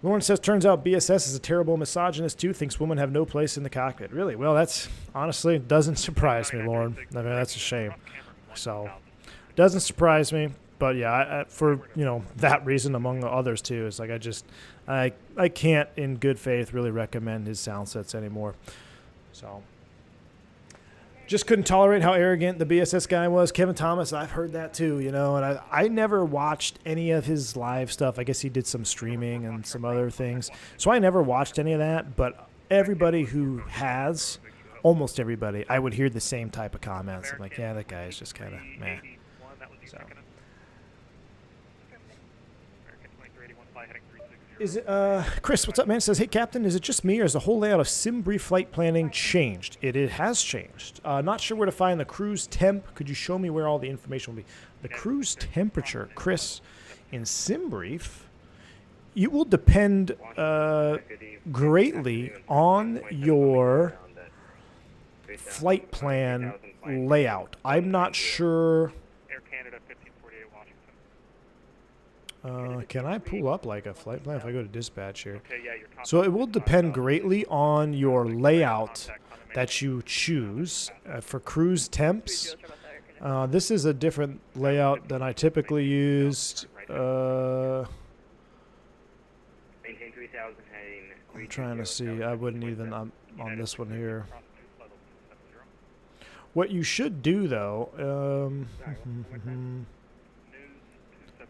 Lauren says, turns out BSS is a terrible misogynist too, thinks women have no place in the cockpit. Really? Well, that's honestly doesn't surprise me, Lauren. I mean, that's a shame. So, doesn't surprise me. But yeah, for that reason among others too, it's like I can't in good faith really recommend his sound sets anymore. So. Just couldn't tolerate how arrogant the BSS guy was. Kevin Thomas, I've heard that too, and I never watched any of his live stuff. I guess he did some streaming and some other things. So I never watched any of that, but everybody who has almost everybody, I would hear the same type of comments. I'm like, yeah, that guy is just kind of meh. So. Is it, Chris, what's up, man? Says, hey, Captain, is it just me or has the whole layout of sim brief flight planning changed? It has changed. Not sure where to find the cruise temp. Could you show me where all the information will be? The cruise temperature, Chris, in sim brief, it will depend greatly on your flight plan layout. I'm not sure. Air Canada 1548 Washington. Can I pull up like a flight plan if I go to dispatch here? Okay, yeah, So it will depend greatly on your layout that you choose. For cruise temps, this is a different layout than I typically used. I'm trying to see. I wouldn't even on this one here. What you should do, though,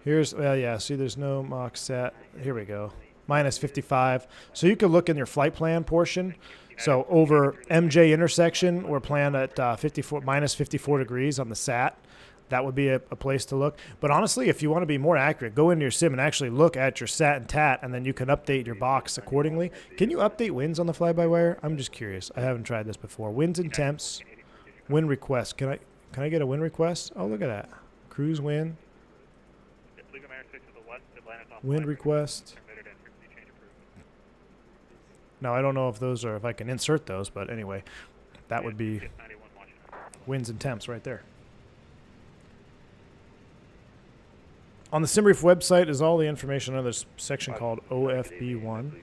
here's, yeah, see, there's no Mach set. Here we go. Minus 55. So you can look in your flight plan portion. So over MJ intersection, we're planned at minus 54 degrees on the SAT. That would be a place to look. But honestly, if you want to be more accurate, go into your sim and actually look at your SAT and TAT, and then you can update your box accordingly. Can you update winds on the fly-by-wire? I'm just curious. I haven't tried this before. Winds and temps. Wind request. Can I get a wind request? Oh, look at that. Cruise wind. Wind request. Now, I don't know if those are, if I can insert those, but anyway, that would be winds and temps right there. On the SimBrief website is all the information on this section called OFB1.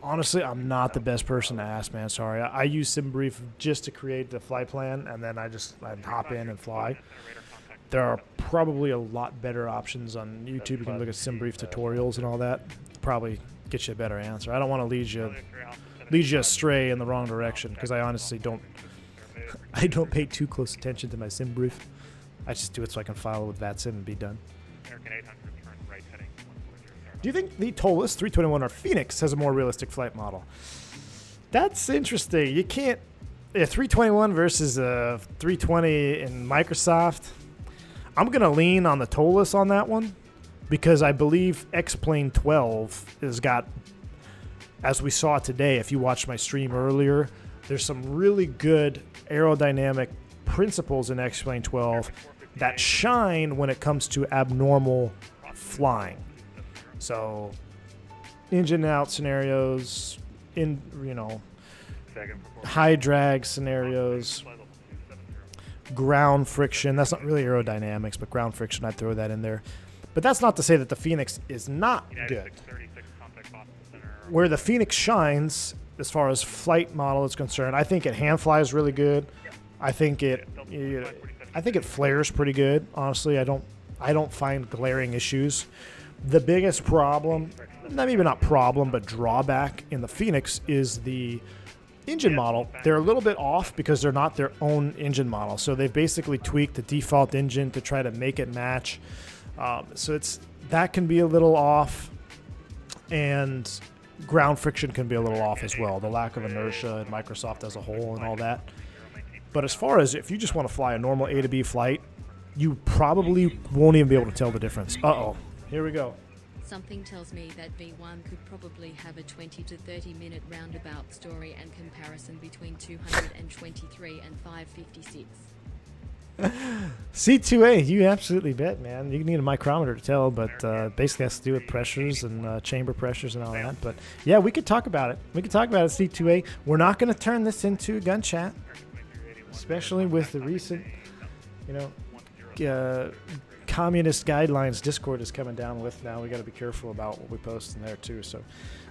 Honestly, I'm not the best person to ask, man. Sorry. I use SimBrief just to create the flight plan, and then I hop in and fly. There are probably a lot better options on YouTube. You can look at SimBrief tutorials and all that. Probably get you a better answer. I don't want to lead you astray in the wrong direction because I honestly don't pay too close attention to my SimBrief. I just do it so I can file with VATSIM and be done. Do you think the Tolis 321 or Phoenix has a more realistic flight model? That's interesting. You can't... A 321 versus a 320 in Microsoft. I'm going to lean on the Tolis on that one because I believe X-Plane 12 has got, as we saw today, if you watched my stream earlier, there's some really good aerodynamic principles in X-Plane 12 that shine when it comes to abnormal flying. So, engine out scenarios, high drag scenarios, ground friction. That's not really aerodynamics, but ground friction, I'd throw that in there. But that's not to say that the Phoenix is not good. Where the Phoenix shines, as far as flight model is concerned, I think it hand flies really good. I think it flares pretty good. Honestly, I don't find glaring issues. The biggest problem, maybe not problem, but drawback in the Phoenix is the engine model. They're a little bit off because they're not their own engine model. So they've basically tweaked the default engine to try to make it match. So that can be a little off, and ground friction can be a little off as well. The lack of inertia in Microsoft as a whole and all that. But as far as if you just want to fly a normal A to B flight, you probably won't even be able to tell the difference. Uh-oh. Here we go. Something tells me that V1 could probably have a 20 to 30 minute roundabout story and comparison between 223 and 556. C2A, you absolutely bet, man. You need a micrometer to tell, but basically has to do with pressures and chamber pressures and all that. But yeah, we could talk about it. We could talk about it, C2A. We're not going to turn this into a gun chat, especially with the recent, communist guidelines Discord is coming down with now. We got to be careful about what we post in there too. So,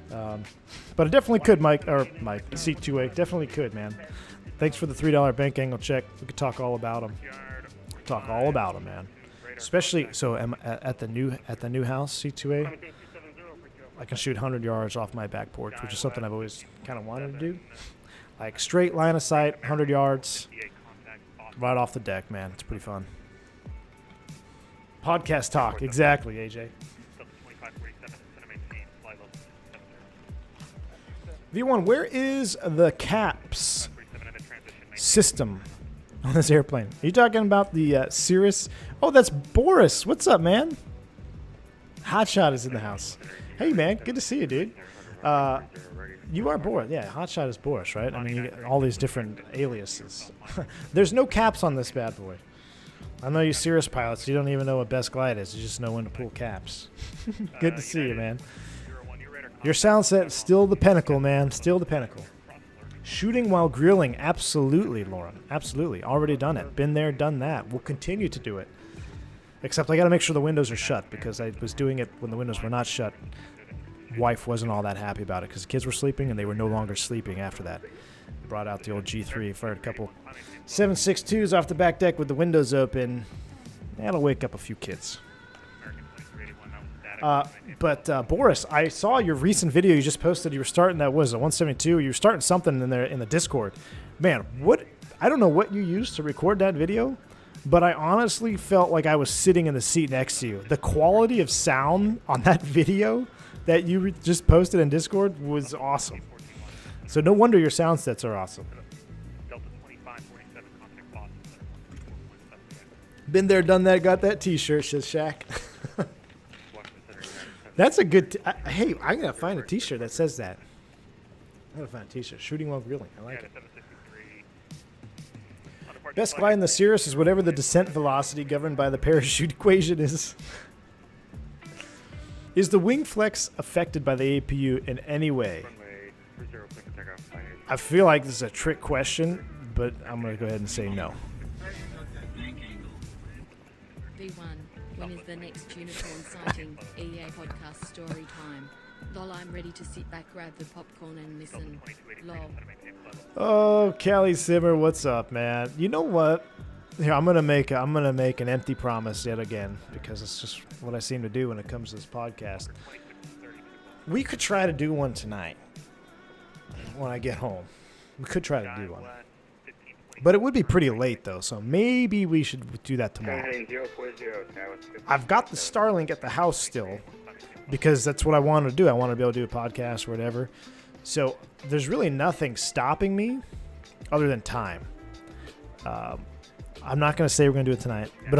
but it definitely could, Mike C2A definitely could, man. Thanks for the $3 bank angle check. We could talk all about them. Talk all about them, man. Especially so at the new house C2A. I can shoot 100 yards off my back porch, which is something I've always kind of wanted to do. Like straight line of sight, 100 yards, right off the deck, man. It's pretty fun. Podcast talk, exactly, AJ. V1, where is the CAPS system on this airplane? Are you talking about the Cirrus? Oh, that's Boris. What's up, man? Hotshot is in the house. Hey, man. Good to see you, dude. You are Boris. Yeah, Hotshot is Boris, right? I mean, you get all these different aliases. There's no caps on this bad boy. I know you Cirrus pilots. You don't even know what best glide is. You just know when to pull caps. Good to see you, man. Your sound set, still the pinnacle, man. Still the pinnacle. Shooting while grilling. Absolutely, Lauren. Absolutely. Already done it. Been there, done that. We'll continue to do it. Except I got to make sure the windows are shut because I was doing it when the windows were not shut. Wife wasn't all that happy about it because the kids were sleeping and they were no longer sleeping after that. Brought out the old G3, fired a couple 7.62s off the back deck with the windows open. That'll wake up a few kids. But Boris, I saw your recent video you just posted. You were starting that, what is it, 172? You were starting something in there in the Discord. Man, I don't know what you used to record that video, but I honestly felt like I was sitting in the seat next to you. The quality of sound on that video that you just posted in Discord was awesome. So no wonder your sound sets are awesome. Been there, done that, got that t-shirt, says Shaq. That's a good... hey, I'm going to find a t-shirt that says that. I'm going to find a t-shirt. Shooting while grilling. I like it. Best glide in the Cirrus is whatever the descent velocity governed by the parachute equation is. Is the wing flex affected by the APU in any way? I feel like this is a trick question, but I'm going to go ahead and say no. V1, when is the next unicorn sighting? EA podcast story time. Lol, I'm ready to sit back, grab the popcorn and listen. Lol. Oh, Callie Simmer, what's up, man? You know what? Here, I'm gonna make an empty promise yet again because it's just what I seem to do when it comes to this podcast. We could try to do one tonight when I get home. We could try to do one, but it would be pretty late though. So maybe we should do that tomorrow. I've got the Starlink at the house still because that's what I want to do. I want to be able to do a podcast or whatever. So there's really nothing stopping me other than time. I'm not going to say we're going to do it tonight, but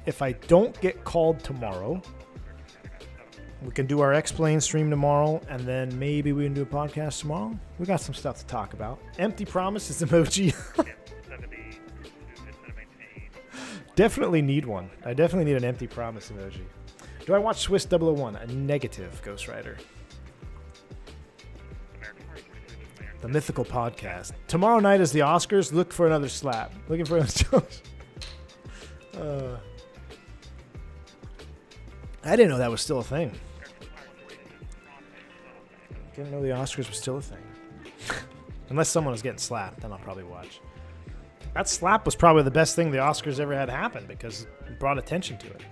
if I don't get called tomorrow, we can do our X-Plane stream tomorrow, and then maybe we can do a podcast tomorrow. We got some stuff to talk about. Empty promises emoji. Definitely need one. I definitely need an empty promise emoji. Do I watch Swiss 001? A negative, Ghost Rider. The mythical podcast. Tomorrow night is the Oscars. Look for another slap. Looking for another... I didn't know that was still a thing. Didn't know the Oscars was still a thing. Unless someone was getting slapped, then I'll probably watch. That slap was probably the best thing the Oscars ever had happen because it brought attention to it.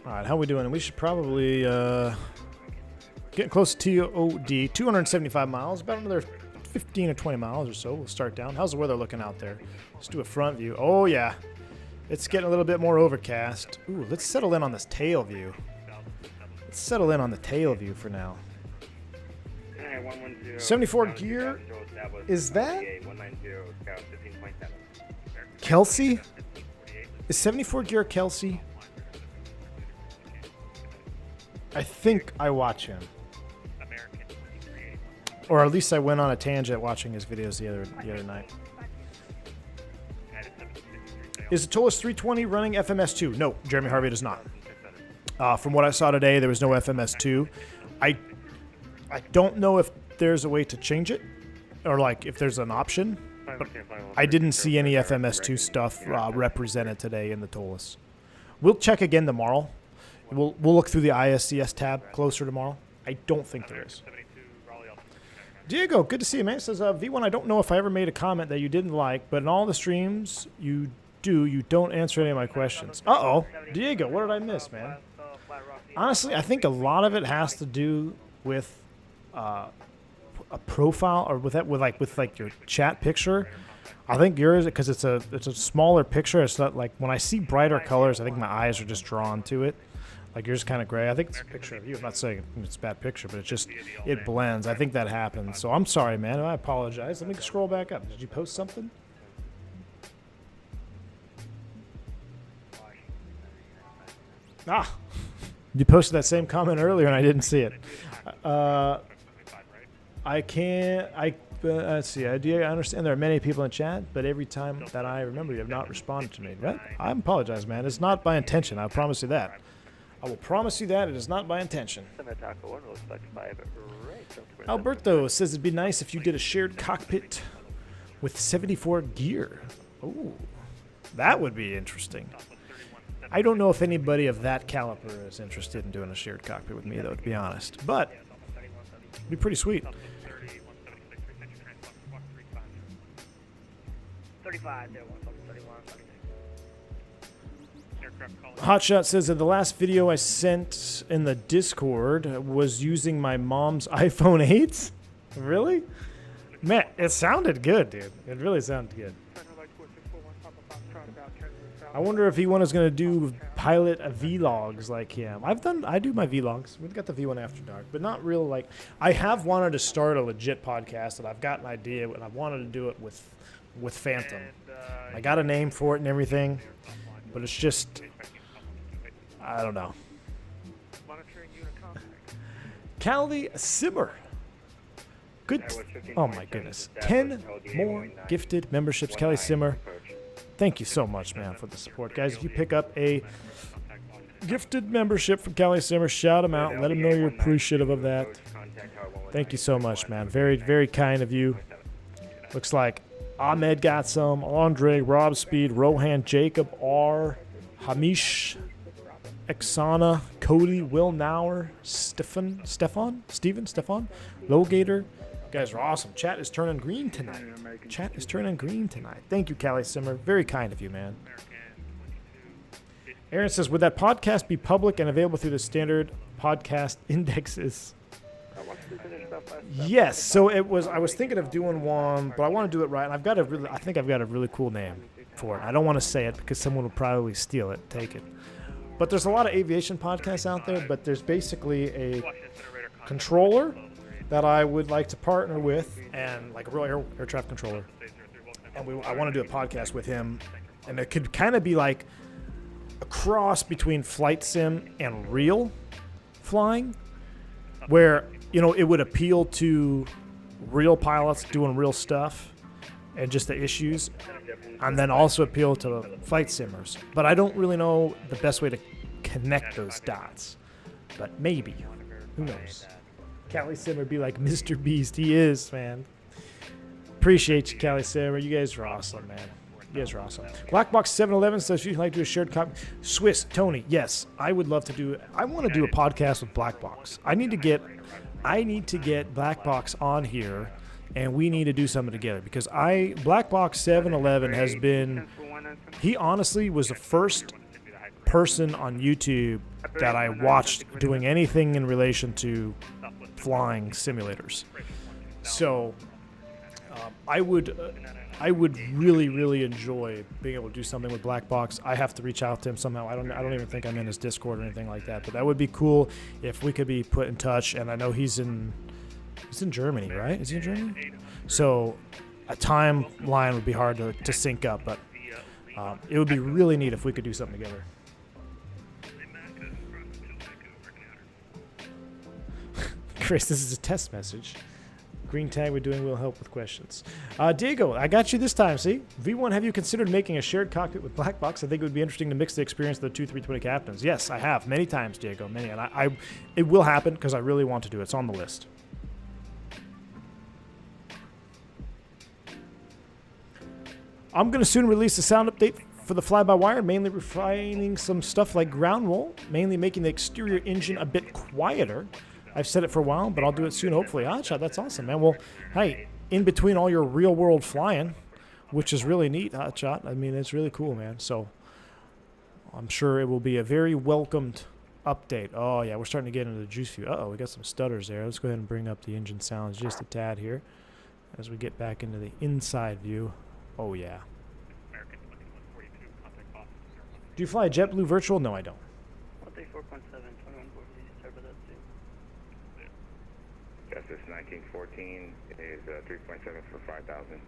All right, how are we doing? We should probably get close to TOD, 275 miles, about another 15 or 20 miles or so. We'll start down. How's the weather looking out there? Let's do a front view. Oh, yeah. It's getting a little bit more overcast. Ooh, let's settle in on this tail view. Let's settle in on the tail view for now. 74 gear. Is that Kelsey? Is 74 gear Kelsey? I think I watch him. Or at least I went on a tangent watching his videos the other night. Is the Tolis 320 running FMS2? No, Jeremy Harvey does not. From what I saw today, there was no FMS2. I don't know if there's a way to change it, or like if there's an option. But I didn't see any FMS2 stuff represented today in the Tolis. We'll check again tomorrow. We'll look through the ISCS tab closer tomorrow. I don't think there is. Diego, good to see you, man. It says, V1, I don't know if I ever made a comment that you didn't like, but in all the streams you don't answer any of my questions. Uh-oh. Diego, what did I miss, man? Honestly, I think a lot of it has to do with a profile or with your chat picture. I think yours, because it's a smaller picture. It's not like when I see brighter colors, I think my eyes are just drawn to it. Like yours is kind of gray. I think it's a picture of you. I'm not saying it's a bad picture, but it blends. I think that happens. So I'm sorry, man. I apologize. Let me scroll back up. Did you post something? Ah, you posted that same comment earlier and I didn't see it. I can't. Let's see. I understand there are many people in chat, but every time that I remember, you have not responded to me. Right? I apologize, man. It's not by intention. I promise you that. I will promise you that it is not by intention. Alberto says it'd be nice if you did a shared cockpit with 74 gear. Ooh, that would be interesting. I don't know if anybody of that caliber is interested in doing a shared cockpit with me, though, to be honest. But it'd be pretty sweet. 35, Hotshot says that the last video I sent in the Discord was using my mom's iPhone 8. Really? Man, it sounded good, dude. It really sounded good. I wonder if he1 is going to do pilot vlogs like him. I do my vlogs. We've got the V1 After Dark, but not real like. I have wanted to start a legit podcast, and I've got an idea, and I wanted to do it with Phantom. I got a name for it and everything, but it's just, I don't know. Callie Simmer. Good. Oh my goodness. 10 more gifted memberships. Callie Simmer. Thank you so much, man, for the support. Guys, if you pick up a gifted membership from Callie Simmer, shout him out. Let him know you're appreciative of that. Thank you so much, man. Very, very kind of you. Looks like Ahmed got some. Andre, Rob Speed, Rohan, Jacob, R, Hamish, Exana, Cody, Will Nauer, Stefan, Lowgator. You guys are awesome. Chat is turning green tonight. Thank you, Callie Simmer. Very kind of you, man. Aaron says, would that podcast be public and available through the standard podcast indexes? Yes. So it was. I was thinking of doing one, but I want to do it right. And I think I've got a really cool name for it. I don't want to say it because someone will probably steal it, take it. But there's a lot of aviation podcasts out there. But there's basically a controller that I would like to partner with, and like a real air traffic controller. And I want to do a podcast with him, and it could kind of be like a cross between flight sim and real flying, where it would appeal to real pilots doing real stuff and just the issues, and then also appeal to flight simmers. But I don't really know the best way to connect those dots. But maybe, who knows? Callie Simmer be like Mr. Beast. He is, man. Appreciate you, Callie Simmer. You guys are awesome, man. You guys are awesome. Blackbox 711 says you'd like to do a shared copy. Swiss Tony, yes, I would love to do. I want to do a podcast with Blackbox. I need to get Blackbox on here, and we need to do something together because Blackbox 711 has been. He honestly was the first person on YouTube that I watched doing anything in relation to flying simulators. So I would really, really enjoy being able to do something with Blackbox. I have to reach out to him somehow. I don't even think I'm in his Discord or anything like that. But that would be cool if we could be put in touch. And I know he's in Germany, right? Is he in Germany? So a timeline would be hard to sync up, but it would be really neat if we could do something together. Chris, this is a test message. Green tag we're doing will help with questions. Diego, I got you this time, see? V1, have you considered making a shared cockpit with Blackbox? I think it would be interesting to mix the experience of the two 320 captains. Yes, I have. Many times, Diego. Many. And it will happen because I really want to do it. It's on the list. I'm going to soon release a sound update for the fly-by-wire, mainly refining some stuff like ground roll, mainly making the exterior engine a bit quieter. I've said it for a while, but I'll do it soon, hopefully. Hotshot, that's awesome, man. Well, hey, in between all your real-world flying, which is really neat, Hotshot. I mean, it's really cool, man. So I'm sure it will be a very welcomed update. Oh, yeah, we're starting to get into the juice view. Uh-oh, we got some stutters there. Let's go ahead and bring up the engine sounds just a tad here as we get back into the inside view. Oh, yeah. Do you fly JetBlue Virtual? No, I don't. Justice 1914 is 3.7 for 5,000.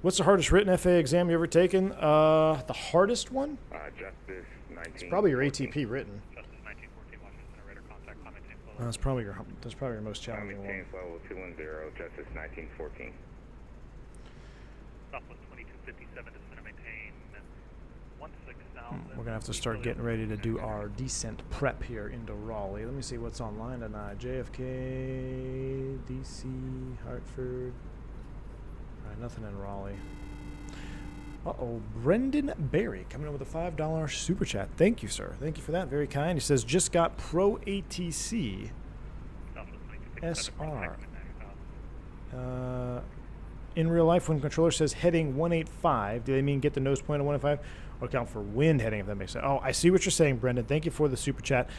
What's the hardest written FAA exam you ever taken? The hardest one? Justice 19. It's probably your ATP written. Justice 1914, Washington Center, radar contact, comment change level. That's probably your most challenging one. Change level 210, Justice 1914. Southwest 2257, descend and maintain 16,000. We're gonna have to start getting ready to do our descent prep here into Raleigh. Let me see what's online tonight. JFK, DC, Hartford. All right, nothing in Raleigh. Brendan Berry coming in with a $5 super chat. Thank you, sir. Thank you for that. Very kind. He says, just got Pro ATC SR. In real life, when controller says heading 185, do they mean get the nose point of 185 or account for wind heading, if that makes sense? Oh, I see what you're saying, Brendan. Thank you for the super chat.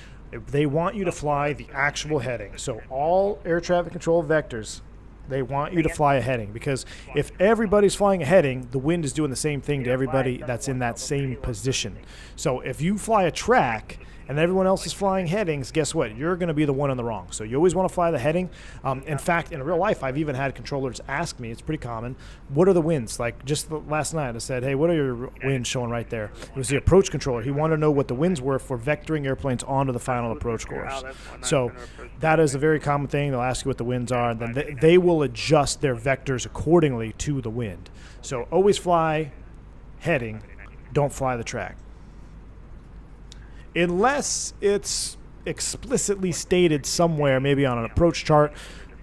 They want you to fly the actual heading. So all air traffic control vectors, they want you to fly a heading, because if everybody's flying a heading, the wind is doing the same thing to everybody that's in that same position. So if you fly a track and everyone else is flying headings, guess what? You're going to be the one in the wrong. So you always want to fly the heading. In fact, in real life, I've even had controllers ask me, it's pretty common, what are the winds? Like just last night, I said, hey, what are your winds showing right there? It was the approach controller. He wanted to know what the winds were for vectoring airplanes onto the final approach course. So that is a very common thing. They'll ask you what the winds are, and then they will adjust their vectors accordingly to the wind. So always fly heading, don't fly the track. Unless it's explicitly stated somewhere, maybe on an approach chart.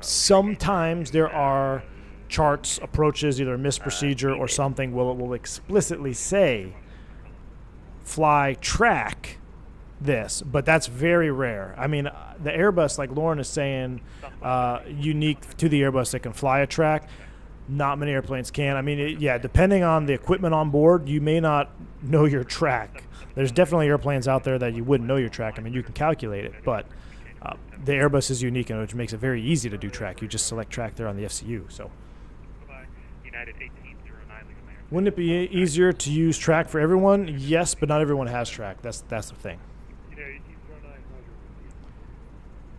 Sometimes there are charts, approaches, either a missed procedure or something, will explicitly say fly track this, but that's very rare. I mean, the Airbus, like Lauren is saying, unique to the Airbus that can fly a track. Not many airplanes can. I mean, yeah, depending on the equipment on board, you may not know your track. There's definitely airplanes out there that you wouldn't know your track. I mean, you can calculate it, but the Airbus is unique, and which makes it very easy to do track. You just select track there on the FCU. So, wouldn't it be easier to use track for everyone? Yes, but not everyone has track. That's the thing.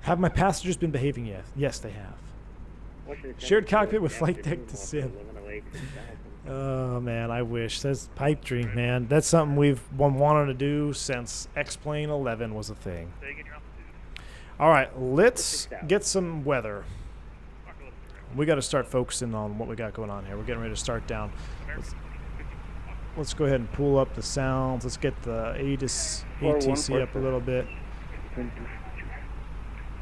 Have my passengers been behaving yet? Yes, they have. Shared cockpit with Flighttek to sim. Oh, man, I wish. That's pipe dream, man. That's something we've been wanting to do since X-Plane 11 was a thing. All right, let's get some weather. We got to start focusing on what we got going on here. We're getting ready to start down. Let's go ahead and pull up the sounds. Let's get the ATC up a little bit.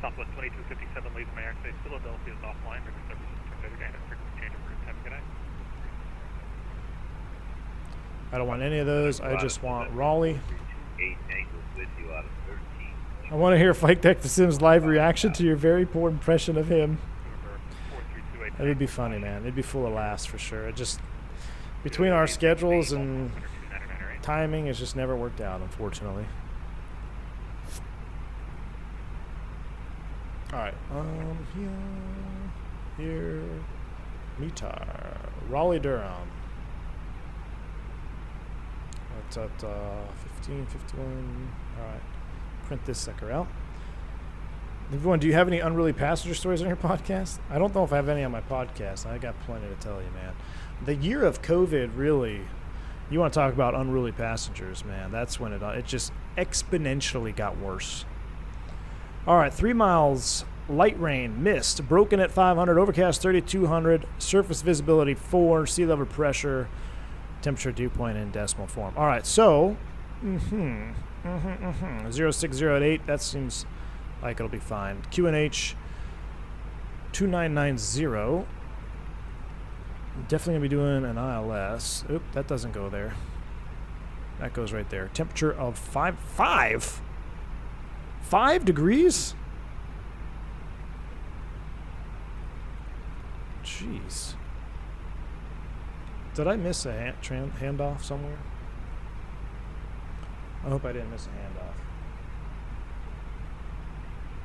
Southwest 2257 leads my airspace. Philadelphia is offline. I don't want any of those. I just want Raleigh. I want to hear Flighttek the Sim's live reaction to your very poor impression of him. It would be funny, man. It'd be full of laughs for sure. It just, between our schedules and timing, it's just never worked out, unfortunately. All right, here, METAR, Raleigh, Durham. That's at 1551. All right, print this sucker out. Everyone, do you have any unruly passenger stories on your podcast? I don't know if I have any on my podcast. I got plenty to tell you, man. The year of COVID, really, you want to talk about unruly passengers, man. That's when it just exponentially got worse. All right, 3 miles, light rain, mist, broken at 500, overcast 3200, surface visibility 4, sea level pressure, temperature dew point in decimal form. All right, so 06088, that seems like it'll be fine. QNH 2990. Definitely gonna be doing an ILS. Oop, that doesn't go there. That goes right there. Temperature of 5 degrees? Jeez. Did I miss a handoff somewhere? I hope I didn't miss a handoff.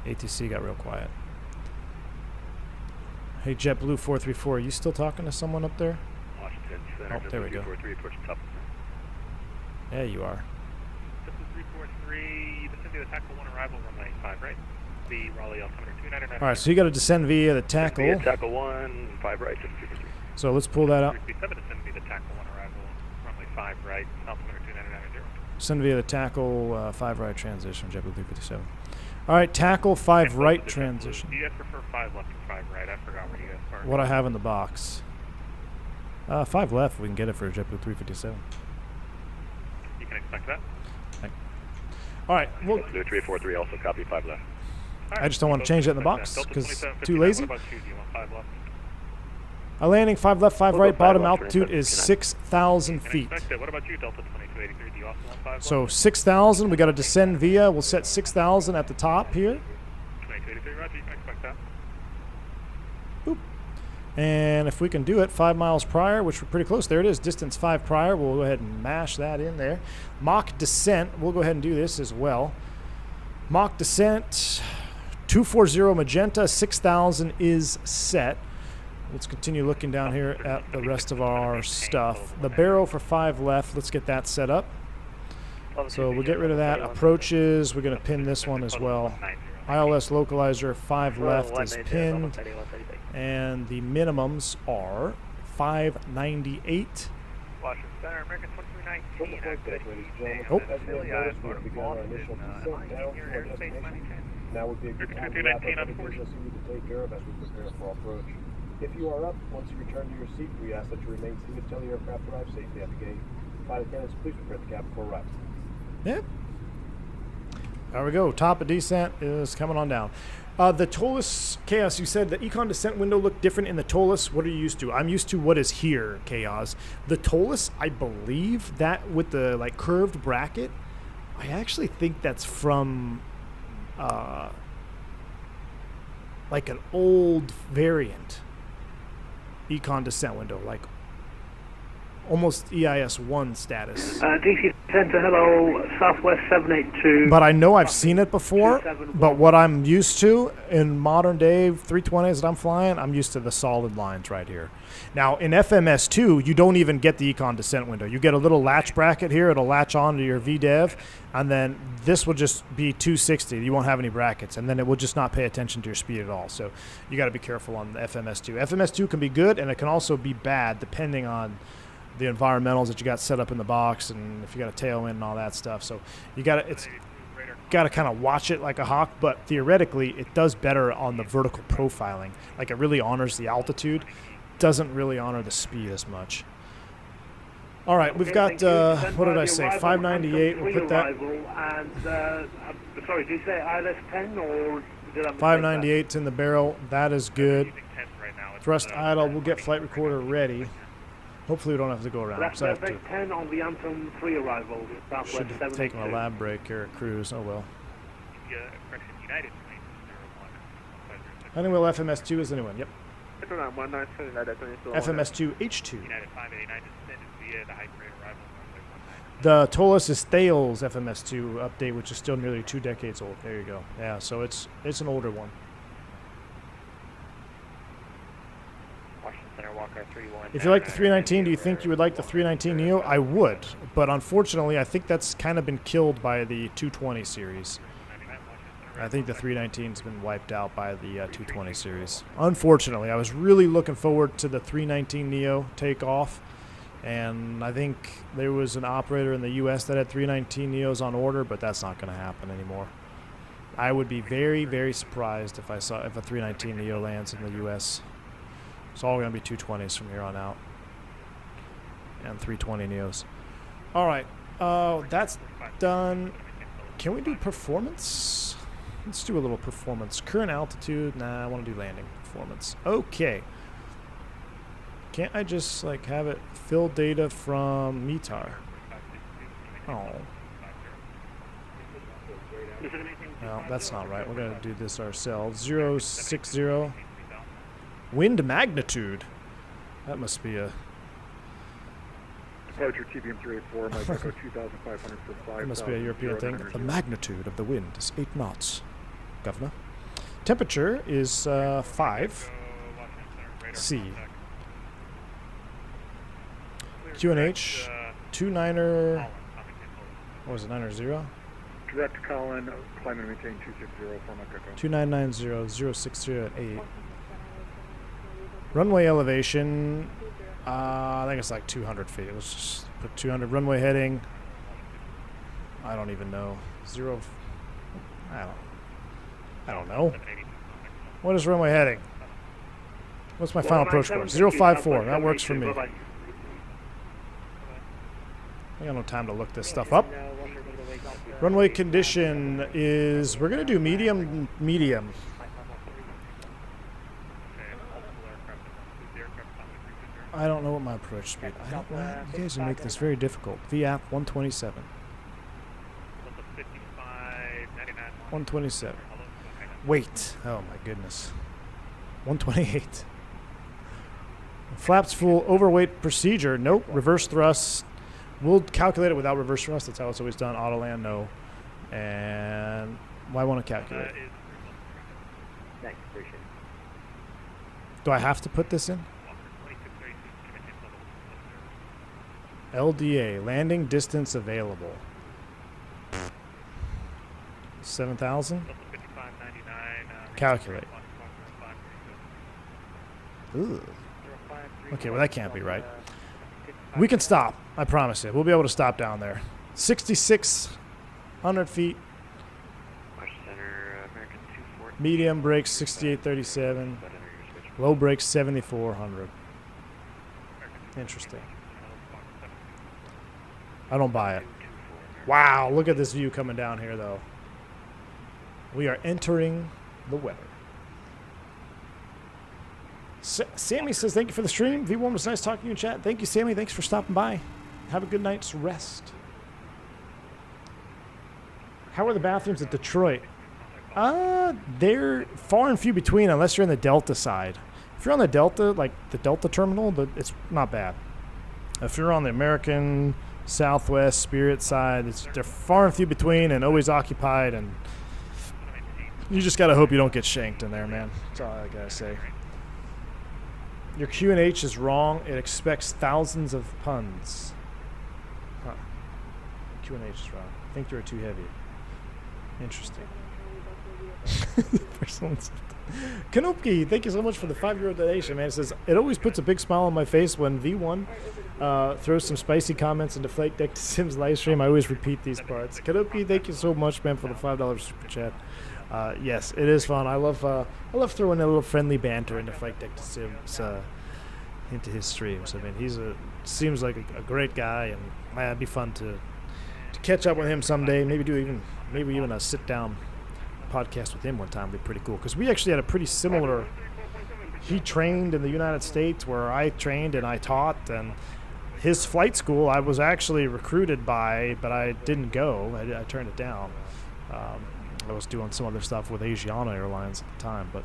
ATC got real quiet. Hey, JetBlue 434, are you still talking to someone up there? Washington Center, oh, there we go. Yeah, you are. 343, descend via the tackle 1 arrival, runway 5 right. The Raleigh altimeter 299. All right, so you got to descend via the tackle. Via tackle 1, 5 right, just 243. So let's pull that out. 337, descend via the tackle 1 arrival, runway 5 right, altimeter 299. Descend via the tackle 5 right transition, JetBlue 357. All right, tackle 5 right transition. Do you guys prefer 5 left or 5 right? I forgot where you guys are. What I have in the box. 5 left, we can get it for JetBlue 357. You can expect that. All right, well, 343 also copy 5 left. I just don't want to change it in the box because too lazy. What about you? Do you want 5 left? A landing 5 left, 5 right. 5 Bottom left, altitude is 6,000 Can feet. expect it. What about you, Delta 2283? Do you also want 5 left? So 6,000, we got to descend via. We'll set 6,000 at the top here. 2283, roger, you can expect that. Boop. And if we can do it 5 miles prior, which we're pretty close, there it is, distance 5 prior, we'll go ahead and mash that in there. Mach descent, we'll go ahead and do this as well. Mach descent, 240 magenta, 6,000 is set. Let's continue looking down here at the rest of our stuff. The barrel for 5 left, let's get that set up. So we'll get rid of that. Approaches, we're going to pin this one as well. ILS localizer, 5 left is pinned. And the minimums are 598. Washington Center, American 2319. Oh. As you may have noticed, we've begun our initial descent down to our destination. Now would be a good time to wrap up anything else you need to take care of as we prepare for approach. If you are up, once you return to your seat, we ask that you remain seated until the aircraft arrives safely at the gate. Flight attendants, please prepare the cabin for arrival. Yep. There we go. Top of descent is coming on down. The TOLUS, Chaos, you said the econ descent window looked different in the TOLUS. What are you used to? I'm used to what is here, Chaos. The TOLUS, I believe that with the like curved bracket, I actually think that's from like an old variant econ descent window, like almost EIS-1 status. DC Center, hello, Southwest 782. But I know I've seen it before, but what I'm used to in modern day 320s that I'm flying, I'm used to the solid lines right here. Now, in FMS2, you don't even get the econ descent window. You get a little latch bracket here. It'll latch onto your VDEV, and then this will just be 260. You won't have any brackets, and then it will just not pay attention to your speed at all. So you got to be careful on the FMS2. FMS2 can be good, and it can also be bad depending on the environmentals that you got set up in the box, and if you got a tailwind and all that stuff. So you got to kind of watch it like a hawk, but theoretically it does better on the vertical profiling. Like it really honors the altitude, doesn't really honor the speed as much. All right, we've got what did I say? 598. We'll put that. Sorry, did you say ILS 10 or did I? 598's in the barrel. That is good. Thrust idle. We'll get flight recorder ready. Hopefully we don't have to go around. That's So I have to, perfect. 10 on the Anthem 3 arrival. Southwest should have taken a 782. lab break here at cruise. Oh well. United. Anyway, FMS2 is the new one. Yep. FMS2 H2. United 589 descended via the high grade arrival. The TOLUS is Thales FMS2 update, which is still nearly 2 decades old. There you go. Yeah, so it's an older one. If you like the 319, do you think you would like the 319 Neo? I would, but unfortunately, I think that's kind of been killed by the 220 series. I think the 319's been wiped out by the 220 series. Unfortunately, I was really looking forward to the 319 Neo takeoff, and I think there was an operator in the U.S. that had 319 Neos on order, but that's not going to happen anymore. I would be very, very surprised if a 319 Neo lands in the U.S. It's all going to be 220s from here on out. And 320 Neos. All right. That's done. Can we do performance? Let's do a little performance. Current altitude. Nah, I want to do landing performance. Okay. Can't I just like have it fill data from METAR? Oh. No, that's not right. We're going to do this ourselves. 060. Wind magnitude. That must be a... Departure TBM 384, Mike Echo 2,500 for 5. That must be a European thing. The magnitude of the wind is 8 knots, Governor. Temperature is 5 C. QNH 29er. What was it? 9er 0. direct Colin, climb and maintain 260 for my Echo. 2990, 060 at 8. Runway elevation, I think it's like 200 feet. Let's just put 200. Runway heading, I don't even know. I don't know. What is runway heading? What's my final approach score? 054. That works for me. I got no time to look this stuff up. Runway condition is, we're going to do medium. I don't know what my approach speed. I don't know. You guys make this very difficult. VAP 127. 127. Weight. Oh my goodness. 128. Flaps full overweight procedure. Nope. Reverse thrust. We'll calculate it without reverse thrust. That's how it's always done. Auto land, no. And why want to calculate? Thanks, appreciate it. Do I have to put this in? LDA, landing distance available. 7,000? Calculate. Ooh. Okay, well that can't be right. We can stop. I promise you. We'll be able to stop down there. 6,600 feet. Medium brakes 6837. Low brakes 7,400. Interesting. I don't buy it. Wow, look at this view coming down here though. We are entering the weather. Sammy says, thank you for the stream. V1 was nice talking to you in chat. Thank you, Sammy. Thanks for stopping by. Have a good night's rest. How are the bathrooms at Detroit? They're far and few between unless you're in the Delta side. If you're on the Delta, like the Delta terminal, it's not bad. If you're on the American, Southwest, Spirit side, they're far and few between and always occupied, and you just gotta hope you don't get shanked in there, man. That's all I gotta say. Your Q&H is wrong. It expects thousands of puns. Huh. Q&H is wrong. I think you were too heavy. Interesting. Kanopki, thank you so much for the €5 donation, man. It says, it always puts a big smile on my face when V1 throws some spicy comments into Flight Deck Sims live stream. I always repeat these parts. Kanopki, thank you so much, man, for the $5 super chat. Yes, it is fun. I love throwing a little friendly banter into Flight Deck Sims into his streams. I mean, seems like a great guy, and man, it'd be fun to catch up with him someday. Maybe even a sit down podcast with him one time would be pretty cool, because we actually had a pretty similar. He trained in the United States where I trained and I taught, and his flight school I was actually recruited by, but I didn't go. I turned it down. I was doing some other stuff with Asiana Airlines at the time, but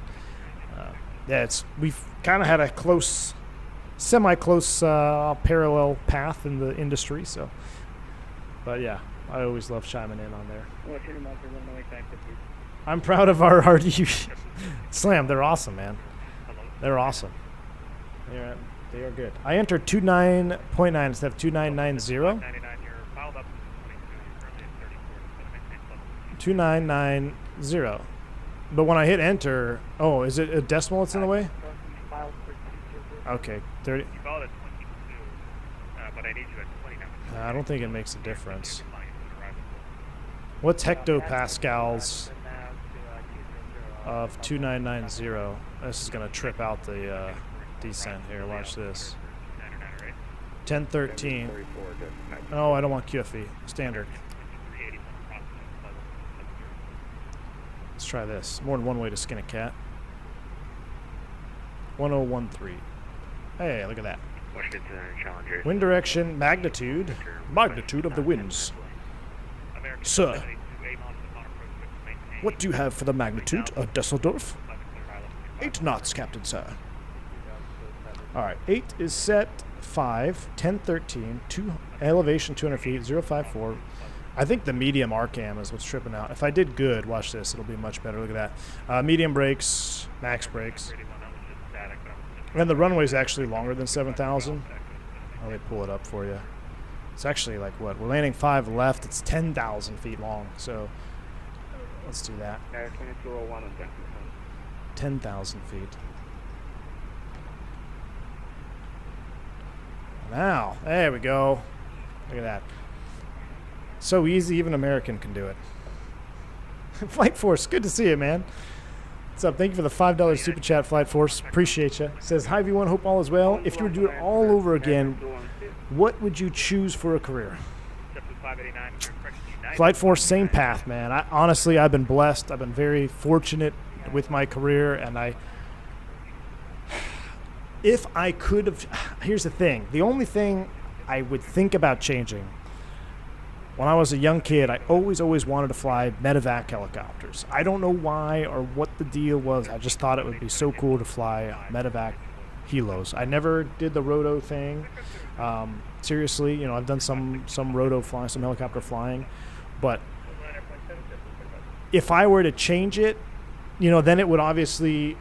yeah, we've kind of had a semi-close parallel path in the industry. So, but yeah, I always love chiming in on there. I'm proud of our RDU. Slam, they're awesome, man. They're awesome. They are good. I entered 29.9 instead of 2990. 2990. But when I hit enter, oh, is it a decimal that's in the way? Okay, 30. I don't think it makes a difference. What's hectopascals of 2990? This is going to trip out the descent here. Watch this. 1013. Oh, I don't want QFE. Standard. Let's try this. More than one way to skin a cat. 1013. Hey, look at that. Wind direction, magnitude of the winds. Sir, what do you have for the magnitude of Dusseldorf? 8 knots, Captain, sir. Alright, 8 is set, 5, 1013, elevation 200 feet, 054. I think the medium RCAM is what's tripping out. If I did good, watch this, it'll be much better. Look at that. Medium brakes, max brakes. And the runway is actually longer than 7,000. Let me pull it up for you. It's actually like what? We're landing 5 left. It's 10,000 feet long. So let's do that. 10,000 feet. Now, there we go. Look at that. So easy, even American can do it. Flight Force, good to see you, man. What's up? Thank you for the $5 super chat, Flight Force. Appreciate you. Says, hi everyone, hope all is well. If you were to do it all over again, what would you choose for a career? Flight Force, same path, man. Honestly, I've been blessed. I've been very fortunate with my career, and if I could have, here's the thing. The only thing I would think about changing, when I was a young kid, I always wanted to fly medevac helicopters. I don't know why or what the deal was. I just thought it would be so cool to fly medevac helos. I never did the roto thing. Seriously, you know, I've done some roto flying, some helicopter flying, but if I were to change it, you know, then it would obviously,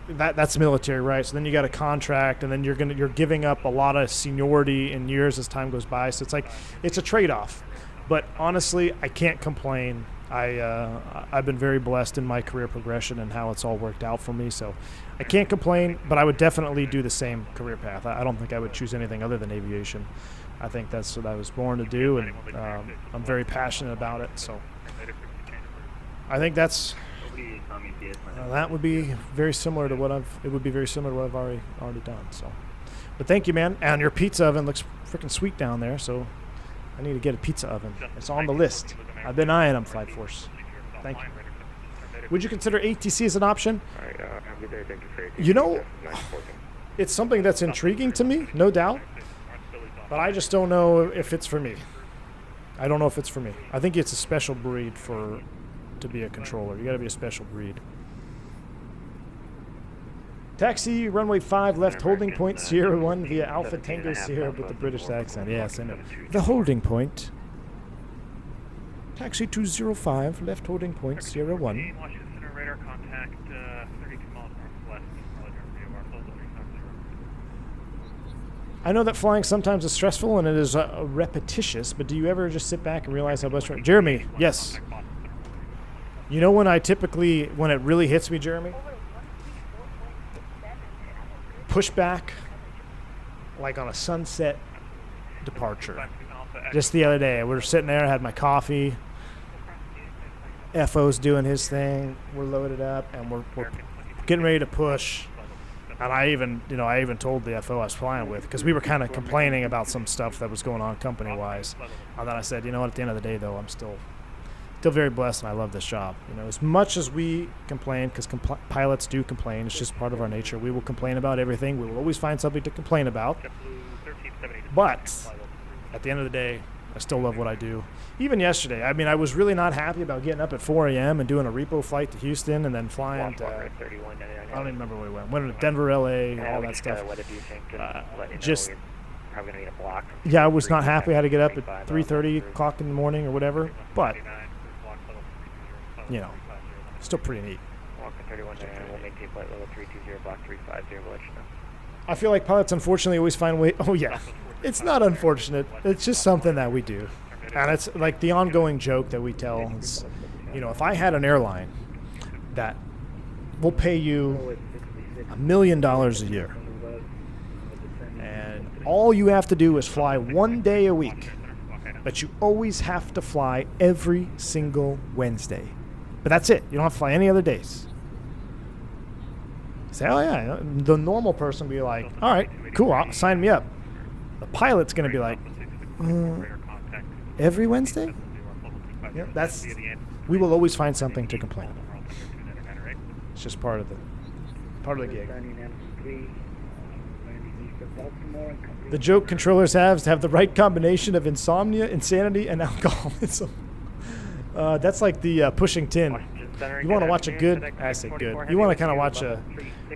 that's military, right? So then you got a contract, and then you're giving up a lot of seniority in years as time goes by. So it's like, it's a trade-off. But honestly, I can't complain. I've been very blessed in my career progression and how it's all worked out for me. So I can't complain, but I would definitely do the same career path. I don't think I would choose anything other than aviation. I think that's what I was born to do, and I'm very passionate about it. So I think that's that would be very similar to what I've already done. So, but thank you, man. And your pizza oven looks freaking sweet down there. So I need to get a pizza oven. It's on the list. I've been eyeing them, Flight Force. Thank you. Would you consider ATC as an option? You know, it's something that's intriguing to me, no doubt. But I just don't know if it's for me. I don't know if it's for me. I think it's a special breed to be a controller. You got to be a special breed. Taxi, runway 5, left holding point, Sierra 1 via Alpha Tango Sierra with the British accent. Yes, I know. The holding point. Taxi 205, left holding point, Sierra 1. Radar contact 32 miles northwest. I know that flying sometimes is stressful and it is repetitious, but do you ever just sit back and realize how much... Jeremy, yes. You know when when it really hits me, Jeremy? Pushback, like on a sunset departure. Just the other day, we were sitting there, I had my coffee. FO's doing his thing. We're loaded up, and we're getting ready to push. And I even told the FO I was flying with, because we were kind of complaining about some stuff that was going on company-wise. And then I said, you know what, at the end of the day, though, I'm still very blessed, and I love this job. You know, as much as we complain, because pilots do complain, it's just part of our nature. We will complain about everything. We will always find something to complain about. But at the end of the day, I still love what I do. Even yesterday, I mean, I was really not happy about getting up at 4 a.m. and doing a repo flight to Houston and then flying to, I don't even remember where we went. Went to Denver, LA, all that stuff. Yeah, I was not happy. I had to get up at 3:30 o'clock in the morning or whatever. But, you know, still pretty neat. I feel like pilots, unfortunately, always find ways. Oh, yeah. It's not unfortunate. It's just something that we do. And it's like the ongoing joke that we tell. Is, you know, if I had an airline that will pay you $1 million a year, and all you have to do is fly 1 day a week, but you always have to fly every single Wednesday. But that's it. You don't have to fly any other days. Say, oh, yeah. The normal person will be like, all right, cool, sign me up. The pilot's going to be like, every Wednesday? Yeah, we will always find something to complain about. It's just part of the gig. The joke controllers have is to have the right combination of insomnia, insanity, and alcoholism. That's like the pushing tin. You want to watch a good, I say good. You want to kind of watch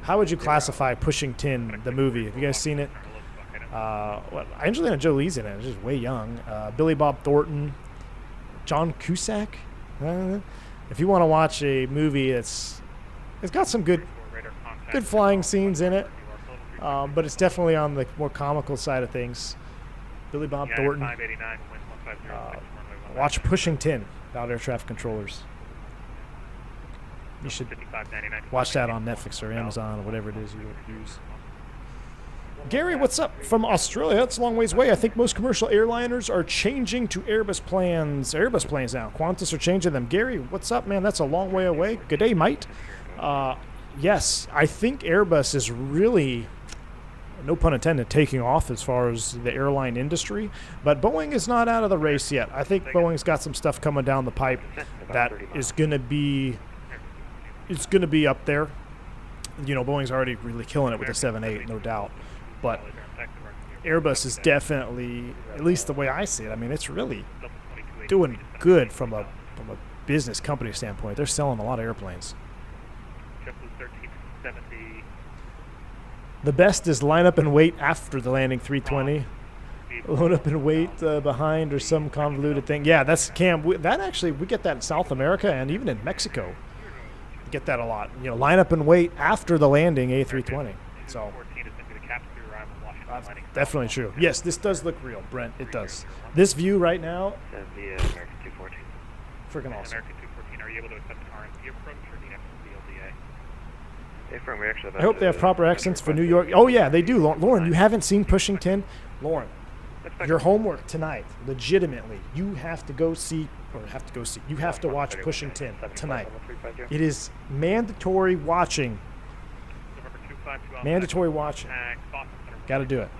how would you classify Pushing Tin, the movie? Have you guys seen it? Angelina Jolie's in it. She's way young. Billy Bob Thornton, John Cusack. If you want to watch a movie it's got some good flying scenes in it, but it's definitely on the more comical side of things. Billy Bob United Thornton. 589, wind 150, runway 19. Watch Pushing Tin about air traffic controllers. You should 5599. watch that on Netflix or Amazon or whatever it is you use. Gary, what's up from Australia? That's a long ways away. I think most commercial airliners are changing to Airbus planes now. Qantas are changing them. Gary, what's up, man? That's a long way away. Good day, mate. Yes, I think Airbus is really, no pun intended, taking off as far as the airline industry. But Boeing is not out of the race yet. I think Boeing's got some stuff coming down the pipe that is going to be up there. You know, Boeing's already really killing it with the 787, no doubt. But Airbus is definitely, at least the way I see it, I mean, it's really doing good from a business company standpoint. They're selling a lot of airplanes. The best is line up and wait after the landing 320. Load up and wait behind or some convoluted thing. Yeah, that's Cam. We get that in South America and even in Mexico. We get that a lot. You know, line up and wait after the landing A320. So definitely true. Yes, this does look real, Brent. It does. This view right now, American 214. freaking awesome. American 214, are you able to accept an RMC approach or do you have to We actually I hope they have proper accents for New York. Oh, yeah, they do. Lauren, you haven't seen Pushing Tin? Lauren, your homework tonight, legitimately, you have to watch Pushing Tin tonight. It is mandatory watching. Mandatory watching. Got to do it.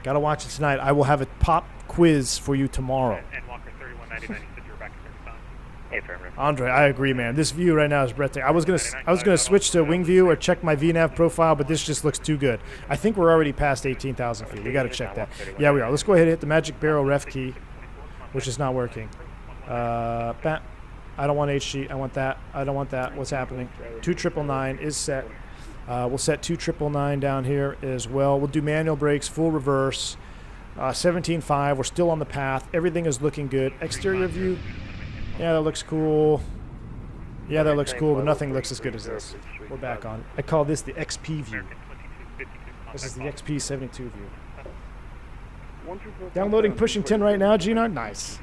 Got to watch it tonight. I will have a pop quiz for you tomorrow. And Walker 3199, you said you were back at 35. Andre, I agree, man. This view right now is breathtaking. I was gonna switch to wing view or check my VNAV profile, but this just looks too good. I think we're already past 18,000 feet. We got to check that. Yeah, we are. Let's go ahead and hit the magic barrel ref key, which is not working. I don't want HG. I want that. I don't want that. What's happening? 2999 is set. We'll set 2999 down here as well. We'll do manual brakes, full reverse. 17.5. We're still on the path. Everything is looking good. Exterior view. Yeah, that looks cool. Yeah, that looks cool, but nothing looks as good as this. We're back on. I call this the XP view. This is the XP72 view. Downloading Pushing Tin right now, Gina. Nice.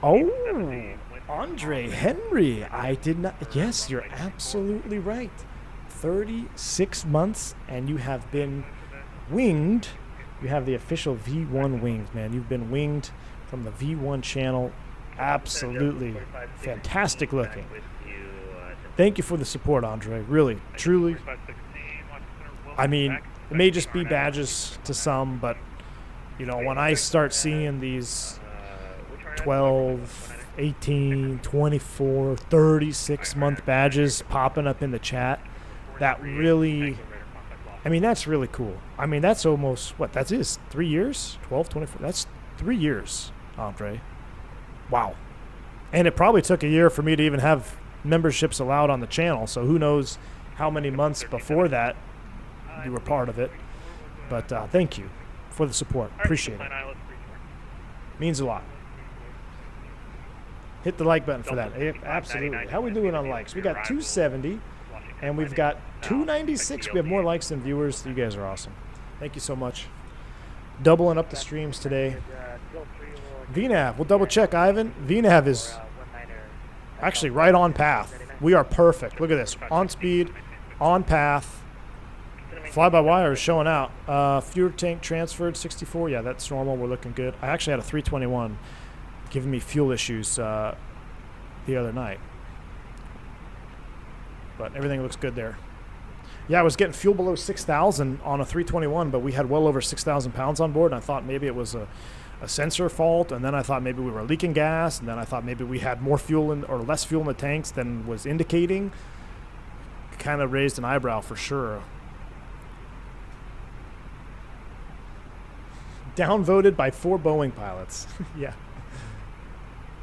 Oh, Andre Henry. I did not. Yes, you're absolutely right. 36 months, and you have been winged. You have the official V1 wings, man. You've been winged from the V1 channel. Absolutely fantastic looking. Thank you for the support, Andre. Really, truly. I mean, it may just be badges to some, but, you know, when I start seeing these 12, 18, 24, 36-month badges popping up in the chat, that really, I mean, that's really cool. I mean, that's almost, what, that is 3 years? 12, 24, that's 3 years, Andre. Wow. And it probably took a year for me to even have memberships allowed on the channel, so who knows how many months before that you were part of it. But thank you for the support. Appreciate it. Means a lot. Hit the like button for that. Absolutely. How are we doing on likes? We got 270. And we've got 296. We have more likes than viewers. You guys are awesome. Thank you so much. Doubling up the streams today. VNAV. We'll double check, Ivan. VNAV is actually right on path. We are perfect. Look at this. On speed, on path. Fly-by-wire is showing out. Fuel tank transferred 64. Yeah, that's normal. We're looking good. I actually had a 321 giving me fuel issues the other night. But everything looks good there. Yeah, I was getting fuel below 6,000 on a 321, but we had well over 6,000 pounds on board, and I thought maybe it was a sensor fault, and then I thought maybe we were leaking gas, and then I thought maybe we had more fuel or less fuel in the tanks than was indicating. Kind of raised an eyebrow for sure. Downvoted by 4 Boeing pilots. Yeah.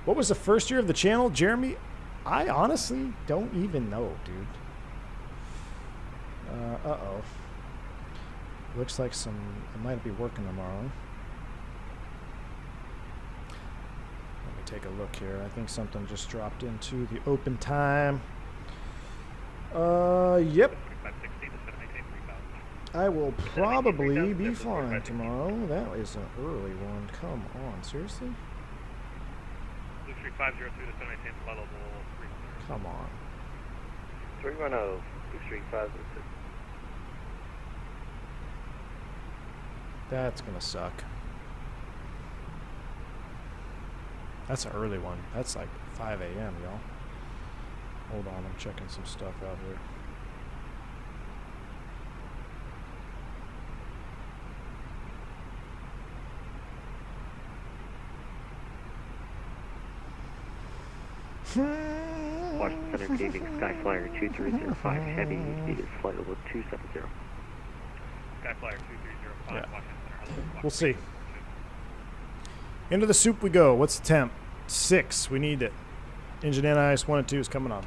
What was the first year of the channel, Jeremy? I honestly don't even know, dude. Uh-oh. Looks like it might be working tomorrow. Let me take a look here. I think something just dropped into the open time. Yep. I will probably be flying tomorrow. That is an early one. Come on, seriously? 3502 to 718 level 3. Come on. 310, 23506. That's gonna suck. That's an early one. That's like 5 a.m., y'all. Hold on, I'm checking some stuff out here. Washington Center receiving Skyflyer 2305 Heavy, speed is flight level 270. Skyflyer 2305, Yeah. Washington Center. We'll see. Into the soup we go. What's the temp? 6. We need it. Engine anti-ice 1 and 2 is coming on.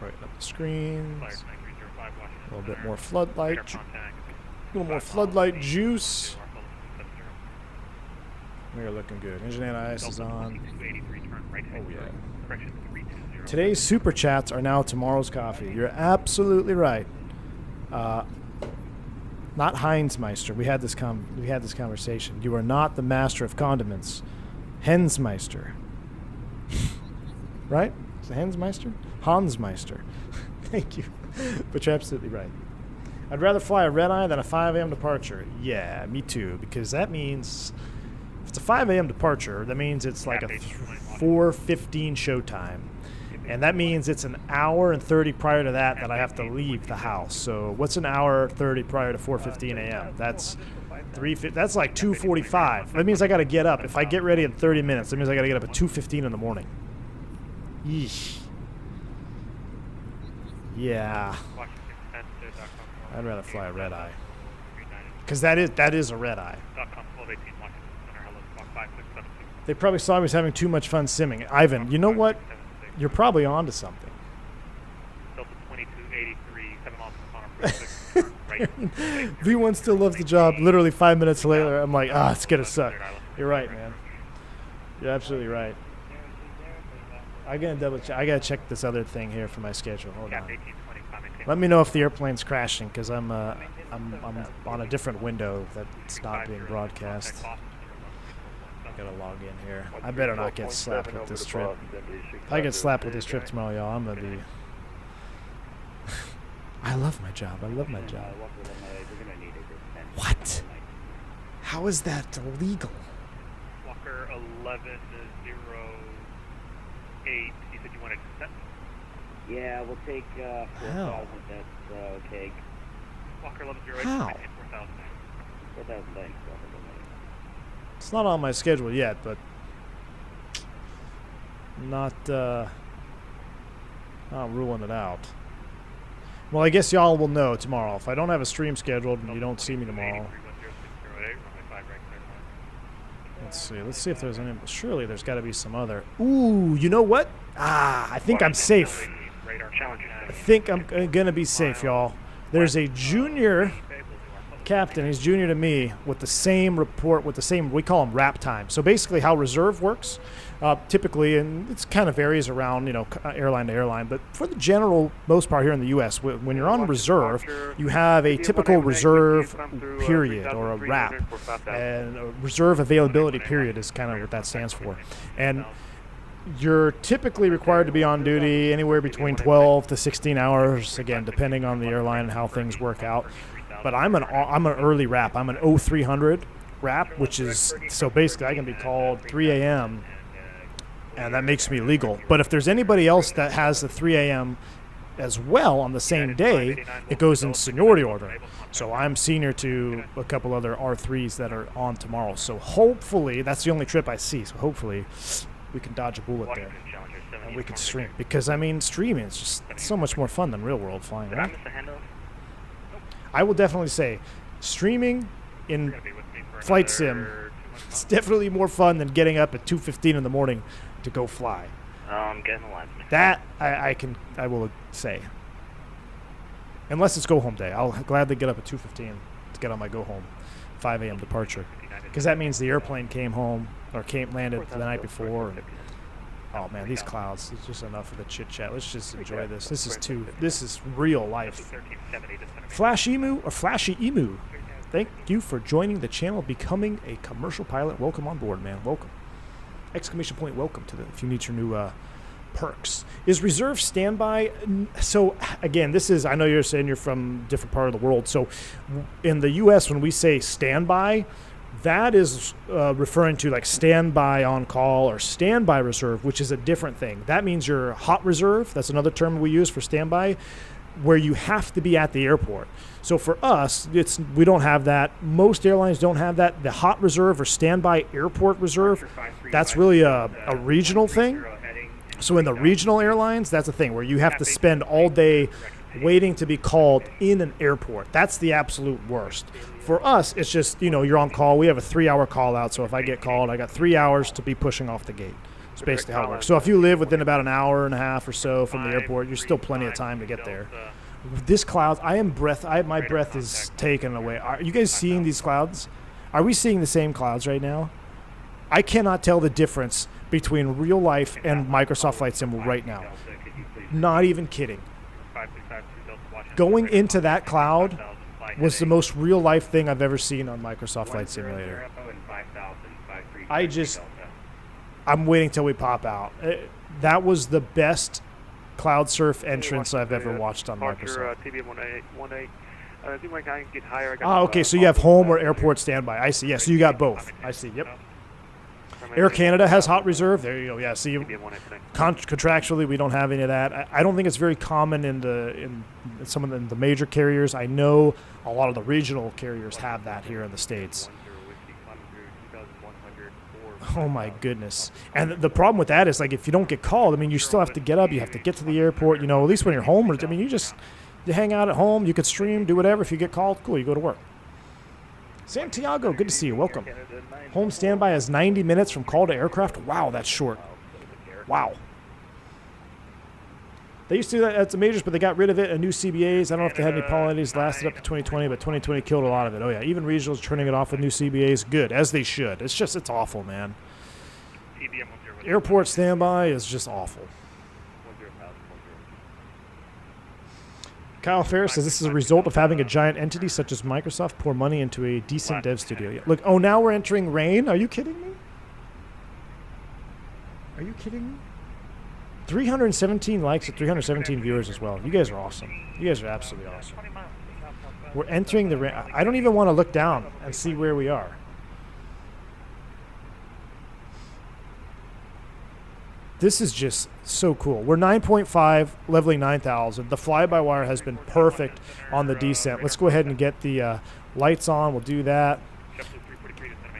Right up the screens. A little bit more floodlight. A little more floodlight juice. We are looking good. Engine anti-ice is on. Oh yeah. Today's super chats are now tomorrow's coffee. You're absolutely right. Not Heinzmeister. We had this conversation. You are not the master of condiments. Hensmeister. Right? Is it Hensmeister? Hansmeister. Thank you. But you're absolutely right. I'd rather fly a red-eye than a 5 a.m. departure. Yeah, me too. Because that means if it's a 5 a.m. departure, that means it's like a 4:15 showtime. And that means it's an hour and 30 prior to that I have to leave the house. So what's an hour 30 prior to 4:15 a.m.? That's that's like 2:45. That means I got to get up. If I get ready in 30 minutes, that means I got to get up at 2:15 in the morning. Yeesh. Yeah. I'd rather fly a red-eye. Because that is a red-eye. They probably saw I was having too much fun simming. Ivan, you know what? You're probably onto something. V1 still loves the job. Literally 5 minutes later, I'm like, it's gonna suck. You're right, man. You're absolutely right. I gotta double check. I gotta check this other thing here for my schedule. Hold on. Let me know if the airplane's crashing, because I'm on a different window that's not being broadcast. I gotta log in here. I better not get slapped with this trip. If I get slapped with this trip tomorrow, y'all, I'm gonna be... I love my job. I love my job. What? How is that illegal? Walker 1108. You said you wanted to set? Yeah, we'll take 4,000. That's okay. Walker 1108. How? 4,000, thanks. It's not on my schedule yet, but not ruling it out. Well, I guess y'all will know tomorrow. If I don't have a stream scheduled and you don't see me tomorrow. Let's see. Let's see if there's any. Surely there's got to be some other. Ooh, you know what? I think I'm safe. I think I'm going to be safe, y'all. There's a junior captain. He's junior to me with the same report, with the same, we call him wrap time. So basically how reserve works, typically, and it kind of varies around, airline to airline, but for the general most part here in the U.S., when you're on reserve, you have a typical reserve period or a wrap, and a reserve availability period is kind of what that stands for. And you're typically required to be on duty anywhere between 12 to 16 hours, again, depending on the airline and how things work out. But I'm an early wrap. I'm an 0300 wrap, which is, so basically I can be called 3 a.m. and that makes me legal. But if there's anybody else that has the 3 a.m. as well on the same day, it goes in seniority order. So I'm senior to a couple other R3s that are on tomorrow. So hopefully, that's the only trip I see. So hopefully we can dodge a bullet there and we can stream. Because, I mean, streaming is just so much more fun than real world flying, right? I will definitely say streaming in flight sim, it's definitely more fun than getting up at 2:15 in the morning to go fly. I'm getting a line. That I will say. Unless it's go-home day. I'll gladly get up at 2:15 to get on my go-home 5 a.m. departure. Because that means the airplane came home or landed the night before. And, oh, man, these clouds. It's just enough of the chit-chat. Let's just enjoy this. This is real life. Flashy Emu. Thank you for joining the channel, becoming a commercial pilot. Welcome on board, man. Welcome. Exclamation point, welcome to if you need your new perks. Is reserve standby? So again, this is, I know you're saying you're from a different part of the world. So in the US, when we say standby, that is referring to like standby on call or standby reserve, which is a different thing. That means you're hot reserve. That's another term we use for standby, where you have to be at the airport. So for us, we don't have that. Most airlines don't have that. The hot reserve or standby airport reserve, that's really a regional thing. So in the regional airlines, that's a thing where you have to spend all day waiting to be called in an airport. That's the absolute worst. For us, it's just, you're on call. We have a 3-hour call out. So if I get called, I got 3 hours to be pushing off the gate. It's basically how it works. So if you live within about an hour and a half or so from the airport, you're still plenty of time to get there. This cloud, my breath is taken away. Are you guys seeing these clouds? Are we seeing the same clouds right now? I cannot tell the difference between real life and Microsoft Flight Sim right now. Not even kidding. Going into that cloud was the most real life thing I've ever seen on Microsoft Flight Simulator. I'm waiting till we pop out. That was the best cloud surf entrance I've ever watched on Microsoft. Okay, so you have home or airport standby. I see. Yeah, so you got both. I see. Yep. Air Canada has hot reserve. There you go. Yeah, see, contractually we don't have any of that. I don't think it's very common in some of the major carriers. I know a lot of the regional carriers have that here in the States. Oh my goodness. And the problem with that is, like, if you don't get called, I mean, you still have to get up, you have to get to the airport, at least when you're home, I mean, you hang out at home, you could stream, do whatever. If you get called, cool, you go to work. Santiago, good to see you. Welcome. Home standby is 90 minutes from call to aircraft. Wow, that's short. Wow. They used to do that at the majors, but they got rid of it. A new CBAs. I don't know if they had any policies lasted up to 2020, but 2020 killed a lot of it. Oh, yeah. Even regionals turning it off with new CBAs. Good, as they should. It's awful, man. Airport standby is just awful. Kyle Ferris says this is a result of having a giant entity such as Microsoft pour money into a decent dev studio. Yeah. Look, now we're entering rain. Are you kidding me? Are you kidding me? 317 likes and 317 viewers as well. You guys are awesome. You guys are absolutely awesome. We're entering the rain. I don't even want to look down and see where we are. This is just so cool. We're 9.5, leveling 9,000. The fly-by-wire has been perfect on the descent. Let's go ahead and get the lights on. We'll do that.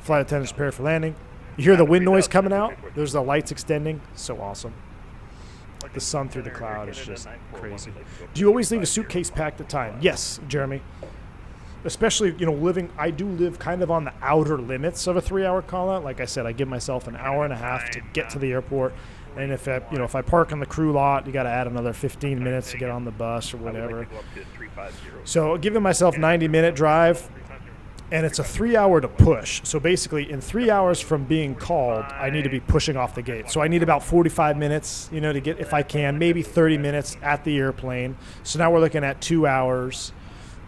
Flight attendants prepare for landing. You hear the wind noise coming out? There's the lights extending. So awesome. The sun through the cloud is just crazy. Do you always leave a suitcase packed at time? Yes, Jeremy. Especially, I do live kind of on the outer limits of a 3-hour call out. Like I said, I give myself an hour and a half to get to the airport. And if I park in the crew lot, you got to add another 15 minutes to get on the bus or whatever. So giving myself 90-minute drive, and it's a 3-hour to push. So basically, in 3 hours from being called, I need to be pushing off the gate. So I need about 45 minutes, to get, if I can, maybe 30 minutes at the airplane. So now we're looking at 2 hours.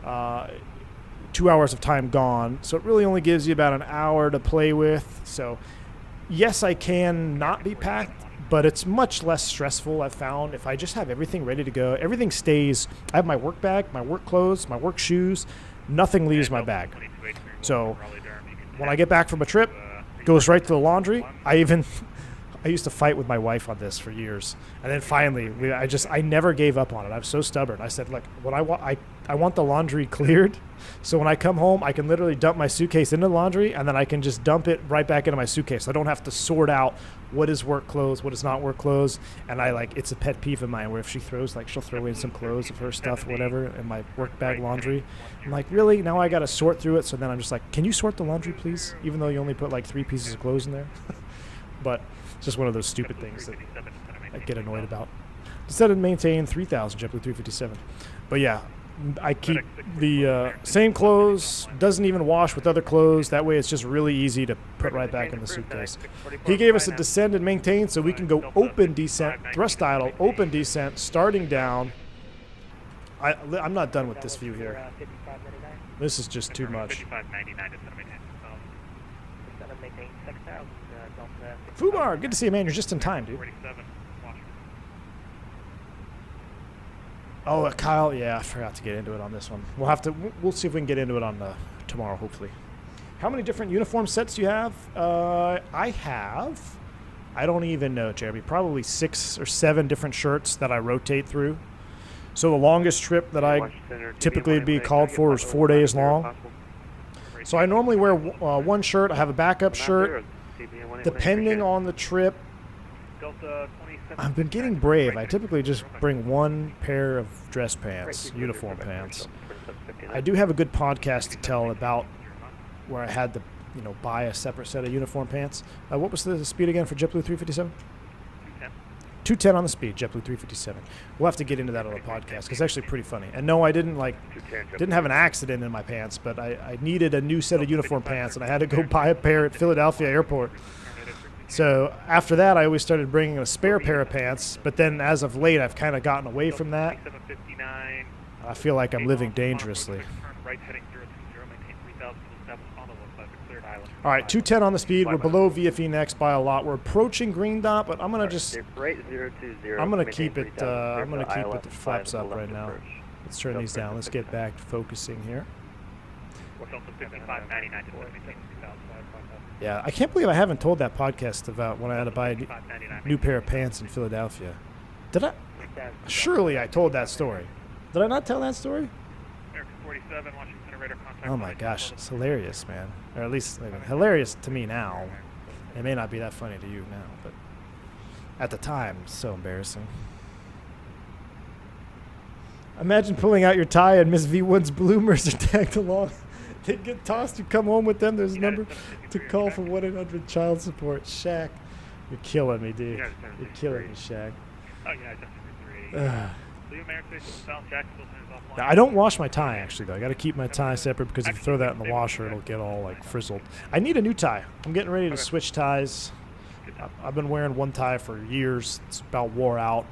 2 hours of time gone. So it really only gives you about an hour to play with. So yes, I can not be packed, but it's much less stressful, I've found, if I just have everything ready to go. Everything stays. I have my work bag, my work clothes, my work shoes. Nothing leaves my bag. So when I get back from a trip, it goes right to the laundry. I used to fight with my wife on this for years. And then finally, I never gave up on it. I'm so stubborn. I said, look, I want the laundry cleared. So when I come home, I can literally dump my suitcase into the laundry, and then I can just dump it right back into my suitcase. I don't have to sort out what is work clothes, what is not work clothes. And it's a pet peeve of mine where if she throws, she'll throw in some clothes of her stuff, whatever, in my work bag laundry. I'm like, really? Now I got to sort through it. So then I'm just like, can you sort the laundry, please? Even though you only put 3 pieces of clothes in there. But it's just one of those stupid things that I get annoyed about. Instead of maintain 3,000, JetBlue 357. But yeah, I keep the same clothes, doesn't even wash with other clothes. That way it's just really easy to put right back in the suitcase. He gave us a descend and maintain so we can go open descent, thrust idle, open descent, starting down. I'm not done with this view here. This is just too much. Fubar, good to see you, man. You're just in time, dude. Oh, Kyle, yeah, I forgot to get into it on this one. We'll see if we can get into it on tomorrow, hopefully. How many different uniform sets do you have? I don't even know, Jeremy, probably 6 or 7 different shirts that I rotate through. So the longest trip that I typically would be called for is 4 days long. So I normally wear one shirt. I have a backup shirt. Depending on the trip, I've been getting brave. I typically just bring one pair of dress pants, uniform pants. I do have a good podcast to tell about where I had to, buy a separate set of uniform pants. What was the speed again for JetBlue 357? 210 on the speed, JetBlue 357. We'll have to get into that on the podcast because it's actually pretty funny. And no, I didn't have an accident in my pants, but I needed a new set of uniform pants, and I had to go buy a pair at Philadelphia Airport. So after that, I always started bringing a spare pair of pants, but then as of late, I've kind of gotten away from that. I feel like I'm living dangerously. All right, 210 on the speed. We're below VFE next by a lot. We're approaching green dot, but I'm gonna just I'm gonna keep it the flaps up right now. Let's turn these down. Let's get back to focusing here. Yeah, I can't believe I haven't told that podcast about when I had to buy a new pair of pants in Philadelphia. Did I? Surely I told that story. Did I not tell that story? Oh my gosh, it's hilarious, man. Or at least hilarious to me now. It may not be that funny to you now, but at the time, it's so embarrassing. Imagine pulling out your tie and Miss V1's bloomers are tagged along. They get tossed, you come home with them. There's a number to call for 1-800 child support. Shaq, you're killing me, dude. You're killing me, Shaq. I don't wash my tie, actually, though. I got to keep my tie separate because if you throw that in the washer, it'll get all, frizzled. I need a new tie. I'm getting ready to switch ties. I've been wearing one tie for years. It's about wore out.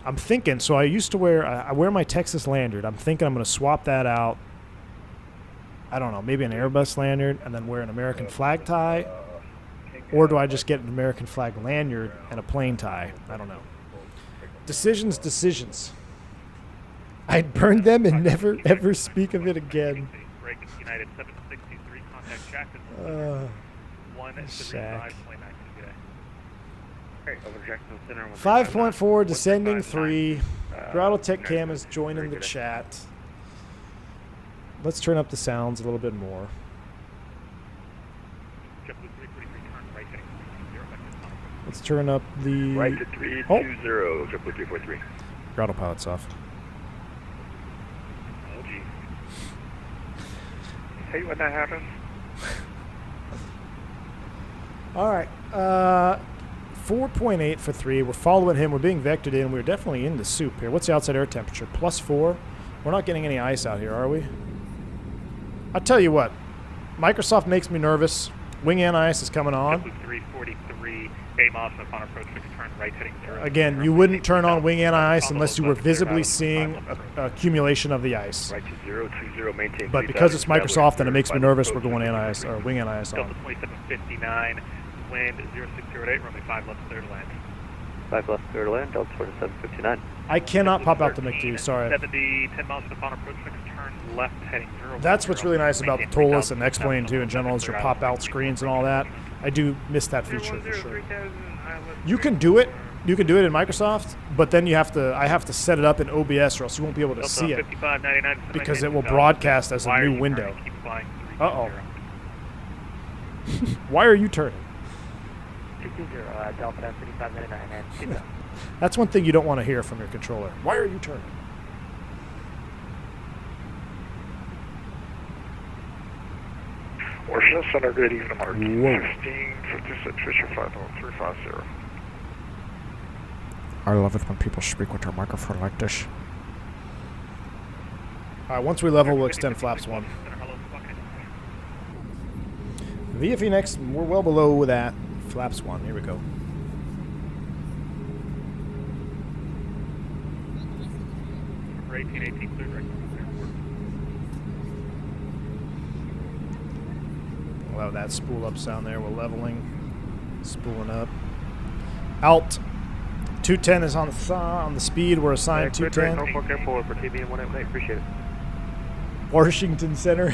I'm thinking, so I used to I wear my Texas lanyard. I'm thinking I'm going to swap that out. I don't know, maybe an Airbus lanyard and then wear an American flag tie. Or do I just get an American flag lanyard and a plain tie? I don't know. Decisions. I'd burn them and never, ever speak of it again. Shaq. 5.4, descending 3. Throttletek cam is joining the chat. Let's turn up the sounds a little bit more. Let's turn up the... Right to 320, JetBlue 343. Autopilot's off. Oh, gee. Hey, when that happens. All right. 4.8 for 3. We're following him. We're being vectored in. We're definitely in the soup here. What's the outside air temperature? +4. We're not getting any ice out here, are we? I'll tell you what. Microsoft makes me nervous. Wing anti-ice is coming on. 343, 8 miles upon approach, turn right heading 0. Again, you wouldn't turn on wing anti-ice unless you were visibly seeing accumulation of the ice. Right to 020, maintain. But because it's Microsoft and it makes me nervous, we're going anti-ice or wing anti-ice on. Delta 2759, wind 0608, runway 5 left clear to land. 5 left clear to land, Delta 2759. I cannot pop out the McD, sorry. 70, 10 miles upon approach, turn left heading 0. That's what's really nice about the Tolas and X-Plane too in general is your pop-out screens and all that. I do miss that feature for sure. You can do it. You can do it in Microsoft, but then I have to set it up in OBS or else you won't be able to see it because it will broadcast as a new window. Uh-oh. Why are you turning? 220, Delta 3599 and That's one thing you don't want to hear from your controller. Why are you turning? Washington Center, good evening, Mark. 1556, Fisher 50350. I love it when people speak with their microphone like this. All right, once we level, we'll extend flaps 1. VFE next, we're well below that. Flaps 1, here we go. For 1818 cleared right. Allow that spool up sound there. We're leveling, spooling up. Alt 210 is on the speed. We're assigned 210. Norfolk Airport for TB 188. Appreciate it. Washington Center.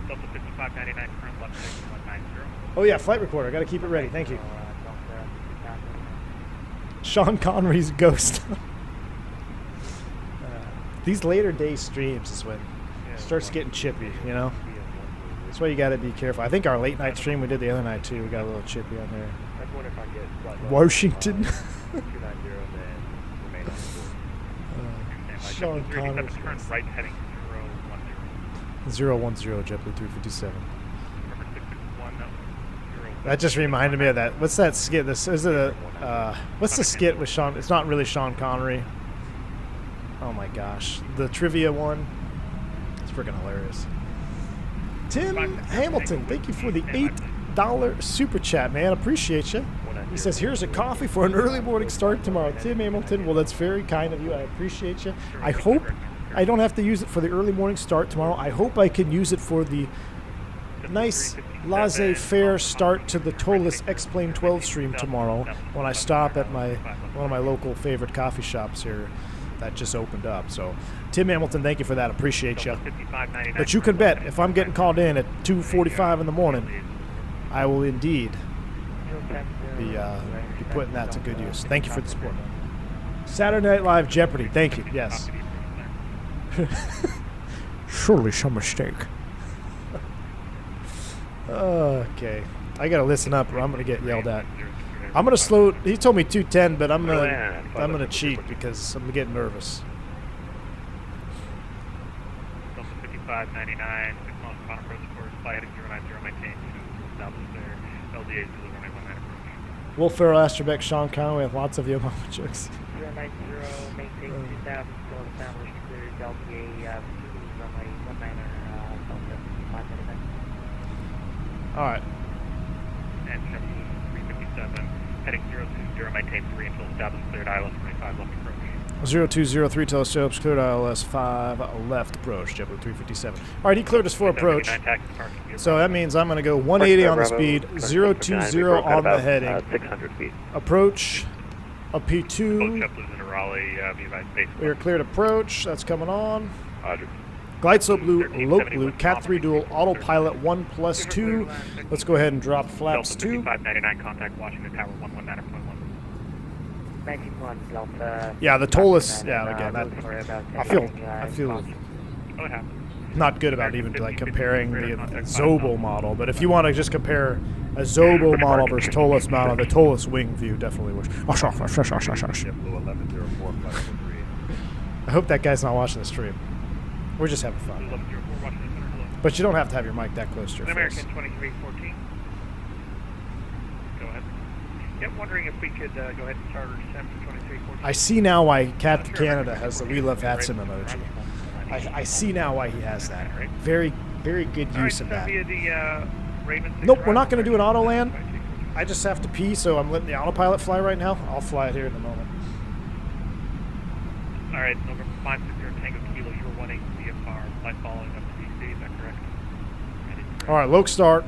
Delta 5599 current left 190. Oh yeah, flight recorder. Got to keep it ready. Thank you. Sean Connery's ghost. These later day streams is when it starts getting chippy, you know? That's why you got to be careful. I think our late night stream we did the other night too, we got a little chippy on there. Washington. Sean Connery. Current right heading 010. 010, JetBlue 357. That just reminded me of that. What's that skit? This is it a what's the skit with Sean? It's not really Sean Connery. Oh my gosh, the trivia one. It's freaking hilarious. Tim Hamilton, thank you for the $8 super chat, man. Appreciate you. He says, "Here's a coffee for an early morning start tomorrow." Tim Hamilton, well, that's very kind of you. I appreciate you. I hope I don't have to use it for the early morning start tomorrow. I hope I can use it for the nice laissez-faire start to the Tolless X-Plane 12 stream tomorrow when I stop at one of my local favorite coffee shops here that just opened up. So, Tim Hamilton, thank you for that. Appreciate you. But you can bet if I'm getting called in at 2:45 in the morning, I will indeed be putting that to good use. Thank you for the support. Saturday Night Live Jeopardy. Thank you. Yes. Surely some mistake. Okay. I gotta listen up or I'm gonna get yelled at. I'm gonna slow. He told me 210, but I'm gonna cheat because I'm getting nervous. Delta 5599, 6 miles from final approach course, fly heading 090, maintain 2 southwest there, LDA 019 approach. Will Ferrell, Astrobeck, Sean Conway have lots of Yokohama jokes. 090, maintain 2000, still established, clear LTA, runway 19er, Delta 5599. Alright. And 357, heading 020, maintain 3 until established, cleared ILS 25 left approach. 0203 telescopes, cleared ILS 5 left approach, JetBlue 357. Alright, he cleared us for approach. So that means I'm going to go 180 on the speed, 020 on the heading. 600 feet. Approach, a P2. We are cleared approach, that's coming on. Glide slope blue, lope blue, Cat 3 dual, autopilot 1+2. Let's go ahead and drop flaps 2. 5599, contact Washington Tower 119.1. 91 Delta. Yeah, the Tolless. Yeah, again, I feel not good about even like comparing the Zobo model. But if you want to just compare a Zobo model versus Tolless model, the Tolless wing view definitely works. I hope that guy's not watching the stream. We're just having fun. But you don't have to have your mic that close to your face. American 2314. Go ahead. Yep, wondering if we could go ahead and start our descent for 2314. I see now why Captain Canada has the We Love Hatsim emoji. I see now why he has that. Very, very good use of that. Nope, we're not going to do an auto land. I just have to pee, so I'm letting the autopilot fly right now. I'll fly it here in a moment. All right, November 560 Tango Kilo, you're wanting VFR, flight following up to DC, is that correct? All right, Loke start.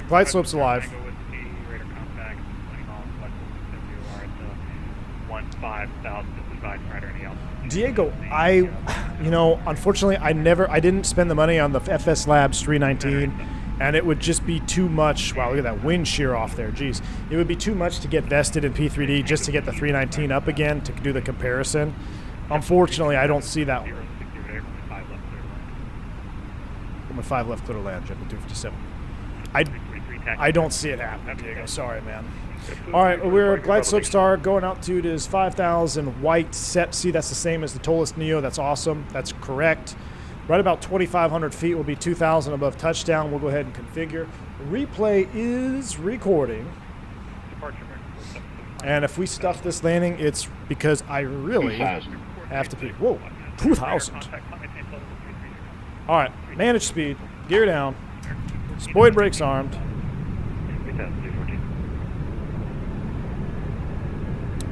Glide slope's alive. Tango with the radar contact, 20 miles, flight slope, at 15,000, this is by Friday, any else? Diego, unfortunately, I didn't spend the money on the FS Labs 319, and it would just be too much. Wow, look at that wind shear off there. Jeez, it would be too much to get vested in P3D just to get the 319 up again to do the comparison. Unfortunately, I don't see that. Only 5 left, clear to land, JetBlue 257. I don't see it happening, Diego. Sorry, man. All right, we're glide slope star. Going altitude is 5,000 white set. See, that's the same as the Tolless Neo. That's awesome. That's correct. Right about 2,500 feet will be 2,000 above touchdown. We'll go ahead and configure. Replay is recording. And if we stuff this landing, it's because I really have to pee. Whoa, 2,000. All right, manage speed. Gear down. Spoid brakes armed. 3,214.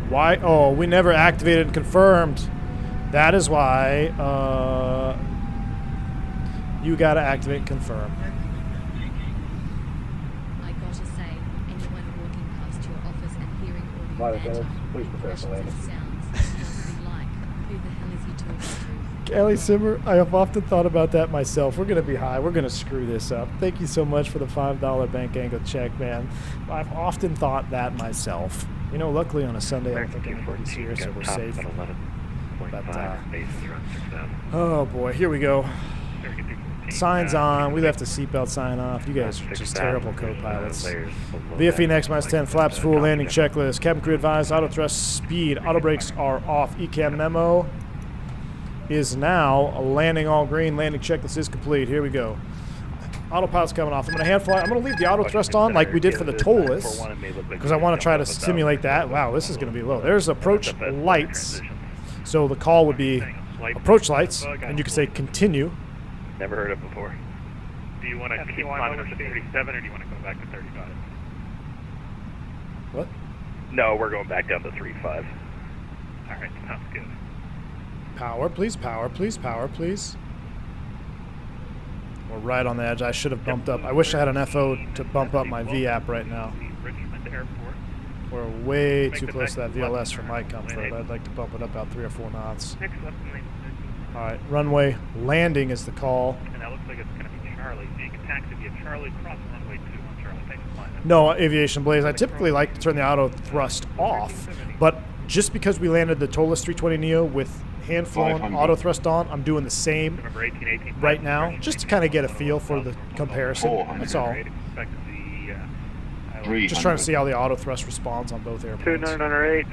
Why? Oh, we never activated and confirmed. That is why you gotta activate and confirm. I gotta say, anyone walking past your office and hearing Flight audio attendants, anti please prepare for landing. sounds must be like, who the hell is he talking to? Kelly Simmer, I have often thought about that myself. We're going to be high. We're going to screw this up. Thank you so much for the $5 bank angle check, man. I've often thought that myself. You know, luckily on a Sunday, I don't think anybody's here, so we're safe. But, oh, boy. Here we go. Signs on. We left the seatbelt sign off. You guys are just terrible co-pilots. VFE next minus 10. Flaps full. Landing checklist. Cabin crew advised. Auto thrust speed. Auto brakes are off. ECAM memo is now landing all green. Landing checklist is complete. Here we go. Autopilot's coming off. I'm going to hand fly. I'm going to leave the auto thrust on like we did for the TOLAs because I want to try to simulate that. Wow, this is going to be low. There's approach lights. So the call would be approach lights, and you can say continue. Never heard of before. Do you want to keep climbing up to 37 or do you want to go back to 35? What? No, we're going back down to 3.5. Alright, sounds good. Power, please, power, please, power, please. We're right on the edge. I should have bumped up. I wish I had an FO to bump up my VAP right now. Richmond Airport. We're way too close to that VLS for my comfort. I'd like to bump it up about 3 or 4 knots. All right, runway landing is the call. And that looks like it's going to be Charlie. So you can taxi via Charlie, cross runway 2 on Charlie. Thanks for flying. No, Aviation Blaze. I typically like to turn the auto thrust off, but just because we landed the TOLAS 320 Neo with hand flown auto thrust on, I'm doing the same right now, just to kind of get a feel for the comparison. That's all. Just trying to see how the auto thrust responds on both airplanes. 2908,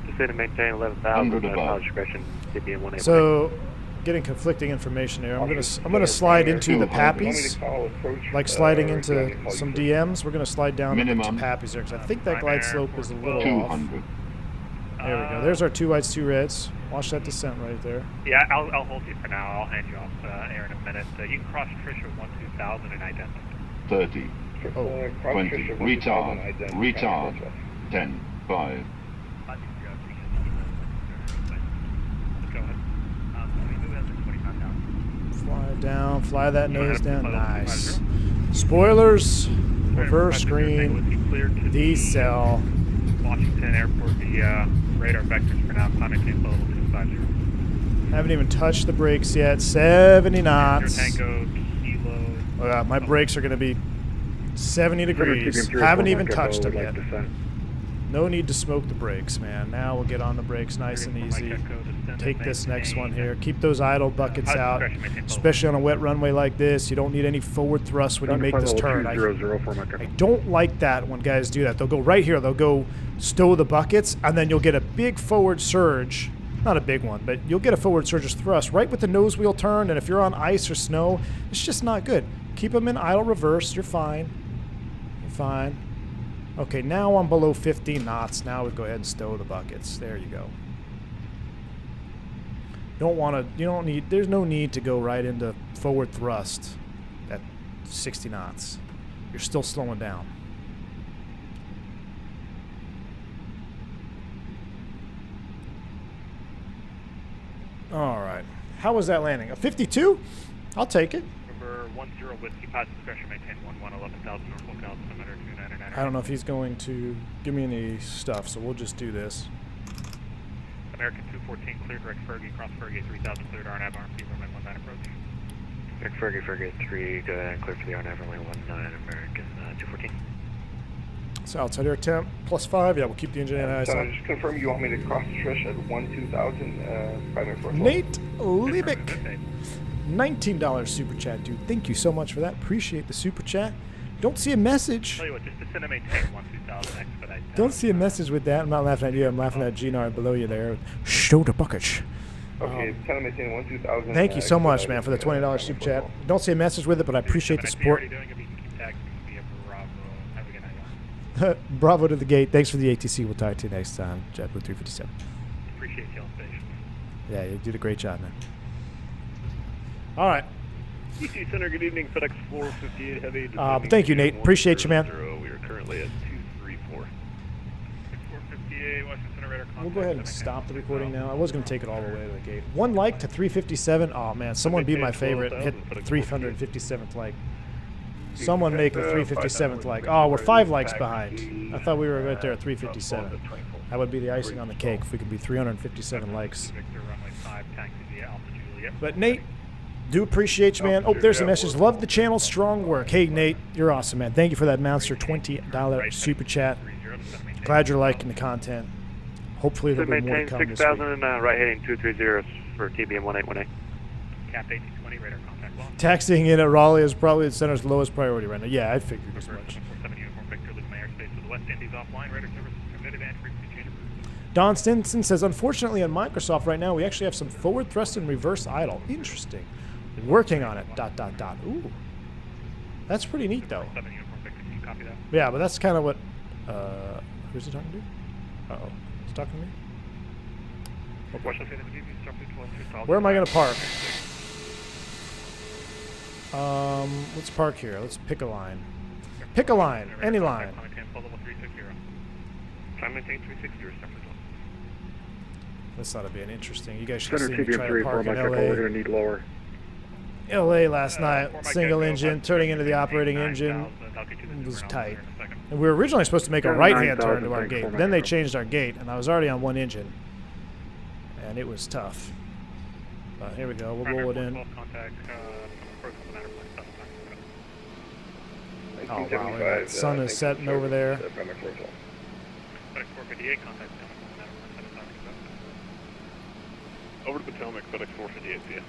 proceed to maintain 11,000. Pilot discretion, CP 1A. So, getting conflicting information here. I'm gonna slide into the Pappies, like sliding into some DMs. We're gonna slide down into Pappies there because I think that glide slope is a little off. There we go. There's our 2 whites, 2 reds. Watch that descent right there. Yeah, I'll hold you for now. I'll hand you off air in a minute. You can cross Trisha 1-2000 and identify. 30. Oh. 20. Retard. 10. 5. Fly down. Fly that nose down. Nice. Spoilers. Reverse screen. Decel. Washington Airport, the radar vectors for now. Climate change level 250. Haven't even touched the brakes yet. 70 knots. Tango, kilo. Oh, yeah, my brakes are going to be 70 degrees. Haven't even touched them yet. No need to smoke the brakes, man. Now we'll get on the brakes nice and easy. Take this next one here. Keep those idle buckets out, especially on a wet runway like this. You don't need any forward thrust when you make this turn. I don't like that when guys do that. They'll go right here. They'll go stow the buckets, and then you'll get a big forward surge. Not a big one, but you'll get a forward surge thrust right with the nose wheel turned, and if you're on ice or snow, it's just not good. Keep them in idle reverse. You're fine. You're fine. Okay, now I'm below 15 knots. Now we go ahead and stow the buckets. There you go. There's no need to go right into forward thrust at 60 knots. You're still slowing down. All right. How was that landing? A 52? I'll take it. Number 10 Whiskey, positive discretion, maintain 11,000 Norfolk altimeter 299. I don't know if he's going to give me any stuff, so we'll just do this. American 214, clear direct Fergie, cross Fergie 3000, cleared RNAV, RMP, runway 19 approach. Direct Fergie 3, go ahead and clear for the RNAV, runway 19, American 214. So outside air temp, +5, yeah, we'll keep the engine in ice. Just confirm you want me to cross Trish at 1-2000, primary force. Nate Liebig, $19 super chat, dude. Thank you so much for that. Appreciate the super chat. Don't see a message. Tell you what, just descend and maintain 1-2000 expedite. Don't see a message with that. I'm not laughing at you. I'm laughing at Gnar below you there. Stow the buckets. Okay, tell him maintain 1-2000. Thank you so much, man, for the $20 super chat. Don't see a message with it, but I appreciate the support. Bravo to the gate. Thanks for the ATC. We'll talk to you next time. JetBlue 357. Appreciate y'all's patience. Yeah, you did a great job, man. All right. DC Center, good evening. FedEx 458 Heavy. Thank you, Nate. Appreciate you, man. We are currently at 234. 458, Washington Center, radar contact. We'll go ahead and stop the recording now. I was going to take it all the way to the gate. 1 like to 357. Oh, man. Someone be my favorite. Hit 357th like. Someone make a 357th like. Oh, we're 5 likes behind. I thought we were right there at 357. That would be the icing on the cake if we could be 357 likes. But Nate, do appreciate you, man. Oh, there's a message. Love the channel. Strong work. Hey, Nate, you're awesome, man. Thank you for that monster $20 super chat. Glad you're liking the content. Hopefully there'll be more to come this week. 6,000 and right heading 230 for TBM 1818. Cap 1820, radar contact. Well, Taxiing in at Raleigh is probably the center's lowest priority right now. Yeah, I figured as much. 447 uniform Victor, leaving my airspace to the West Indies offline. Radar service committed and frequency change. Don Stinson says, unfortunately on Microsoft right now, we actually have some forward thrust and reverse idle. Interesting. Working on it. ... Ooh. That's pretty neat, though. 7 uniform Victor, can you copy that? Yeah, but that's kind of what... who's he talking to? Uh-oh. He's talking to me? Where am I going to park? Let's park here. Let's pick a line. Pick a line. Any line. This ought to be an interesting... You guys should see me try to park in We're need lower. LA last night. Single engine, turning into the operating engine. It was tight. And we were originally supposed to make a right-hand turn to our gate. Then they changed our gate, and I was already on 1 engine. And it was tough. But here we go. We'll roll it in. Oh, wow. The sun is setting over there. Over to Potomac, FedEx 458, see ya.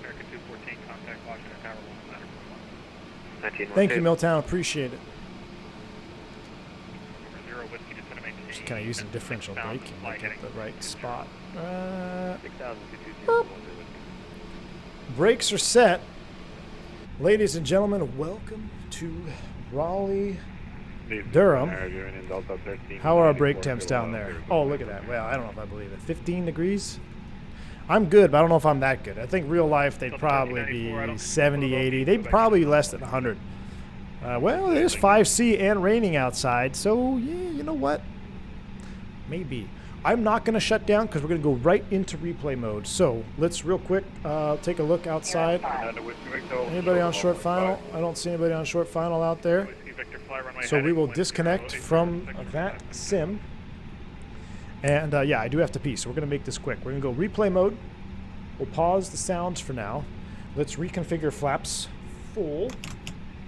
American 214, contact Washington Tower 1. Thank you, Milltown. Appreciate it. Zero whiskey to center maintain. Just kind of using differential braking to get the right spot. 6,220. Brakes are set. Ladies and gentlemen, welcome to Raleigh, Durham. How are our brake temps down there? Oh, look at that. Well, I don't know if I believe it. 15 degrees? I'm good, but I don't know if I'm that good. I think real life they'd probably be 70, 80. They'd probably be less than 100. Well, it is 5C and raining outside, so yeah, you know what? Maybe. I'm not going to shut down because we're going to go right into replay mode. So let's real quick take a look outside. Anybody on short final? I don't see anybody on short final out there. So we will disconnect from that sim. And yeah, I do have to pee, so we're going to make this quick. We're going to go replay mode. We'll pause the sounds for now. Let's reconfigure flaps full.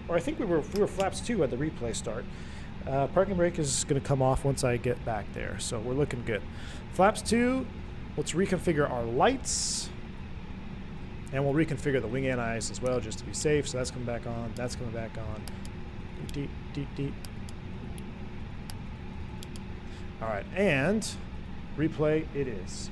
Or I think we were flaps 2 at the replay start. Parking brake is going to come off once I get back there, so we're looking good. Flaps 2, let's reconfigure our lights. And we'll reconfigure the wing anti-ice as well, just to be safe. So that's coming back on, that's coming back on. Deep, deep, deep. All right, and replay it is.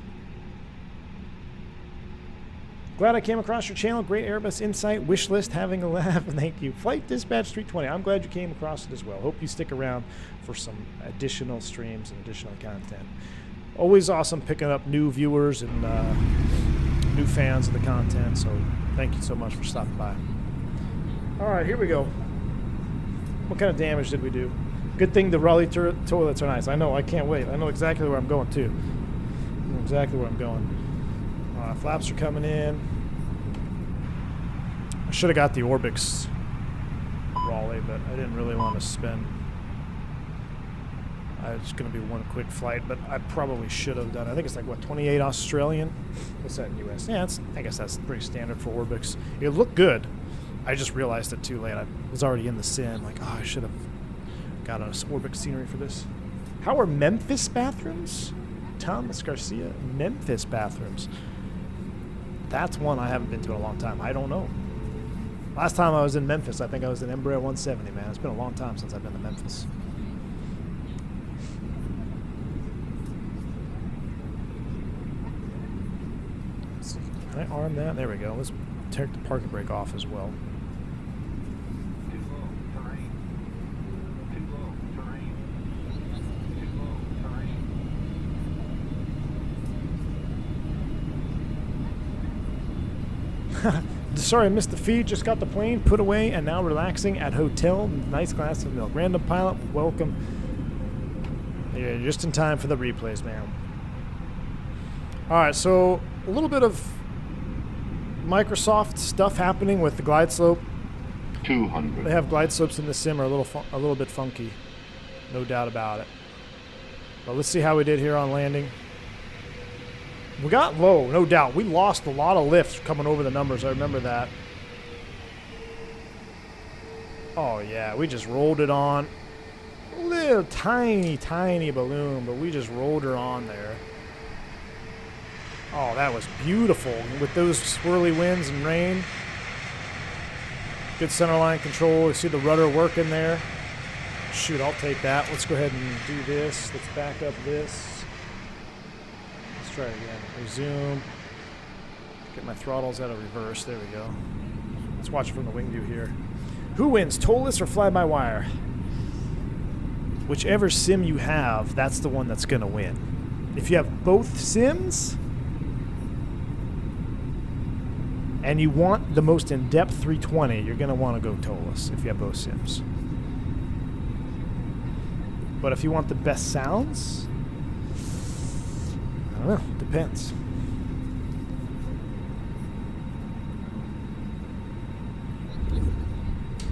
Glad I came across your channel. Great Airbus insight. Wish list, having a laugh. Thank you. Flight Dispatch 320. I'm glad you came across it as well. Hope you stick around for some additional streams and additional content. Always awesome picking up new viewers and new fans of the content. So thank you so much for stopping by. All right, here we go. What kind of damage did we do? Good thing the Raleigh toilets are nice. I know. I can't wait. I know exactly where I'm going, too. I know exactly where I'm going. Flaps are coming in. I should have got the Orbix Raleigh, but I didn't really want to spend. It's going to be one quick flight, but I probably should have done. I think it's like, what, 28 Australian? What's that in US? Yeah, I guess that's pretty standard for Orbix. It looked good. I just realized it too late. I was already in the sim. Like, oh, I should have got an Orbix scenery for this. How are Memphis bathrooms? Thomas Garcia, Memphis bathrooms. That's one I haven't been to in a long time. I don't know. Last time I was in Memphis, I think I was in Embraer 170, man. It's been a long time since I've been to Memphis. Let's see. Can I arm that? There we go. Let's take the parking brake off as well. Sorry, I missed the feed. Just got the plane put away and now relaxing at hotel. Nice glass of milk. Random pilot, welcome. Yeah, just in time for the replays, man. All right, so a little bit of Microsoft stuff happening with the glide slope. 200. They have glide slopes in the sim are a little bit funky, no doubt about it. But let's see how we did here on landing. We got low, no doubt. We lost a lot of lift coming over the numbers. I remember that. Oh, yeah. We just rolled it on. A little tiny, tiny balloon, but we just rolled her on there. Oh, that was beautiful with those swirly winds and rain. Good centerline control. You see the rudder working there. Shoot, I'll take that. Let's go ahead and do this. Let's back up this. Let's try it again. Resume. Get my throttles out of reverse. There we go. Let's watch it from the wing view here. Who wins, tolless or fly-by-wire? Whichever sim you have, that's the one that's going to win. If you have both sims and you want the most in-depth 320, you're going to want to go tolless if you have both sims. But if you want the best sounds, I don't know, depends.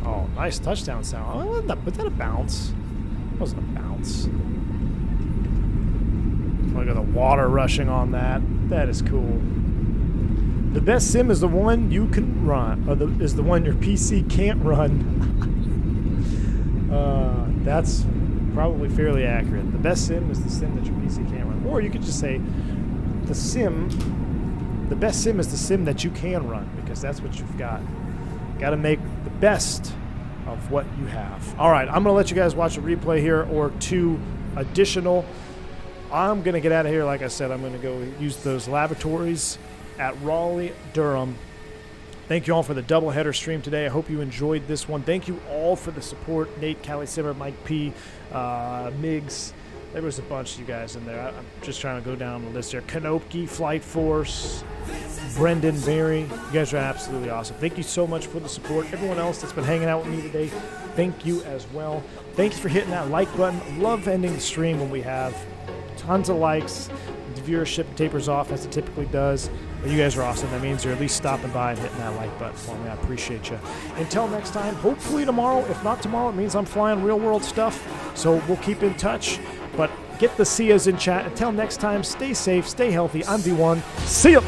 Oh, nice touchdown sound. Oh, was that a bounce? It wasn't a bounce. Look at the water rushing on that. That is cool. The best sim is the one you can run, or is the one your PC can't run. That's probably fairly accurate. The best sim is the sim that your PC can't run. Or you could just say the best sim is the sim that you can run, because that's what you've got. Got to make the best of what you have. All right, I'm going to let you guys watch a replay here or two additional. I'm going to get out of here. Like I said, I'm going to go use those lavatories at Raleigh, Durham. Thank you all for the doubleheader stream today. I hope you enjoyed this one. Thank you all for the support. Nate, Callie Simmer, Mike P, Miggs. There was a bunch of you guys in there. I'm just trying to go down the list here. Kanopi, Flight Force, Brendan, Barry. You guys are absolutely awesome. Thank you so much for the support. Everyone else that's been hanging out with me today, thank you as well. Thanks for hitting that like button. Love ending the stream when we have tons of likes. The viewership tapers off as it typically does. But you guys are awesome. That means you're at least stopping by and hitting that like button for me. I appreciate you. Until next time, hopefully tomorrow. If not tomorrow, it means I'm flying real world stuff. So we'll keep in touch. But get the Sias in chat. Until next time, stay safe, stay healthy. I'm V1. See ya!